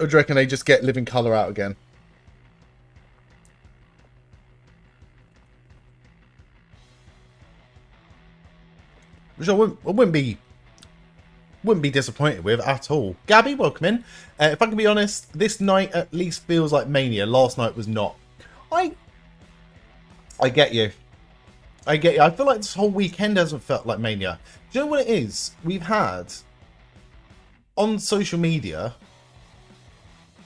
Or do you reckon they just get Living Colour out again? Which I wouldn't be disappointed with at all. Gabby, welcome in. If I can be honest, this night at least feels like Mania. Last night was not. I get you. I get you. I feel like this whole weekend hasn't felt like Mania. Do you know what it is? We've had on social media.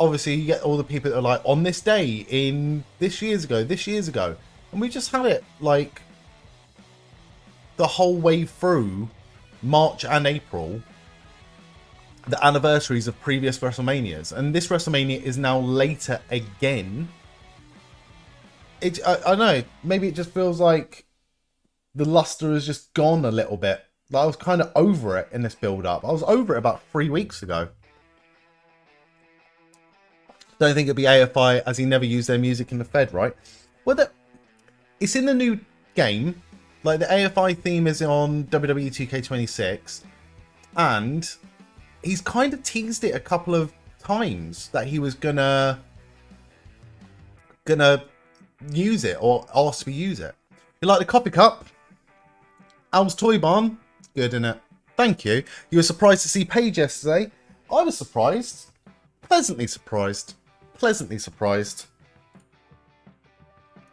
Obviously, you get all the people that are like, on this day, in this years ago. And we just had it, like, the whole way through March and April, the anniversaries of previous WrestleManias. And this WrestleMania is now later again. I don't know, maybe it just feels like the luster has just gone a little bit. Like, I was kind of over it in this build-up. I was over it about 3 weeks ago. Don't think it'd be AFI, as he never used their music in the Fed, right? Well, it's in the new game. Like, the AFI theme is on WWE 2K26, and he's kind of teased it a couple of times that he was gonna use it or ask to use it. You like the coffee cup? Al's Toy Barn? Good, innit? Thank you. You were surprised to see Paige yesterday? I was surprised. Pleasantly surprised. Pleasantly surprised.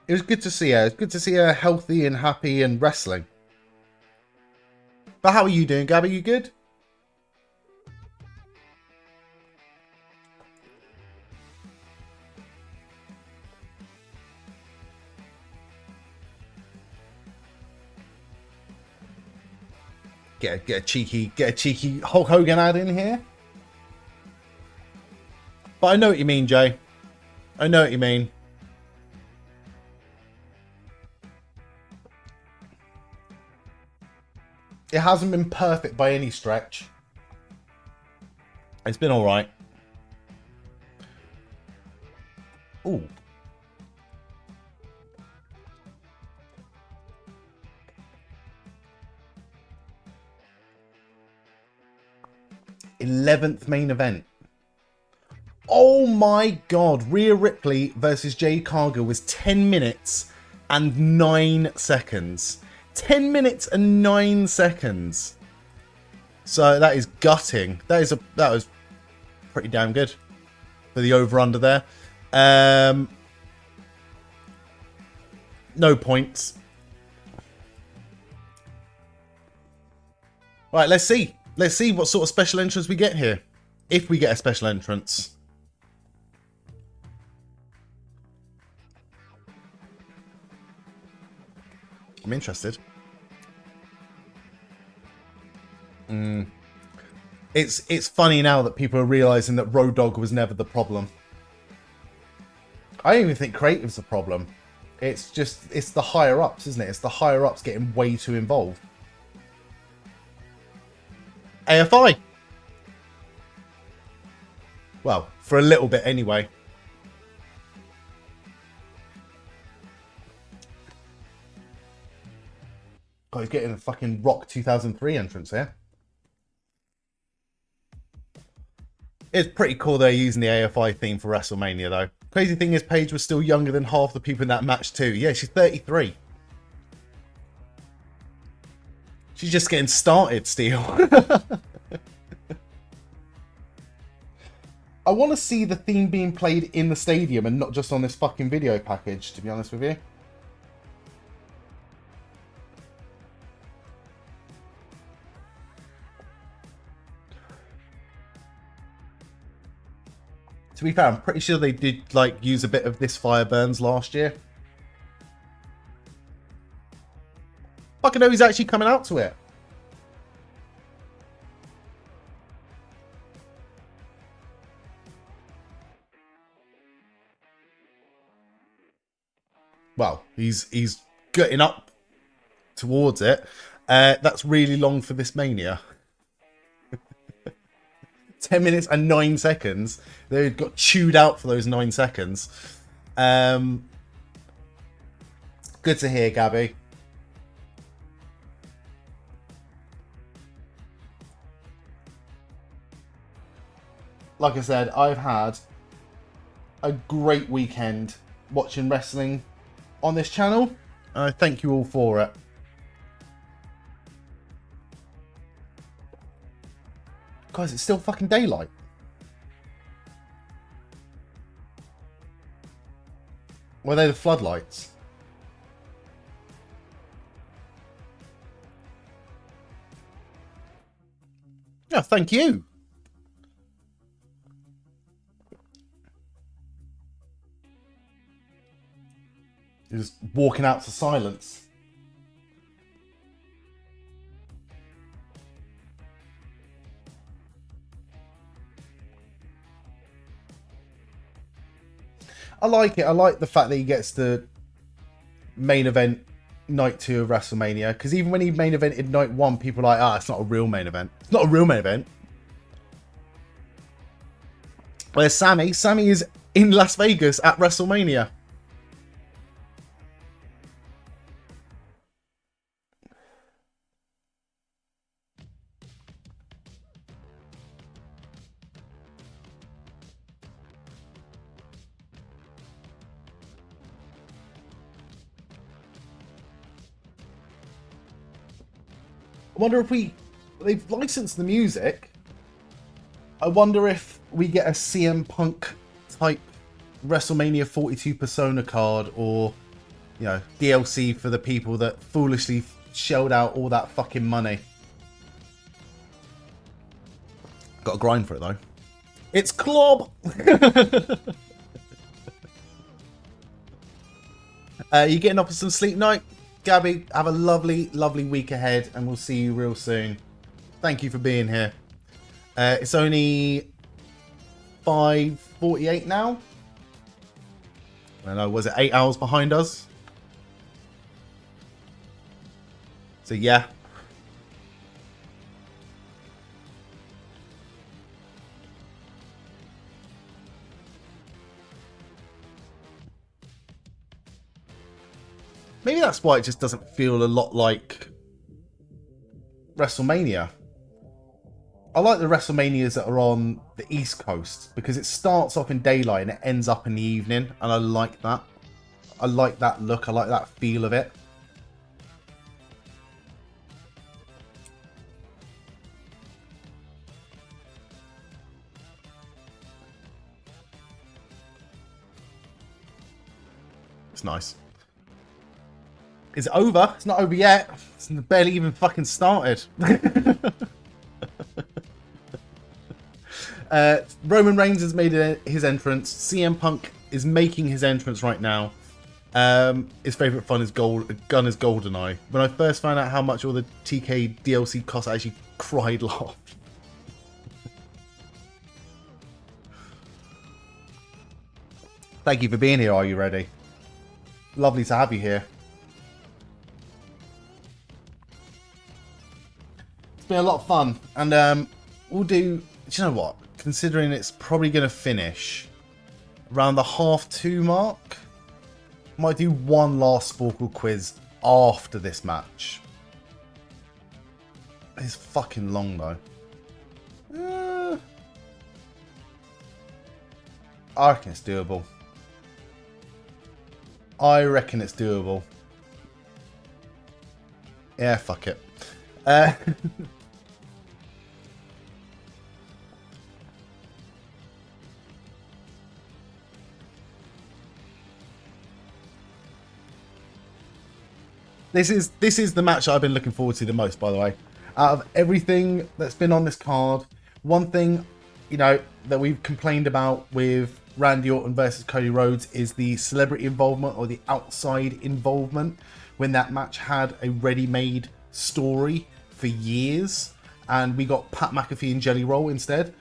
It was good to see her. It's good to see her healthy and happy and wrestling. But how are you doing, Gabby? You good? Get a cheeky Hulk Hogan ad in here. But I know what you mean, Jay. I know what you mean. It hasn't been perfect by any stretch. It's been alright. Ooh. th main event. Oh my god. Rhea Ripley versus Jade Cargill was 10 minutes and 9 seconds. 10 minutes and 9 seconds. So that is gutting. That was pretty damn good for the over-under there. No points. Right, let's see. Let's see what sort of special entrance we get here. If we get a special entrance. I'm interested. It's funny now that people are realizing that Road Dogg was never the problem. I don't even think creative's the problem. It's the higher ups, isn't it? It's the higher ups getting way too involved. AFI. Well, for a little bit anyway. God, he's getting a fucking Rock 2003 entrance here. It's pretty cool they're using the AFI theme for WrestleMania, though. Crazy thing is, Paige was still younger than half the people in that match, too. Yeah, she's 33. She's just getting started, Steel. I want to see the theme being played in the stadium and not just on this fucking video package, to be honest with you. To be fair, I'm pretty sure they did like use a bit of This Fire Burns last year. Fucking know he's actually coming out to it. Well, he's getting up towards it. That's really long for this Mania. 10 minutes and 9 seconds. They got chewed out for those 9 seconds. Good to hear, Gabby. Like I said, I've had a great weekend watching wrestling on this channel. I thank you all for it. Guys, it's still fucking daylight. Were they the floodlights? Yeah, thank you. Just walking out to silence. I like it. I like the fact that he gets the main event night 2 of WrestleMania. Because even when he main evented night 1, people are like, it's not a real main event. It's not a real main event. Where's Sami? Sami is in Las Vegas at WrestleMania. I wonder if they've licensed the music. I wonder if we get a CM Punk type WrestleMania 42 Persona card, or, you know, DLC for the people that foolishly shelled out all that fucking money. Got to grind for it though. It's Clob! You getting up for some sleep night? Gabby, have a lovely, lovely week ahead, and we'll see you real soon. Thank you for being here. It's only 5:48 now. I don't know, was it 8 hours behind us? So yeah. Maybe that's why it just doesn't feel a lot like WrestleMania. I like the WrestleManias that are on the East Coast because it starts off in daylight and it ends up in the evening, and I like that. I like that look. I like that feel of it. It's nice. Is it over? It's not over yet. It's barely even fucking started. Roman Reigns has made his entrance. CM Punk is making his entrance right now. His favourite gun is GoldenEye. When I first found out how much all the TK DLC cost, I actually cried laugh. Thank you for being here. Are you ready? Lovely to have you here. It's been a lot of fun, and we'll do. Do you know what? Considering it's probably going to finish around the 2:30 mark, might do one last Sporkle quiz after this match. It's fucking long though. I reckon it's doable. I reckon it's doable. Yeah, fuck it. This is the match I've been looking forward to the most, by the way. Out of everything that's been on this card, one thing, you know, that we've complained about with Randy Orton versus Cody Rhodes is the celebrity involvement or the outside involvement, when that match had a ready-made story for years and we got Pat McAfee and Jelly Roll instead.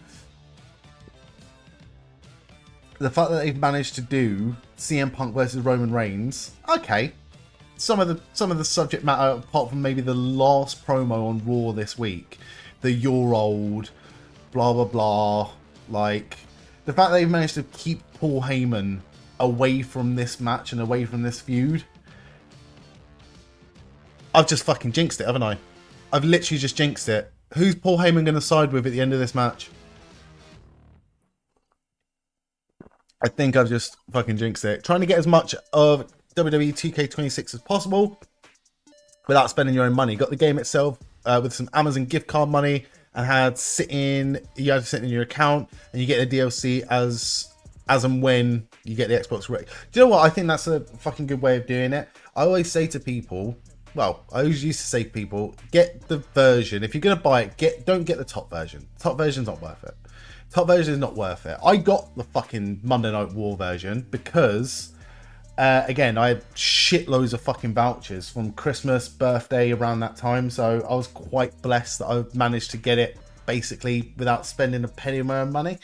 The fact that they've managed to do CM Punk versus Roman Reigns, okay. Some of the subject matter, apart from maybe the last promo on Raw this week, the "you're old," blah blah blah, like the fact that they've managed to keep Paul Heyman away from this match and away from this feud. I've just fucking jinxed it, haven't I? I've literally just jinxed it. Who's Paul Heyman going to side with at the end of this match? I think I've just fucking jinxed it. Trying to get as much of WWE 2K26 as possible without spending your own money. Got the game itself with some Amazon gift card money and you had to sit in your account and you get the DLC as and when you get the Xbox One. Do you know what? I think that's a fucking good way of doing it. I always say to people, well, I always used to say to people, get the version. If you're going to buy it, don't get the top version. Top version's not worth it. Top version is not worth it. I got the fucking Monday Night War version because again, I had shitloads of fucking vouchers from Christmas, birthday, around that time. So I was quite blessed that I managed to get it basically without spending a penny of my own money.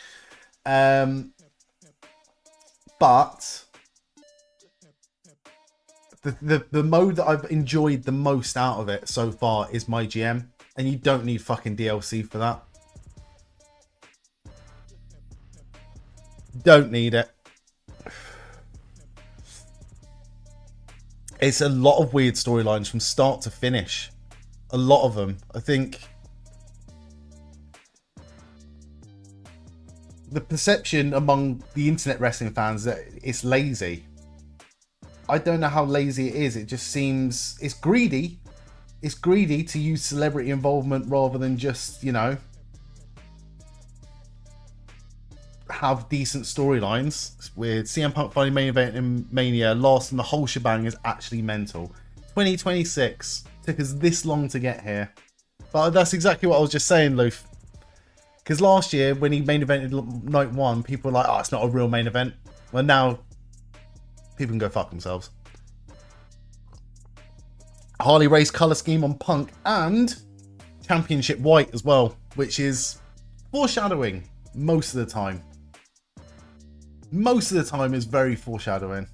But the mode that I've enjoyed the most out of it so far is my GM. And you don't need fucking DLC for that. Don't need it. It's a lot of weird storylines from start to finish. A lot of them. I think the perception among the internet wrestling fans that it's lazy. I don't know how lazy it is. It just seems it's greedy. It's greedy to use celebrity involvement rather than just, you know, have decent storylines. With CM Punk finally main event in Mania, lost, and the whole shebang is actually mental. 2026 took us this long to get here, but that's exactly what I was just saying, Loof. Because last year when he main evented night one, people were like, "Oh, it's not a real main event." Well, now people can go fuck themselves. Harley Race color scheme on Punk and championship white as well, which is foreshadowing most of the time. Most of the time is very foreshadowing.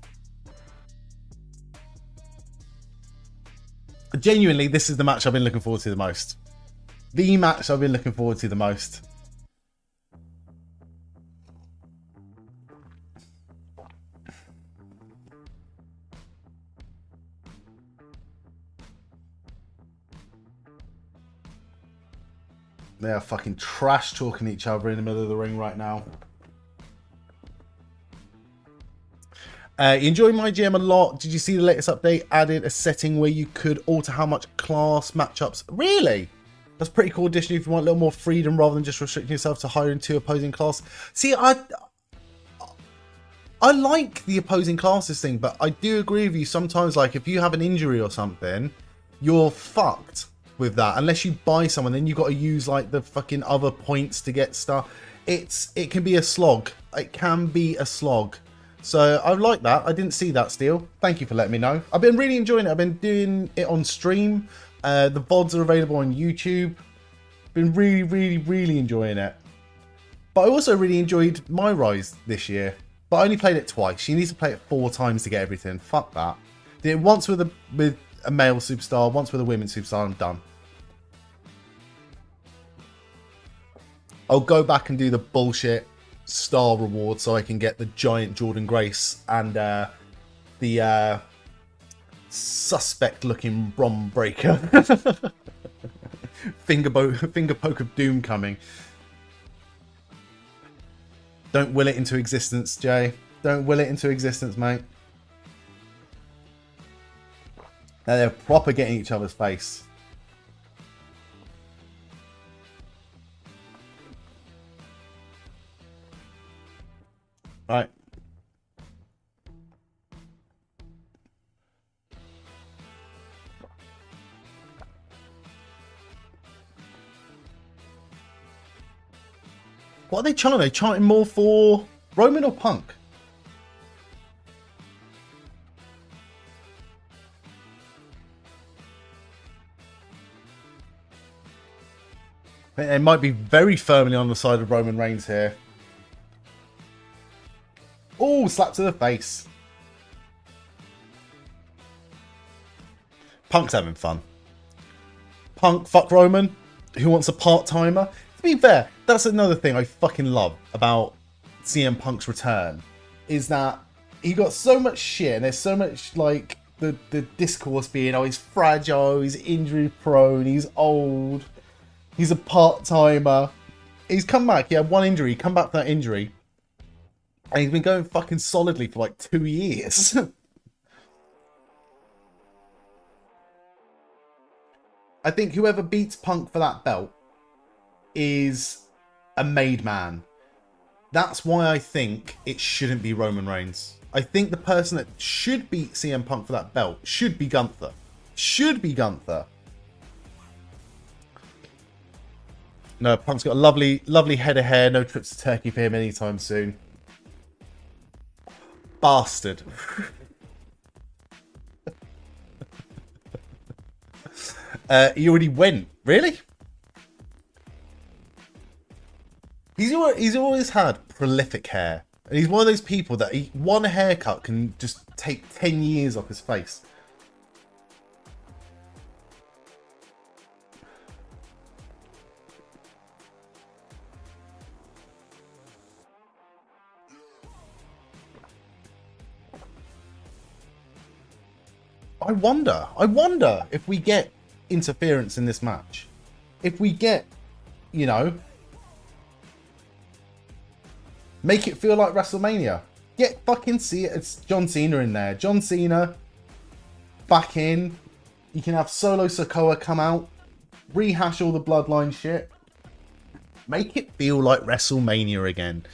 Genuinely, this is the match I've been looking forward to the most. The match I've been looking forward to the most. They are fucking trash talking each other in the middle of the ring right now. You enjoyed my GM a lot. Did you see the latest update? Added a setting where you could alter how much class matchups. Really? That's pretty cool addition if you want a little more freedom rather than just restricting yourself to hiring 2 opposing class. See, I like the opposing classes thing, but I do agree with you. Sometimes, like, if you have an injury or something, you're fucked with that. Unless you buy someone, then you've got to use, like, the fucking other points to get stuff. It can be a slog. It can be a slog. So I like that. I didn't see that, Steel. Thank you for letting me know. I've been really enjoying it. I've been doing it on stream. The VODs are available on YouTube. Been really, really, really enjoying it. But I also really enjoyed my Rise this year. But I only played it twice. You need to play it 4 times to get everything. Fuck that. Did it once with a male superstar, once with a women's superstar, I'm done. I'll go back and do the bullshit star reward so I can get the giant Jordan Grace and the suspect looking Bron Breaker. finger poke of doom coming. Don't will it into existence, Jay. Don't will it into existence, mate. Now they're proper getting each other's face. Right. What are they chanting? Are they chanting more for Roman or Punk? I think they might be very firmly on the side of Roman Reigns here. Oh, slap to the face. Punk's having fun. Punk, fuck Roman. Who wants a part-timer? To be fair, that's another thing I fucking love about CM Punk's return. Is that he got so much shit and there's so much, like, the discourse being, oh, he's fragile, he's injury prone, he's old, he's a part-timer. He's come back, he had one injury, come back from that injury. And he's been going fucking solidly for like 2 years. I think whoever beats Punk for that belt is a made man. That's why I think it shouldn't be Roman Reigns. I think the person that should beat CM Punk for that belt should be Gunther. Should be Gunther. No, Punk's got a lovely, lovely head of hair. No trips to Turkey for him anytime soon. Bastard. He already went. Really? He's always had prolific hair. And he's one of those people that one haircut can just take 10 years off his face. I wonder if we get interference in this match. If we get, you know, make it feel like WrestleMania. Get fucking see it. It's John Cena in there. John Cena back in. You can have Solo Sikoa come out, rehash all the bloodline shit. Make it feel like WrestleMania again.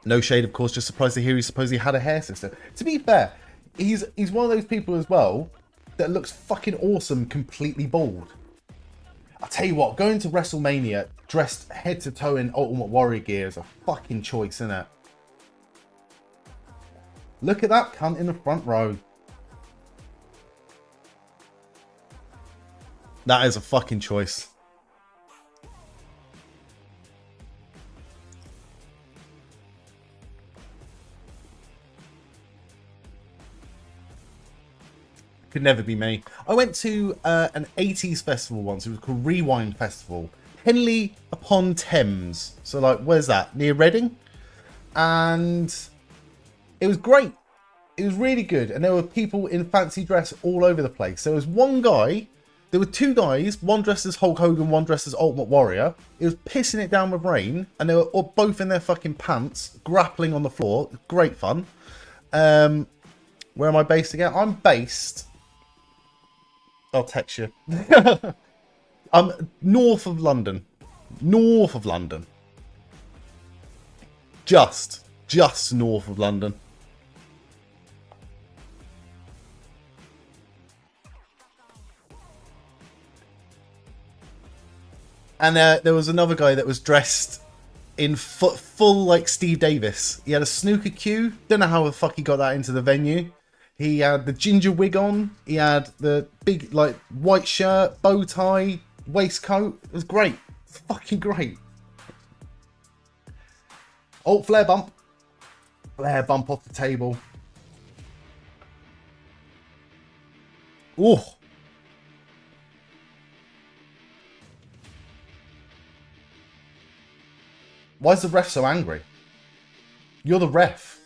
No shade, of course. Just surprised to hear he supposedly had a hair system. To be fair, he's one of those people as well that looks fucking awesome completely bald. I'll tell you what, going to WrestleMania dressed head to toe in Ultimate Warrior gear is a fucking choice, isn't it? Look at that cunt in the front row. That is a fucking choice. Could never be me. I went to an 80s festival once. It was called Rewind Festival. Henley upon Thames. So, like, where's that? Near Reading? And it was great. It was really good. And there were people in fancy dress all over the place. There was one guy There were two guys, one dressed as Hulk Hogan, one dressed as Ultimate Warrior. It was pissing it down with rain, and they were all both in their fucking pants, grappling on the floor. Great fun. Where am I based again? I'm based... I'll text you. I'm north of London. North of London. Just north of London. And there was another guy that was dressed in full like Steve Davis. He had a snooker cue. Don't know how the fuck he got that into the venue. He had the ginger wig on. He had the big like white shirt, bow tie, waistcoat. It was great. Fucking great. Oh, flare bump. Flare bump off the table. Oh. Why is the ref so angry? You're the ref.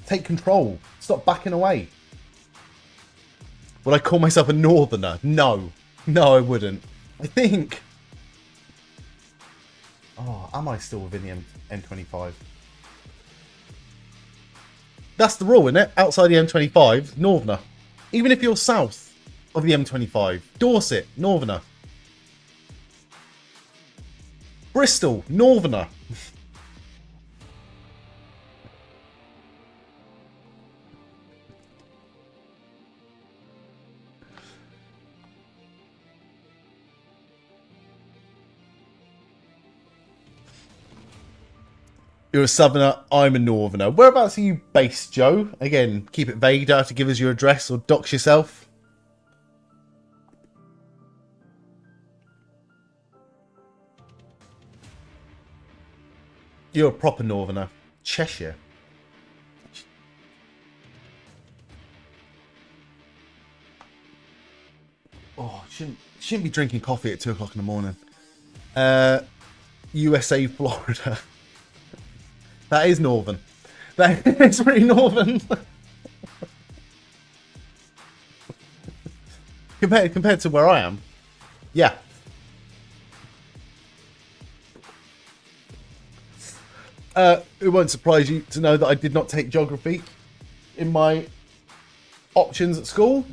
Take control. Stop backing away. Would I call myself a northerner? No. No, I wouldn't. I think... Oh, am I still within the M25? That's the rule, isn't it? Outside the M25, northerner. Even if you're south of the M25. Dorset, northerner. Bristol, northerner. You're a southerner, I'm a northerner. Whereabouts are you based, Joe? Again, keep it vague, don't have to give us your address or dox yourself. You're a proper northerner. Cheshire. Oh, shouldn't be drinking coffee at 2 o'clock in the morning. USA, Florida. That is northern. That is pretty northern. compared to where I am. Yeah. It won't surprise you to know that I did not take geography in my options at school.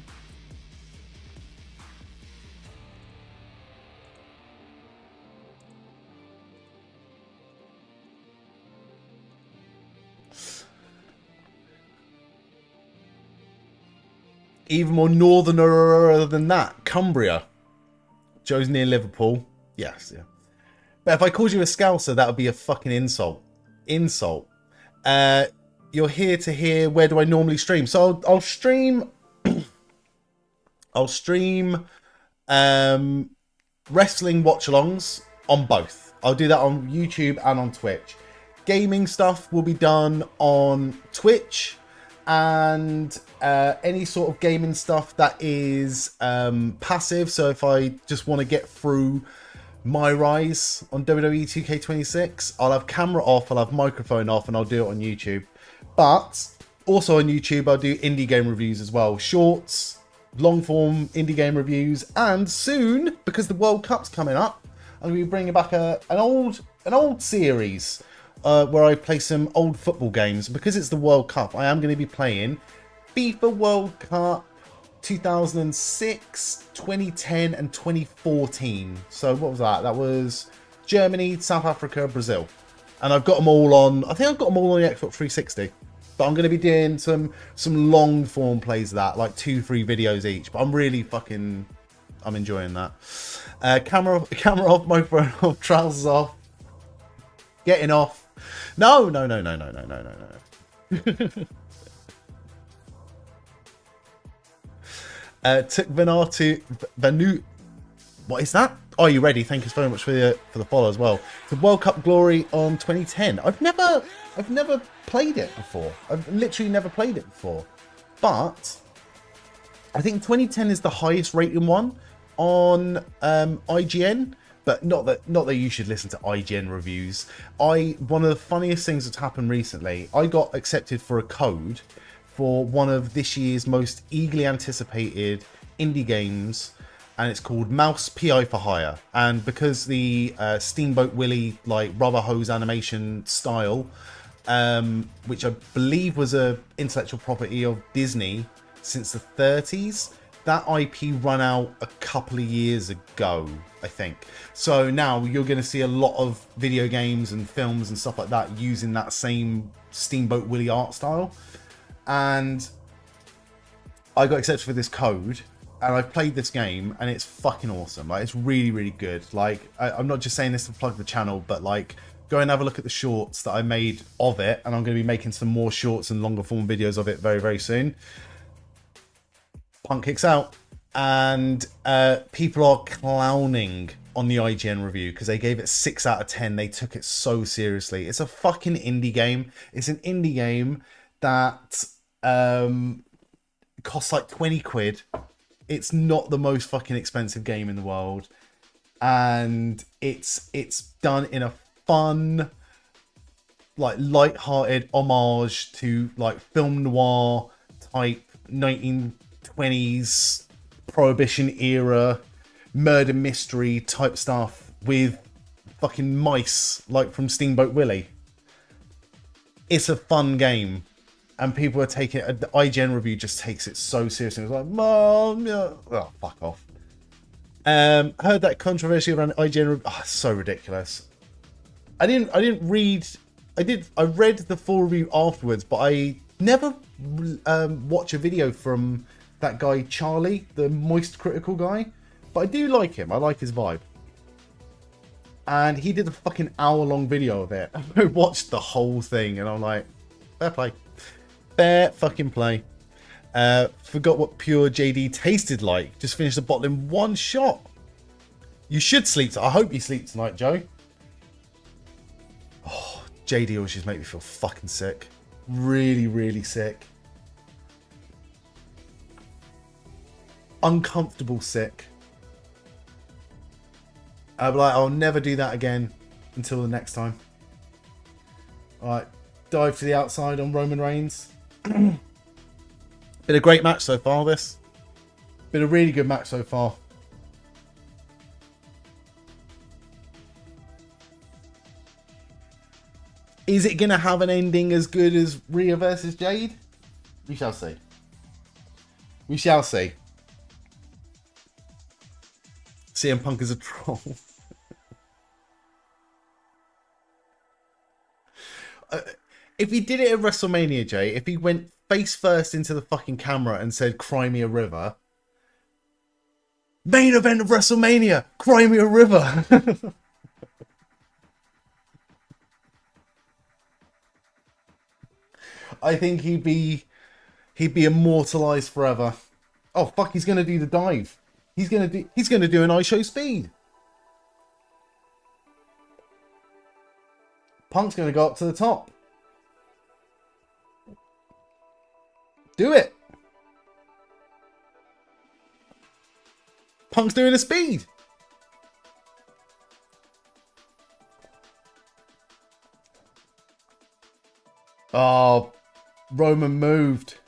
Even more northerner than that, Cumbria. Joe's near Liverpool. Yes, yeah. But if I called you a Scouser, that would be a fucking insult. Insult. You're here to hear where do I normally stream. So I'll stream... I'll stream wrestling watch-alongs on both. I'll do that on YouTube and on Twitch. Gaming stuff will be done on Twitch. And any sort of gaming stuff that is passive. So if I just want to get through my rise on WWE 2K26, I'll have camera off, I'll have microphone off, and I'll do it on YouTube. But also on YouTube, I'll do indie game reviews as well. Shorts, long form indie game reviews. And soon, because the World Cup's coming up, I'm going to be bringing back an old series. Where I play some old football games. Because it's the World Cup, I am going to be playing FIFA World Cup 2006, 2010 and 2014. So what was that? That was Germany, South Africa, Brazil. And I've got them all on... I think I've got them all on the Xbox 360. But I'm going to be doing some long form plays of that. Like 2-3 videos each. But I'm really fucking... I'm enjoying that. Camera off, microphone off, trousers off. Getting off. No. Took Vanu. What is that? Oh, you ready? Thank you very much for the follow as well. The World Cup Glory on 2010. I've never played it before. I've literally never played it before. But I think 2010 is the highest rating one on IGN. But not that you should listen to IGN reviews. One of the funniest things that's happened recently, I got accepted for a code for one of this year's most eagerly anticipated indie games and it's called Mouse PI for Hire. And because the Steamboat Willie like rubber hose animation style, which I believe was a intellectual property of Disney since the 30s, that IP run out a couple of years ago, I think. So now you're going to see a lot of video games and films and stuff like that using that same Steamboat Willie art style. And I got accepted for this code, and I've played this game, and it's fucking awesome. Like, it's really, really good. Like, I'm not just saying this to plug the channel, but like, go and have a look at the shorts that I made of it, and I'm going to be making some more shorts and longer form videos of it very, very soon. Punk kicks out, and people are clowning on the IGN review because they gave it 6 out of 10. They took it so seriously. It's a fucking indie game. It's an indie game that costs like 20 quid. It's not the most fucking expensive game in the world, and it's done in a fun, like, light-hearted homage to like film noir type 1920s Prohibition era murder mystery type stuff with fucking mice like from Steamboat Willie. It's a fun game, and people are taking it. The IGN review just takes it so seriously. It's like, Mom, yeah. Oh, fuck off. Heard that controversy around IGN review. Oh, so ridiculous. I read the full review afterwards, but I never watch a video from that guy Charlie, the moist critical guy. But I do like him. I like his vibe. And he did a fucking hour-long video of it. I watched the whole thing, and I'm like, fair play. Fair fucking play. Forgot what pure JD tasted like. Just finished the bottle in one shot. You should sleep. I hope you sleep tonight, Joe. Oh, JD always just make me feel fucking sick. Really, really sick. Uncomfortable sick. I'll be like, I'll never do that again until the next time. Alright, dive to the outside on Roman Reigns. Been a great match so far, this. Been a really good match so far. Is it going to have an ending as good as Rhea versus Jade? We shall see. We shall see. CM Punk is a troll. If he did it at WrestleMania, Jay, if he went face first into the fucking camera and said, "Cry me a river." Main event of WrestleMania, cry me a river. I think he'd be immortalized forever. Oh fuck, he's gonna do the dive. He's gonna do an ISO speed. Punk's gonna go up to the top. Do it. Punk's doing a speed. Oh, Roman moved.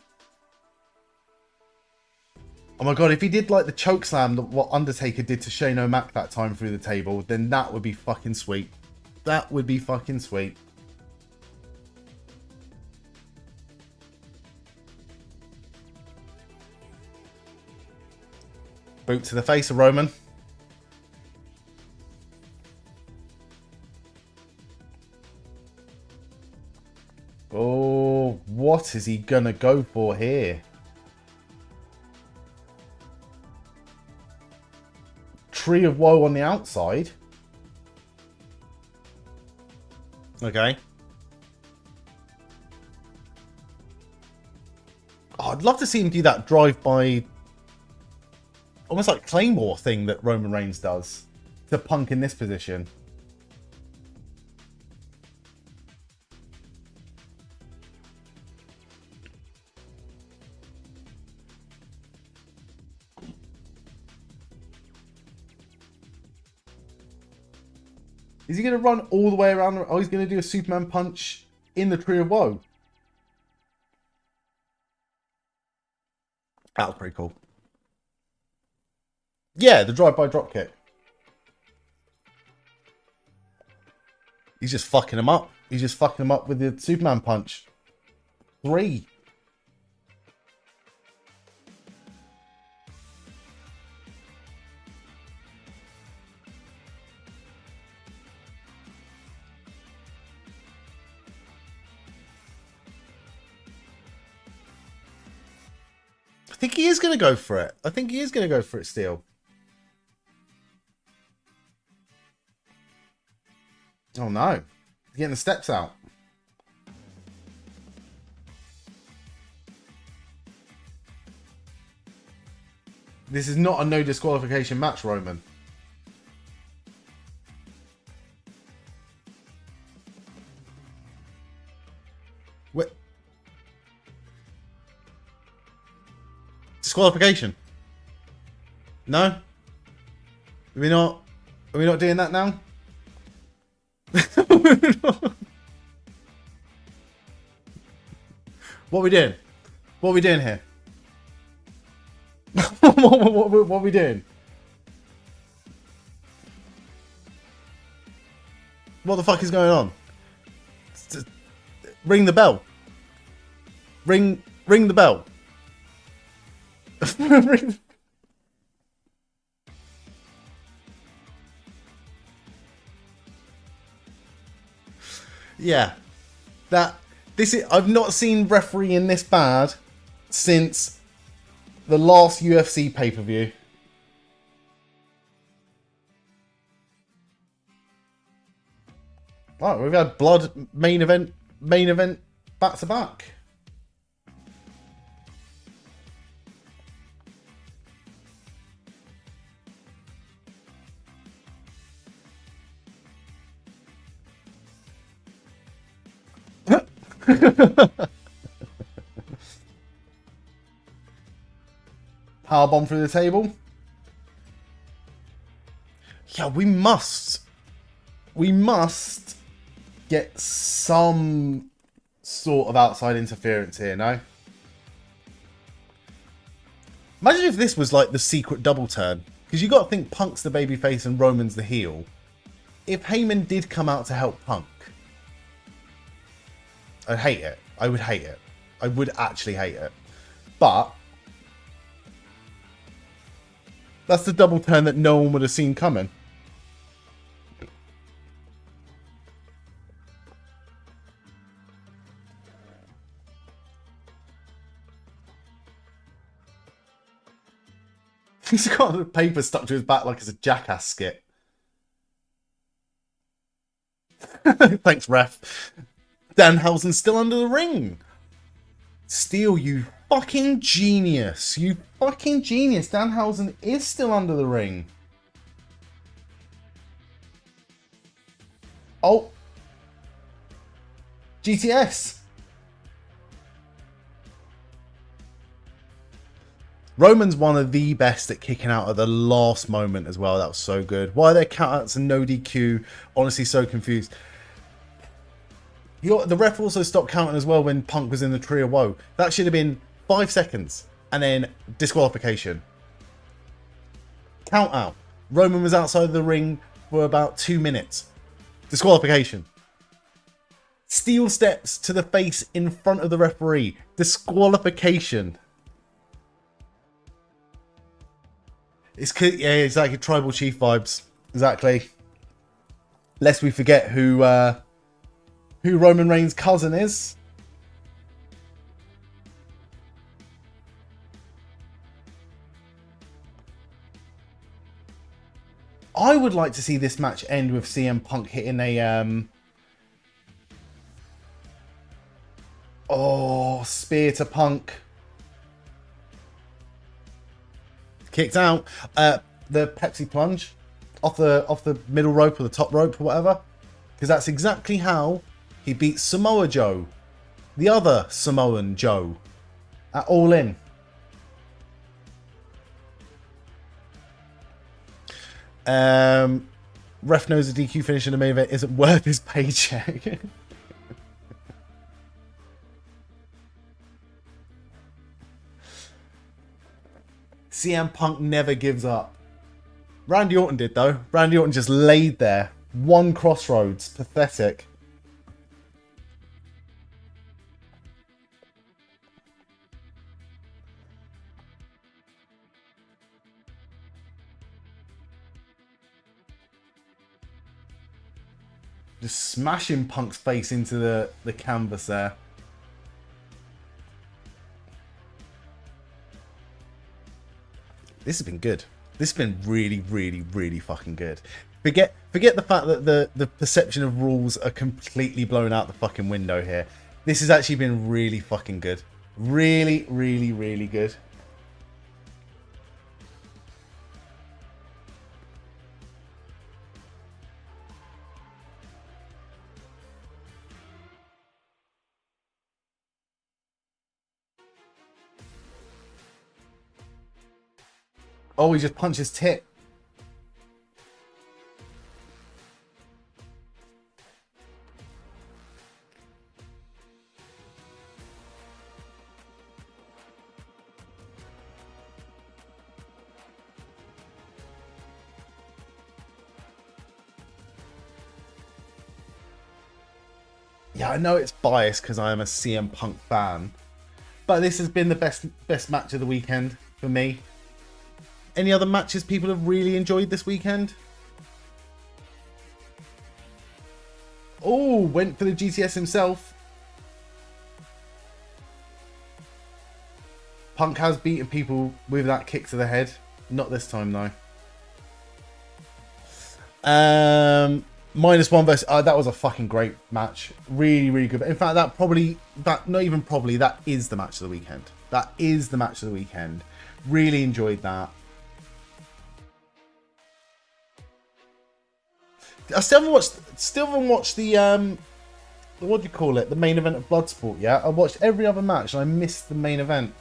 Oh my god, if he did like the chokeslam that what Undertaker did to Shane O'Mac that time through the table, then that would be fucking sweet. That would be fucking sweet. Boot to the face of Roman. Oh, what is he gonna go for here? Tree of Woe on the outside. Okay. Oh, I'd love to see him do that drive-by, almost like Claymore thing that Roman Reigns does to Punk in this position. Is he going to run all the way around? Oh, he's going to do a Superman punch in the Tree of Woe. That was pretty cool. Yeah, the drive-by dropkick. He's just fucking him up. He's just fucking him up with the Superman punch. 3. I think he is going to go for it. I think he is going to go for it still. Oh no. He's getting the steps out. This is not a no disqualification match, Roman. What? Disqualification? No? Are we not doing that now? What are we doing? What are we doing here? what are we doing? What the fuck is going on? Ring the bell. Ring the bell. Yeah. I've not seen refereeing this bad since the last UFC pay-per-view. Oh, we've had blood main event back to back. Powerbomb through the table. Yeah, we must get some sort of outside interference here, no? Imagine if this was like the secret double turn. Because you got to think Punk's the babyface and Roman's the heel. If Heyman did come out to help Punk, I'd hate it. I would hate it. I would actually hate it. But that's the double turn that no one would have seen coming. He's got the paper stuck to his back like it's a Jackass skit. Thanks, ref. Danhausen's still under the ring. Steele, you fucking genius. You fucking genius. Danhausen is still under the ring. Oh. GTS. Roman's one of the best at kicking out at the last moment as well. That was so good. Why are there countouts and no DQ? Honestly, so confused. The ref also stopped counting as well when Punk was in the tree of woe. That should have been 5 seconds and then disqualification. Count out. Roman was outside of the ring for about 2 minutes. Disqualification. Steel steps to the face in front of the referee. Disqualification. Yeah, exactly. Tribal chief vibes. Exactly. Lest we forget who Roman Reigns' cousin is. I would like to see this match end with CM Punk hitting a spear to Punk. Kicked out. The Pepsi plunge off the middle rope or the top rope or whatever. Because that's exactly how he beat Samoa Joe, the other Samoan Joe, at All In. Ref knows the DQ finish in the main event isn't worth his paycheck. CM Punk never gives up. Randy Orton did, though. Randy Orton just laid there. One crossroads. Pathetic. Just smashing Punk's face into the canvas there. This has been good. This has been really, really, really fucking good. Forget the fact that the perception of rules are completely blown out the fucking window here. This has actually been really fucking good. Really, really, really good. Oh, he just punched his tit. Yeah, I know it's biased because I am a CM Punk fan, but this has been the best match of the weekend for me. Any other matches people have really enjoyed this weekend? Oh, went for the GTS himself. Punk has beaten people with that kick to the head. Not this time, though. -1 versus... that was a fucking great match. Really, really good. In fact, not even probably, that is the match of the weekend. That is the match of the weekend. Really enjoyed that. I still haven't watched the what do you call it? The main event of Bloodsport, yeah? I watched every other match and I missed the main event.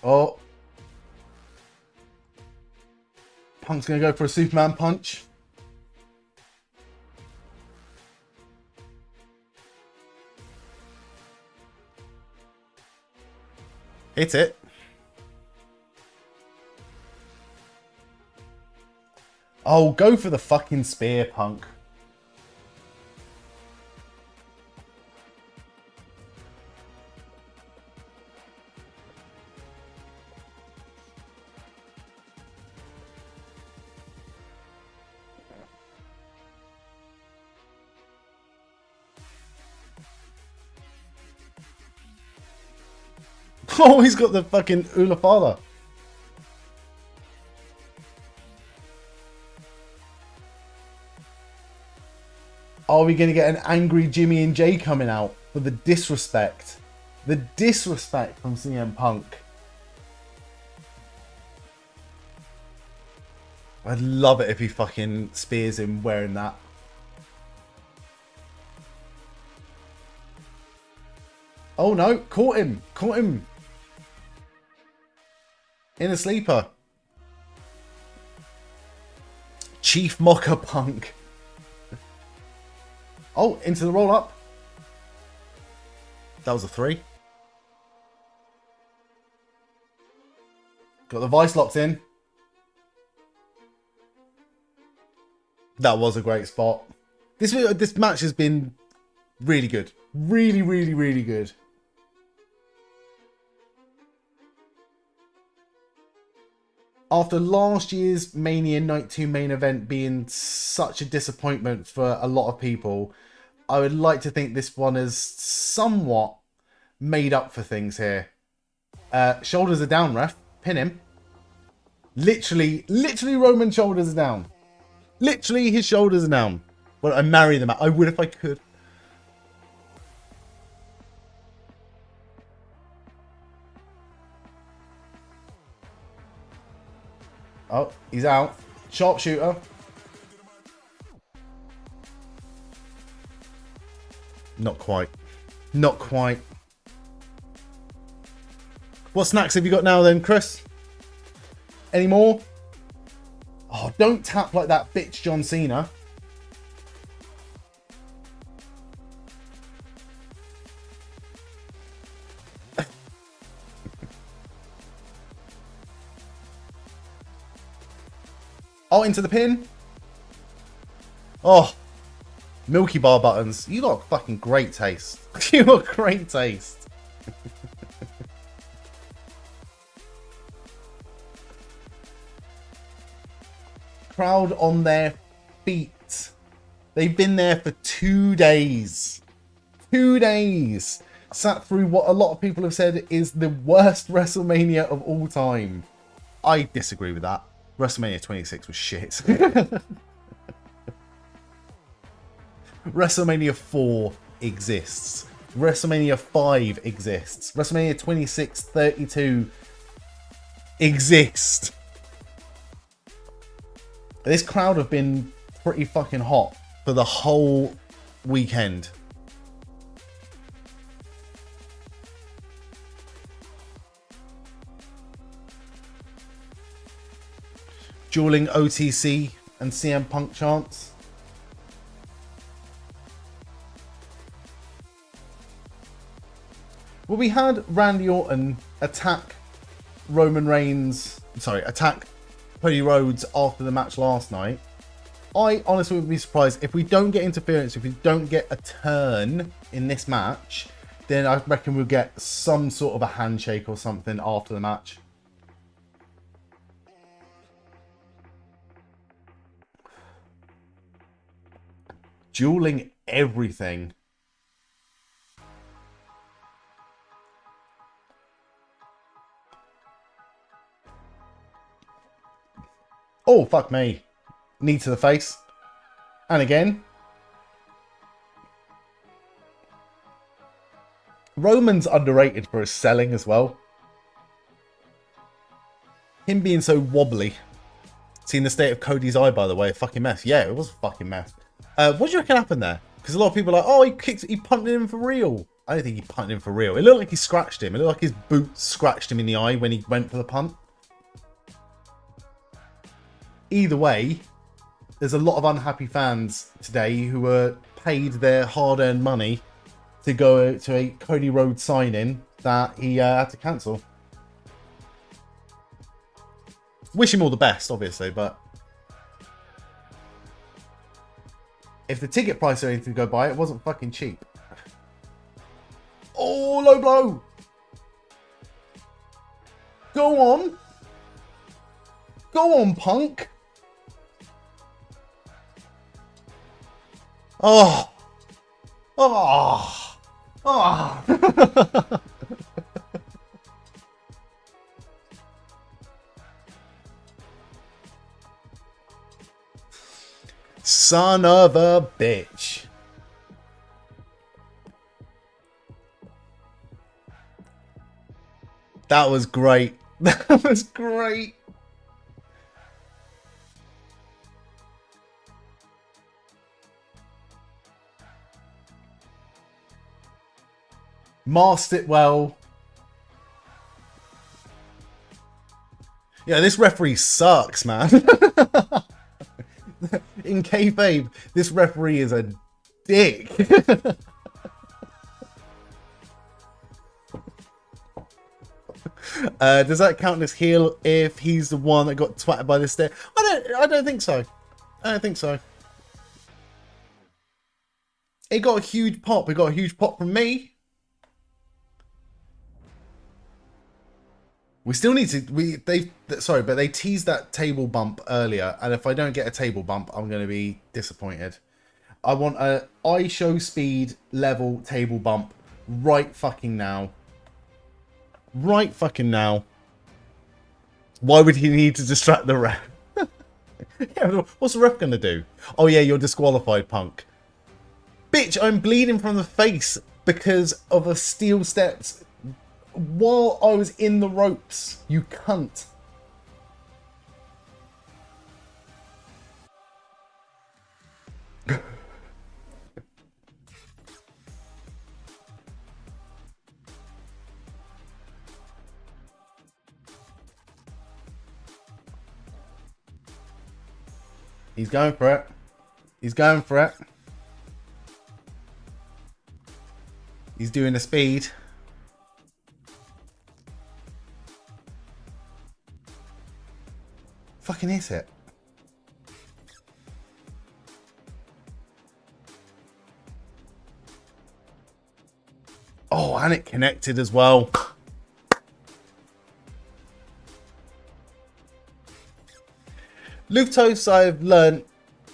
Oh. Punk's gonna go for a Superman punch. Hit it. Oh, go for the fucking spear, Punk. Oh, he's got the fucking Ulafala. Are we going to get an angry Jimmy and Jay coming out for the disrespect? The disrespect from CM Punk. I'd love it if he fucking spears him wearing that. Oh no, caught him. Caught him. In a sleeper. Chief Mocker Punk. Oh, into the roll up. That was a 3. Got the vice locked in. That was a great spot. This match has been really good. Really, really, really good. After last year's Mania Night 2 main event being such a disappointment for a lot of people, I would like to think this one has somewhat made up for things here. Shoulders are down, ref. Pin him. Literally Roman's shoulders are down. Literally his shoulders are down. Well, I marry them. I would if I could. Oh, he's out. Sharpshooter. Not quite. Not quite. What snacks have you got now then, Chris? Any more? Oh, don't tap like that bitch John Cena. Oh, into the pin. Oh, Milky Bar buttons. You got fucking great taste. You got great taste. Crowd on their feet. They've been there for 2 days. 2 days. Sat through what a lot of people have said is the worst WrestleMania of all time. I disagree with that. WrestleMania 26 was shit. WrestleMania 4 exists. WrestleMania 5 exists. WrestleMania 26, 32 exist. This crowd have been pretty fucking hot for the whole weekend. Dueling OTC and CM Punk chants. Well, we had Randy Orton attack attack Cody Rhodes after the match last night. I honestly wouldn't be surprised if we don't get interference, if we don't get a turn in this match, then I reckon we'll get some sort of a handshake or something after the match. Dueling everything. Oh, fuck me. Knee to the face. And again. Roman's underrated for his selling as well. Him being so wobbly. Seen the state of Cody's eye, by the way. A fucking mess. Yeah, it was a fucking mess. What do you reckon happened there? Because a lot of people are like, oh, he punted him for real. I don't think he punted him for real. It looked like he scratched him. It looked like his boot scratched him in the eye when he went for the punt. Either way, there's a lot of unhappy fans today who were paid their hard-earned money to go to a Cody Rhodes sign-in that he had to cancel. Wish him all the best, obviously, but if the ticket price or anything to go by, it wasn't fucking cheap. Oh, low blow! Go on! Go on, Punk! Oh! Oh! Oh! Son of a bitch. That was great. That was great. Masked it well. Yeah, this referee sucks, man. In kayfabe, this referee is a dick. Does that count as heel if he's the one that got twatted by the stair? I don't think so. I don't think so. It got a huge pop. It got a huge pop from me. We still need to. But they teased that table bump earlier, and if I don't get a table bump, I'm going to be disappointed. I want a IShow speed level table bump right fucking now. Right fucking now. Why would he need to distract the ref? Yeah, what's the ref going to do? Oh yeah, you're disqualified, Punk. Bitch, I'm bleeding from the face because of a steel steps while I was in the ropes, you cunt. He's going for it. He's going for it. He's doing the speed. Fucking is it? and it connected as well. Luftos, I've learned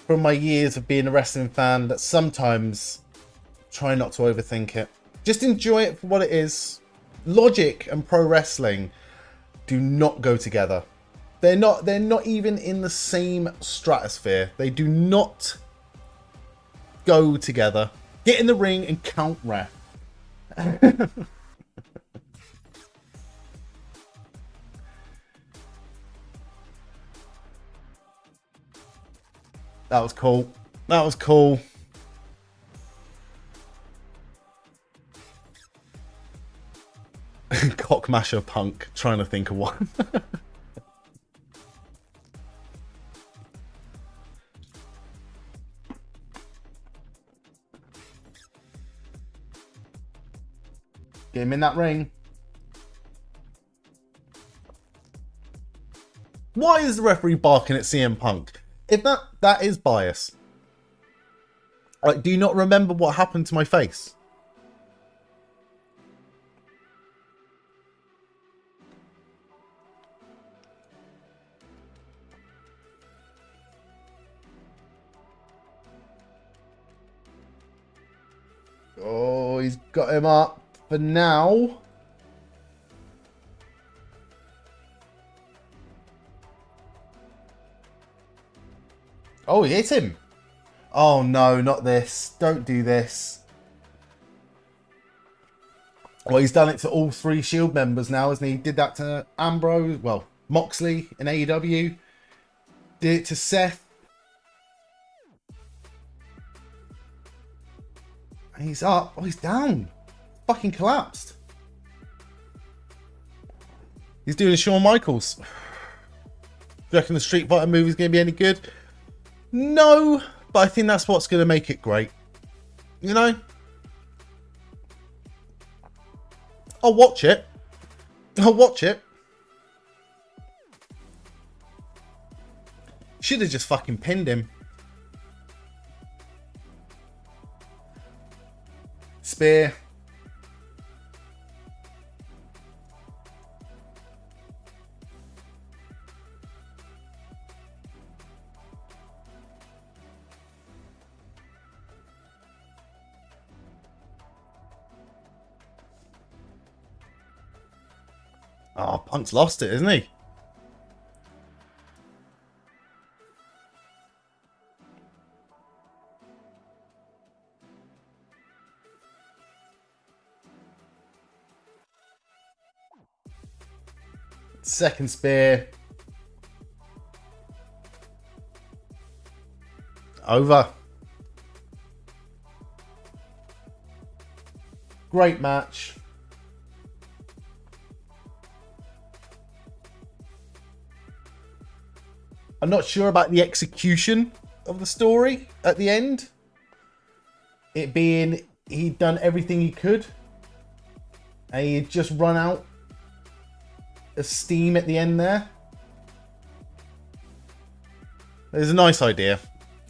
from my years of being a wrestling fan that sometimes try not to overthink it. Just enjoy it for what it is. Logic and pro wrestling do not go together. They're not even in the same stratosphere. They do not go together. Get in the ring and count ref. That was cool. That was cool. Cockmasher Punk, trying to think of one. Get him in that ring. Why is the referee barking at CM Punk? If that is bias. Like, do you not remember what happened to my face? Oh, he's got him up for now. Oh, he hit him. Oh, no, not this. Don't do this. Well, he's done it to all three Shield members now, hasn't he? He did that to Ambrose, well, Moxley in AEW. Did it to Seth. And he's up. Oh, he's down. Fucking collapsed. He's doing a Shawn Michaels. Do you reckon the Street Fighter movie is going to be any good? No, but I think that's what's going to make it great. You know? I'll watch it. I'll watch it. Should have just fucking pinned him. Spear. Oh, Punk's lost it, isn't he? Second spear. Over. Great match. I'm not sure about the execution of the story at the end. It being he'd done everything he could. And he had just run out of steam at the end there. It was a nice idea.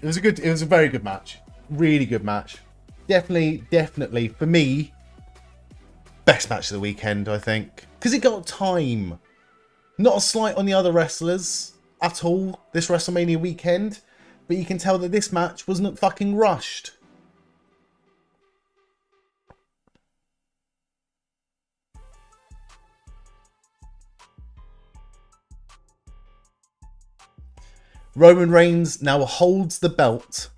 It was a very good match. Really good match. Definitely, for me, best match of the weekend, I think. Because it got time. Not a slight on the other wrestlers at all this WrestleMania weekend, but you can tell that this match wasn't fucking rushed. Roman Reigns now holds the belt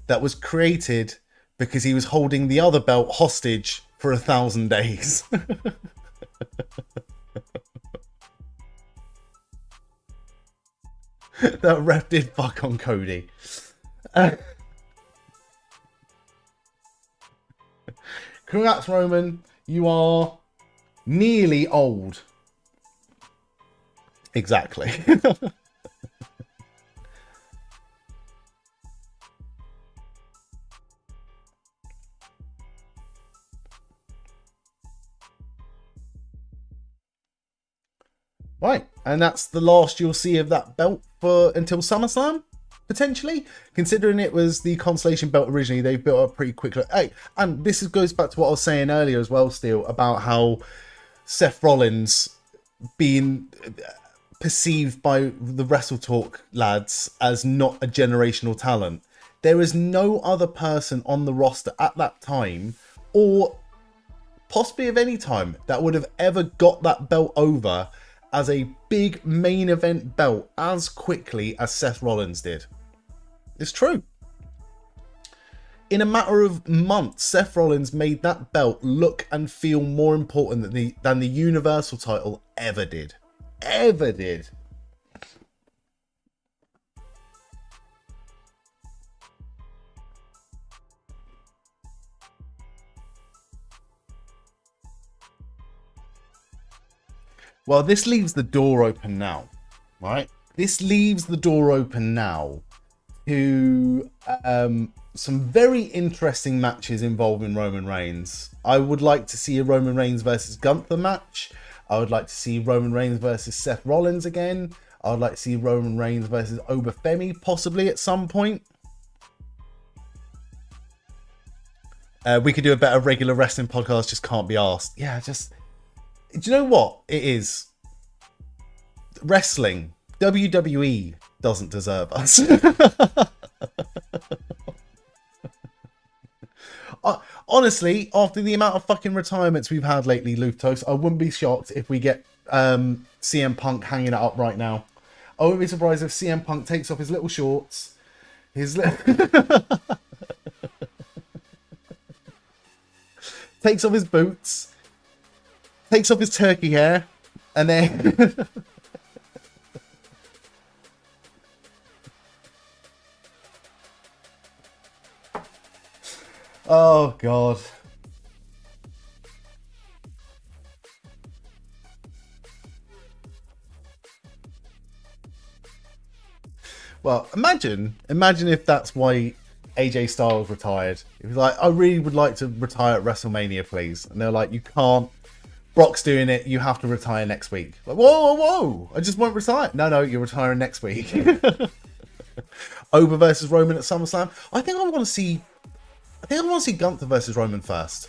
that was created because he was holding the other belt hostage for 1,000 days. That ref did fuck on Cody. Congrats, Roman. You are nearly old. Exactly. Right, and that's the last you'll see of that belt for until SummerSlam. potentially, considering it was the consolation belt originally. They built up pretty quickly. Hey, and goes back to what I was saying earlier as well, Steel, about how Seth Rollins being perceived by the Wrestle Talk lads as not a generational talent. There is no other person on the roster at that time, or possibly of any time, that would have ever got that belt over as a big main event belt as quickly as Seth Rollins did. It's true. In a matter of months, Seth Rollins made that belt look and feel more important than the Universal title ever did. Ever did. Well, this leaves the door open now, right? This leaves the door open now to some very interesting matches involving Roman Reigns. I would like to see a Roman Reigns versus Gunther match. I would like to see Roman Reigns versus Seth Rollins again. I would like to see Roman Reigns versus Femi possibly at some point. We could do a better regular wrestling podcast, just can't be asked. Yeah, just... Do you know what it is? Wrestling. WWE doesn't deserve us. Honestly, after the amount of fucking retirements we've had lately, Luftos, I wouldn't be shocked if we get CM Punk hanging it up right now. I wouldn't be surprised if CM Punk takes off his little shorts, takes off his boots, takes off his turkey hair, and then... Oh, God. Well, imagine if that's why AJ Styles retired. He was like, I really would like to retire at WrestleMania, please. And they're like, you can't. Brock's doing it. You have to retire next week. Like, whoa, whoa, whoa. I just won't retire. No, you're retiring next week. Oba versus Roman at SummerSlam. I think I want to see Gunther versus Roman first.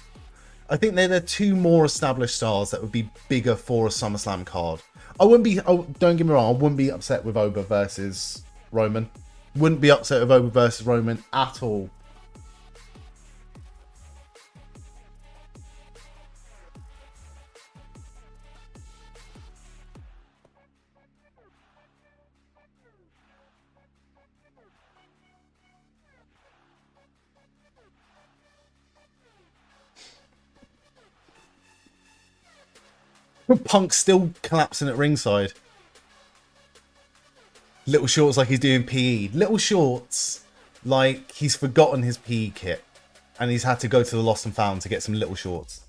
I think they're the two more established stars that would be bigger for a SummerSlam card. Don't get me wrong, I wouldn't be upset with Oba versus Roman. Wouldn't be upset with Oba versus Roman at all. Punk's still collapsing at ringside. Little shorts like he's doing PE. Little shorts like he's forgotten his PE kit and he's had to go to the Lost and Found to get some little shorts.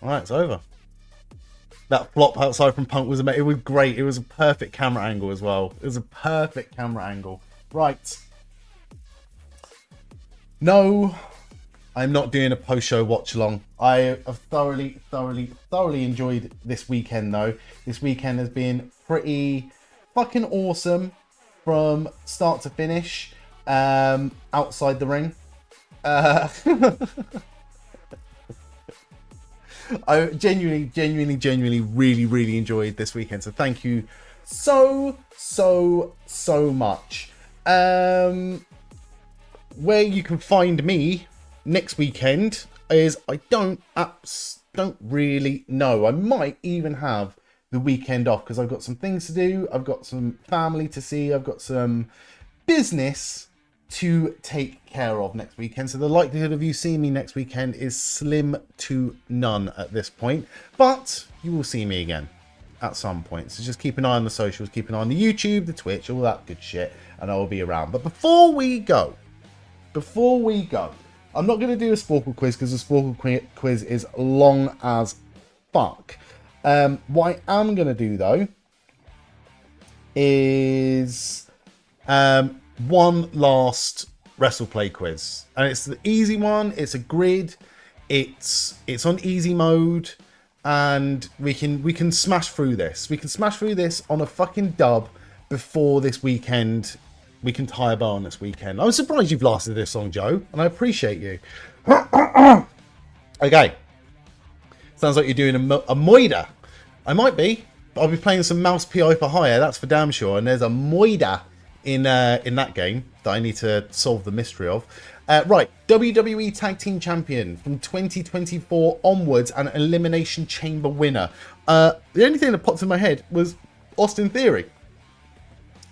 Alright, it's over. That flop outside from Punk was amazing. It was great. It was a perfect camera angle as well. It was a perfect camera angle. Right. No, I'm not doing a post-show watch-along. I have thoroughly enjoyed this weekend, though. This weekend has been pretty fucking awesome from start to finish, outside the ring. I genuinely really enjoyed this weekend. So thank you so much. Where you can find me next weekend is I don't really know. I might even have the weekend off because I've got some things to do. I've got some family to see. I've got some business to take care of next weekend. So the likelihood of you seeing me next weekend is slim to none at this point. But you will see me again at some point. So just keep an eye on the socials, keep an eye on the YouTube, the Twitch, all that good shit, and I will be around. But before we go, I'm not going to do a Sporkle quiz because the Sporkle quiz is long as fuck. What I am going to do, though, is one last WrestlePlay quiz. And it's the easy one. It's a grid. It's on easy mode. and we can smash through this. We can smash through this on a fucking dub before this weekend. We can tie a bow on this weekend. I'm surprised you've lasted this long, Joe, and I appreciate you. Okay. Sounds like you're doing a moida. I might be. I'll be playing some Mouse PI for hire, that's for damn sure. And there's a moida in that game that I need to solve the mystery of. Right, WWE Tag Team Champion from 2024 onwards and Elimination Chamber winner. The only thing that popped in my head was Austin Theory.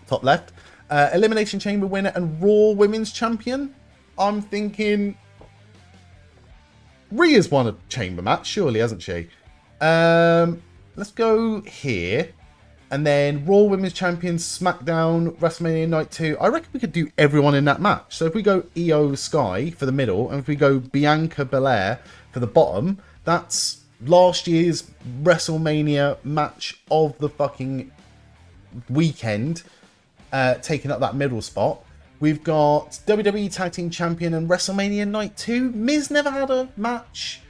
Top left. Elimination Chamber winner and Raw Women's Champion. I'm thinking Rhea's won a chamber match, surely, hasn't she? Let's go here. And then Raw Women's Champion, SmackDown, WrestleMania Night 2. I reckon we could do everyone in that match. So if we go Iyo Sky for the middle, and if we go Bianca Belair for the bottom, that's last year's WrestleMania match of the fucking weekend, taking up that middle spot. We've got WWE Tag Team Champion and WrestleMania Night 2. Miz never had a match.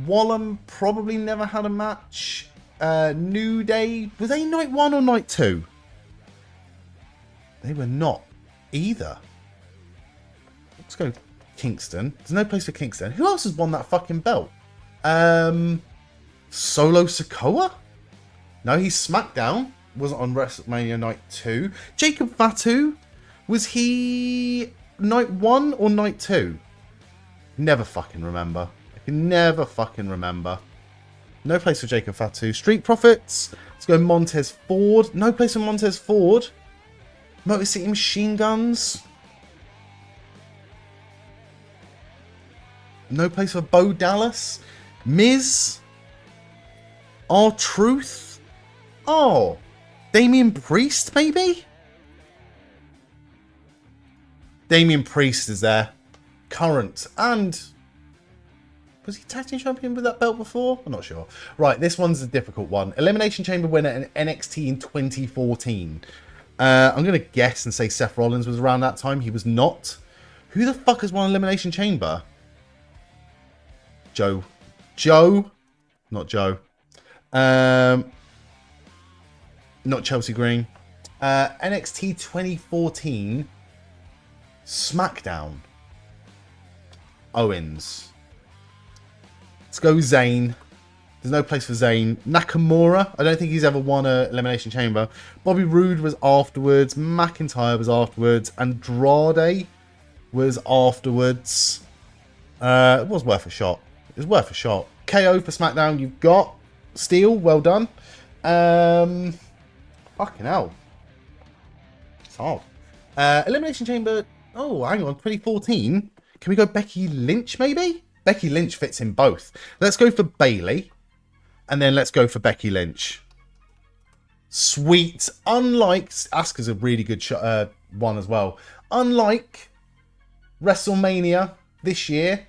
Wallem probably never had a match. New Day, were they Night 1 or Night 2? They were not either. Let's go Kingston. There's no place for Kingston. Who else has won that fucking belt? Solo Sikoa? No, he's SmackDown. Wasn't on WrestleMania Night 2. Jacob Fatu? Was he Night 1 or Night 2? Never fucking remember. I can never fucking remember. No place for Jacob Fatu. Street Profits. Let's go Montez Ford. No place for Montez Ford. Motor City Machine Guns. No place for Bo Dallas. Miz. R-Truth. Oh. Damian Priest, maybe? Damian Priest is there. Current. And was he tag team champion with that belt before? I'm not sure. Right, this one's a difficult one. Elimination Chamber winner in NXT in 2014. I'm going to guess and say Seth Rollins was around that time. He was not. Who the fuck has won Elimination Chamber? Joe. Joe? Not Joe. Not Chelsea Green. NXT 2014. SmackDown. Owens. Let's go Zayn. There's no place for Zayn. Nakamura. I don't think he's ever won a Elimination Chamber. Bobby Roode was afterwards. McIntyre was afterwards. Andrade was afterwards. It was worth a shot. It was worth a shot. KO for SmackDown. You've got Steel. Well done. Fucking hell. It's hard. Elimination Chamber. Oh, hang on. 2014. Can we go Becky Lynch, maybe? Becky Lynch fits in both. Let's go for Bayley. And then let's go for Becky Lynch. Sweet. Unlike... Asuka's a really good one as well. Unlike WrestleMania this year,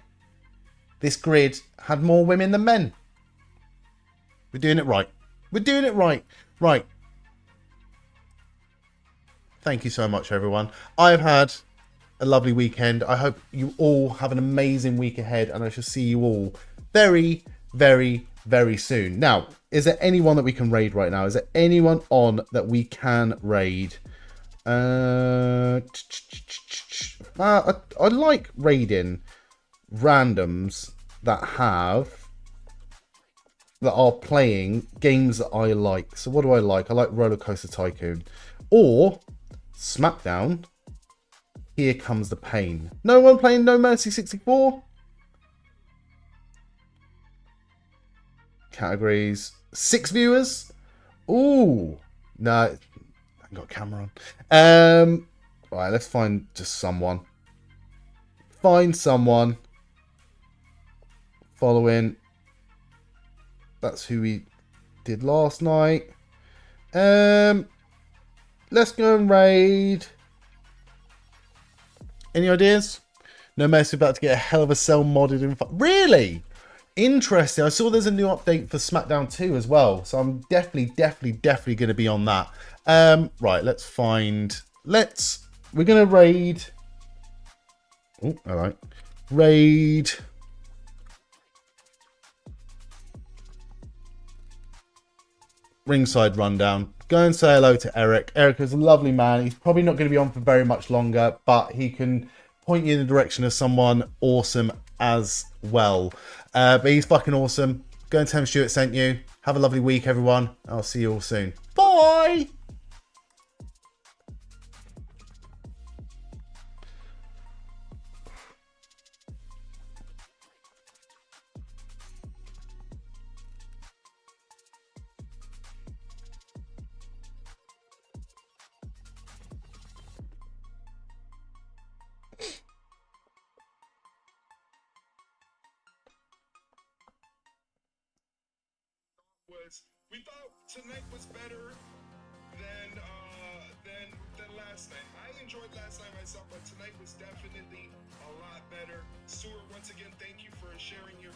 this grid had more women than men. We're doing it right. We're doing it right. Right. Thank you so much, everyone. I've had a lovely weekend. I hope you all have an amazing week ahead, and I shall see you all very, very, very soon. Now, is there anyone that we can raid right now? Is there anyone on that we can raid? I like raiding randoms that are playing games that I like. So what do I like? I like Roller Coaster Tycoon or SmackDown. Here Comes the Pain. No one playing No Mercy 64? Categories. 6 viewers? Ooh. No. I haven't got a camera on. Right, let's find just someone. Find someone. Following. That's who we did last night. Let's go and raid. Any ideas? No Mercy about to get a hell of a cell modded in. Really? Interesting. I saw there's a new update for SmackDown 2 as well. So I'm definitely going to be on that. Right, let's find... We're going to raid... Oh, all right. Raid... ringside rundown. Go and say hello to Eric. Eric is a lovely man. He's probably not going to be on for very much longer, but he can point you in the direction of someone awesome as well. But he's fucking awesome. Go and tell him Stuart sent you. Have a lovely week, everyone. I'll see you all soon. Bye! We thought tonight was better than last night. I enjoyed last night myself, but tonight was definitely a lot better. Stuart, once again, thank you for sharing your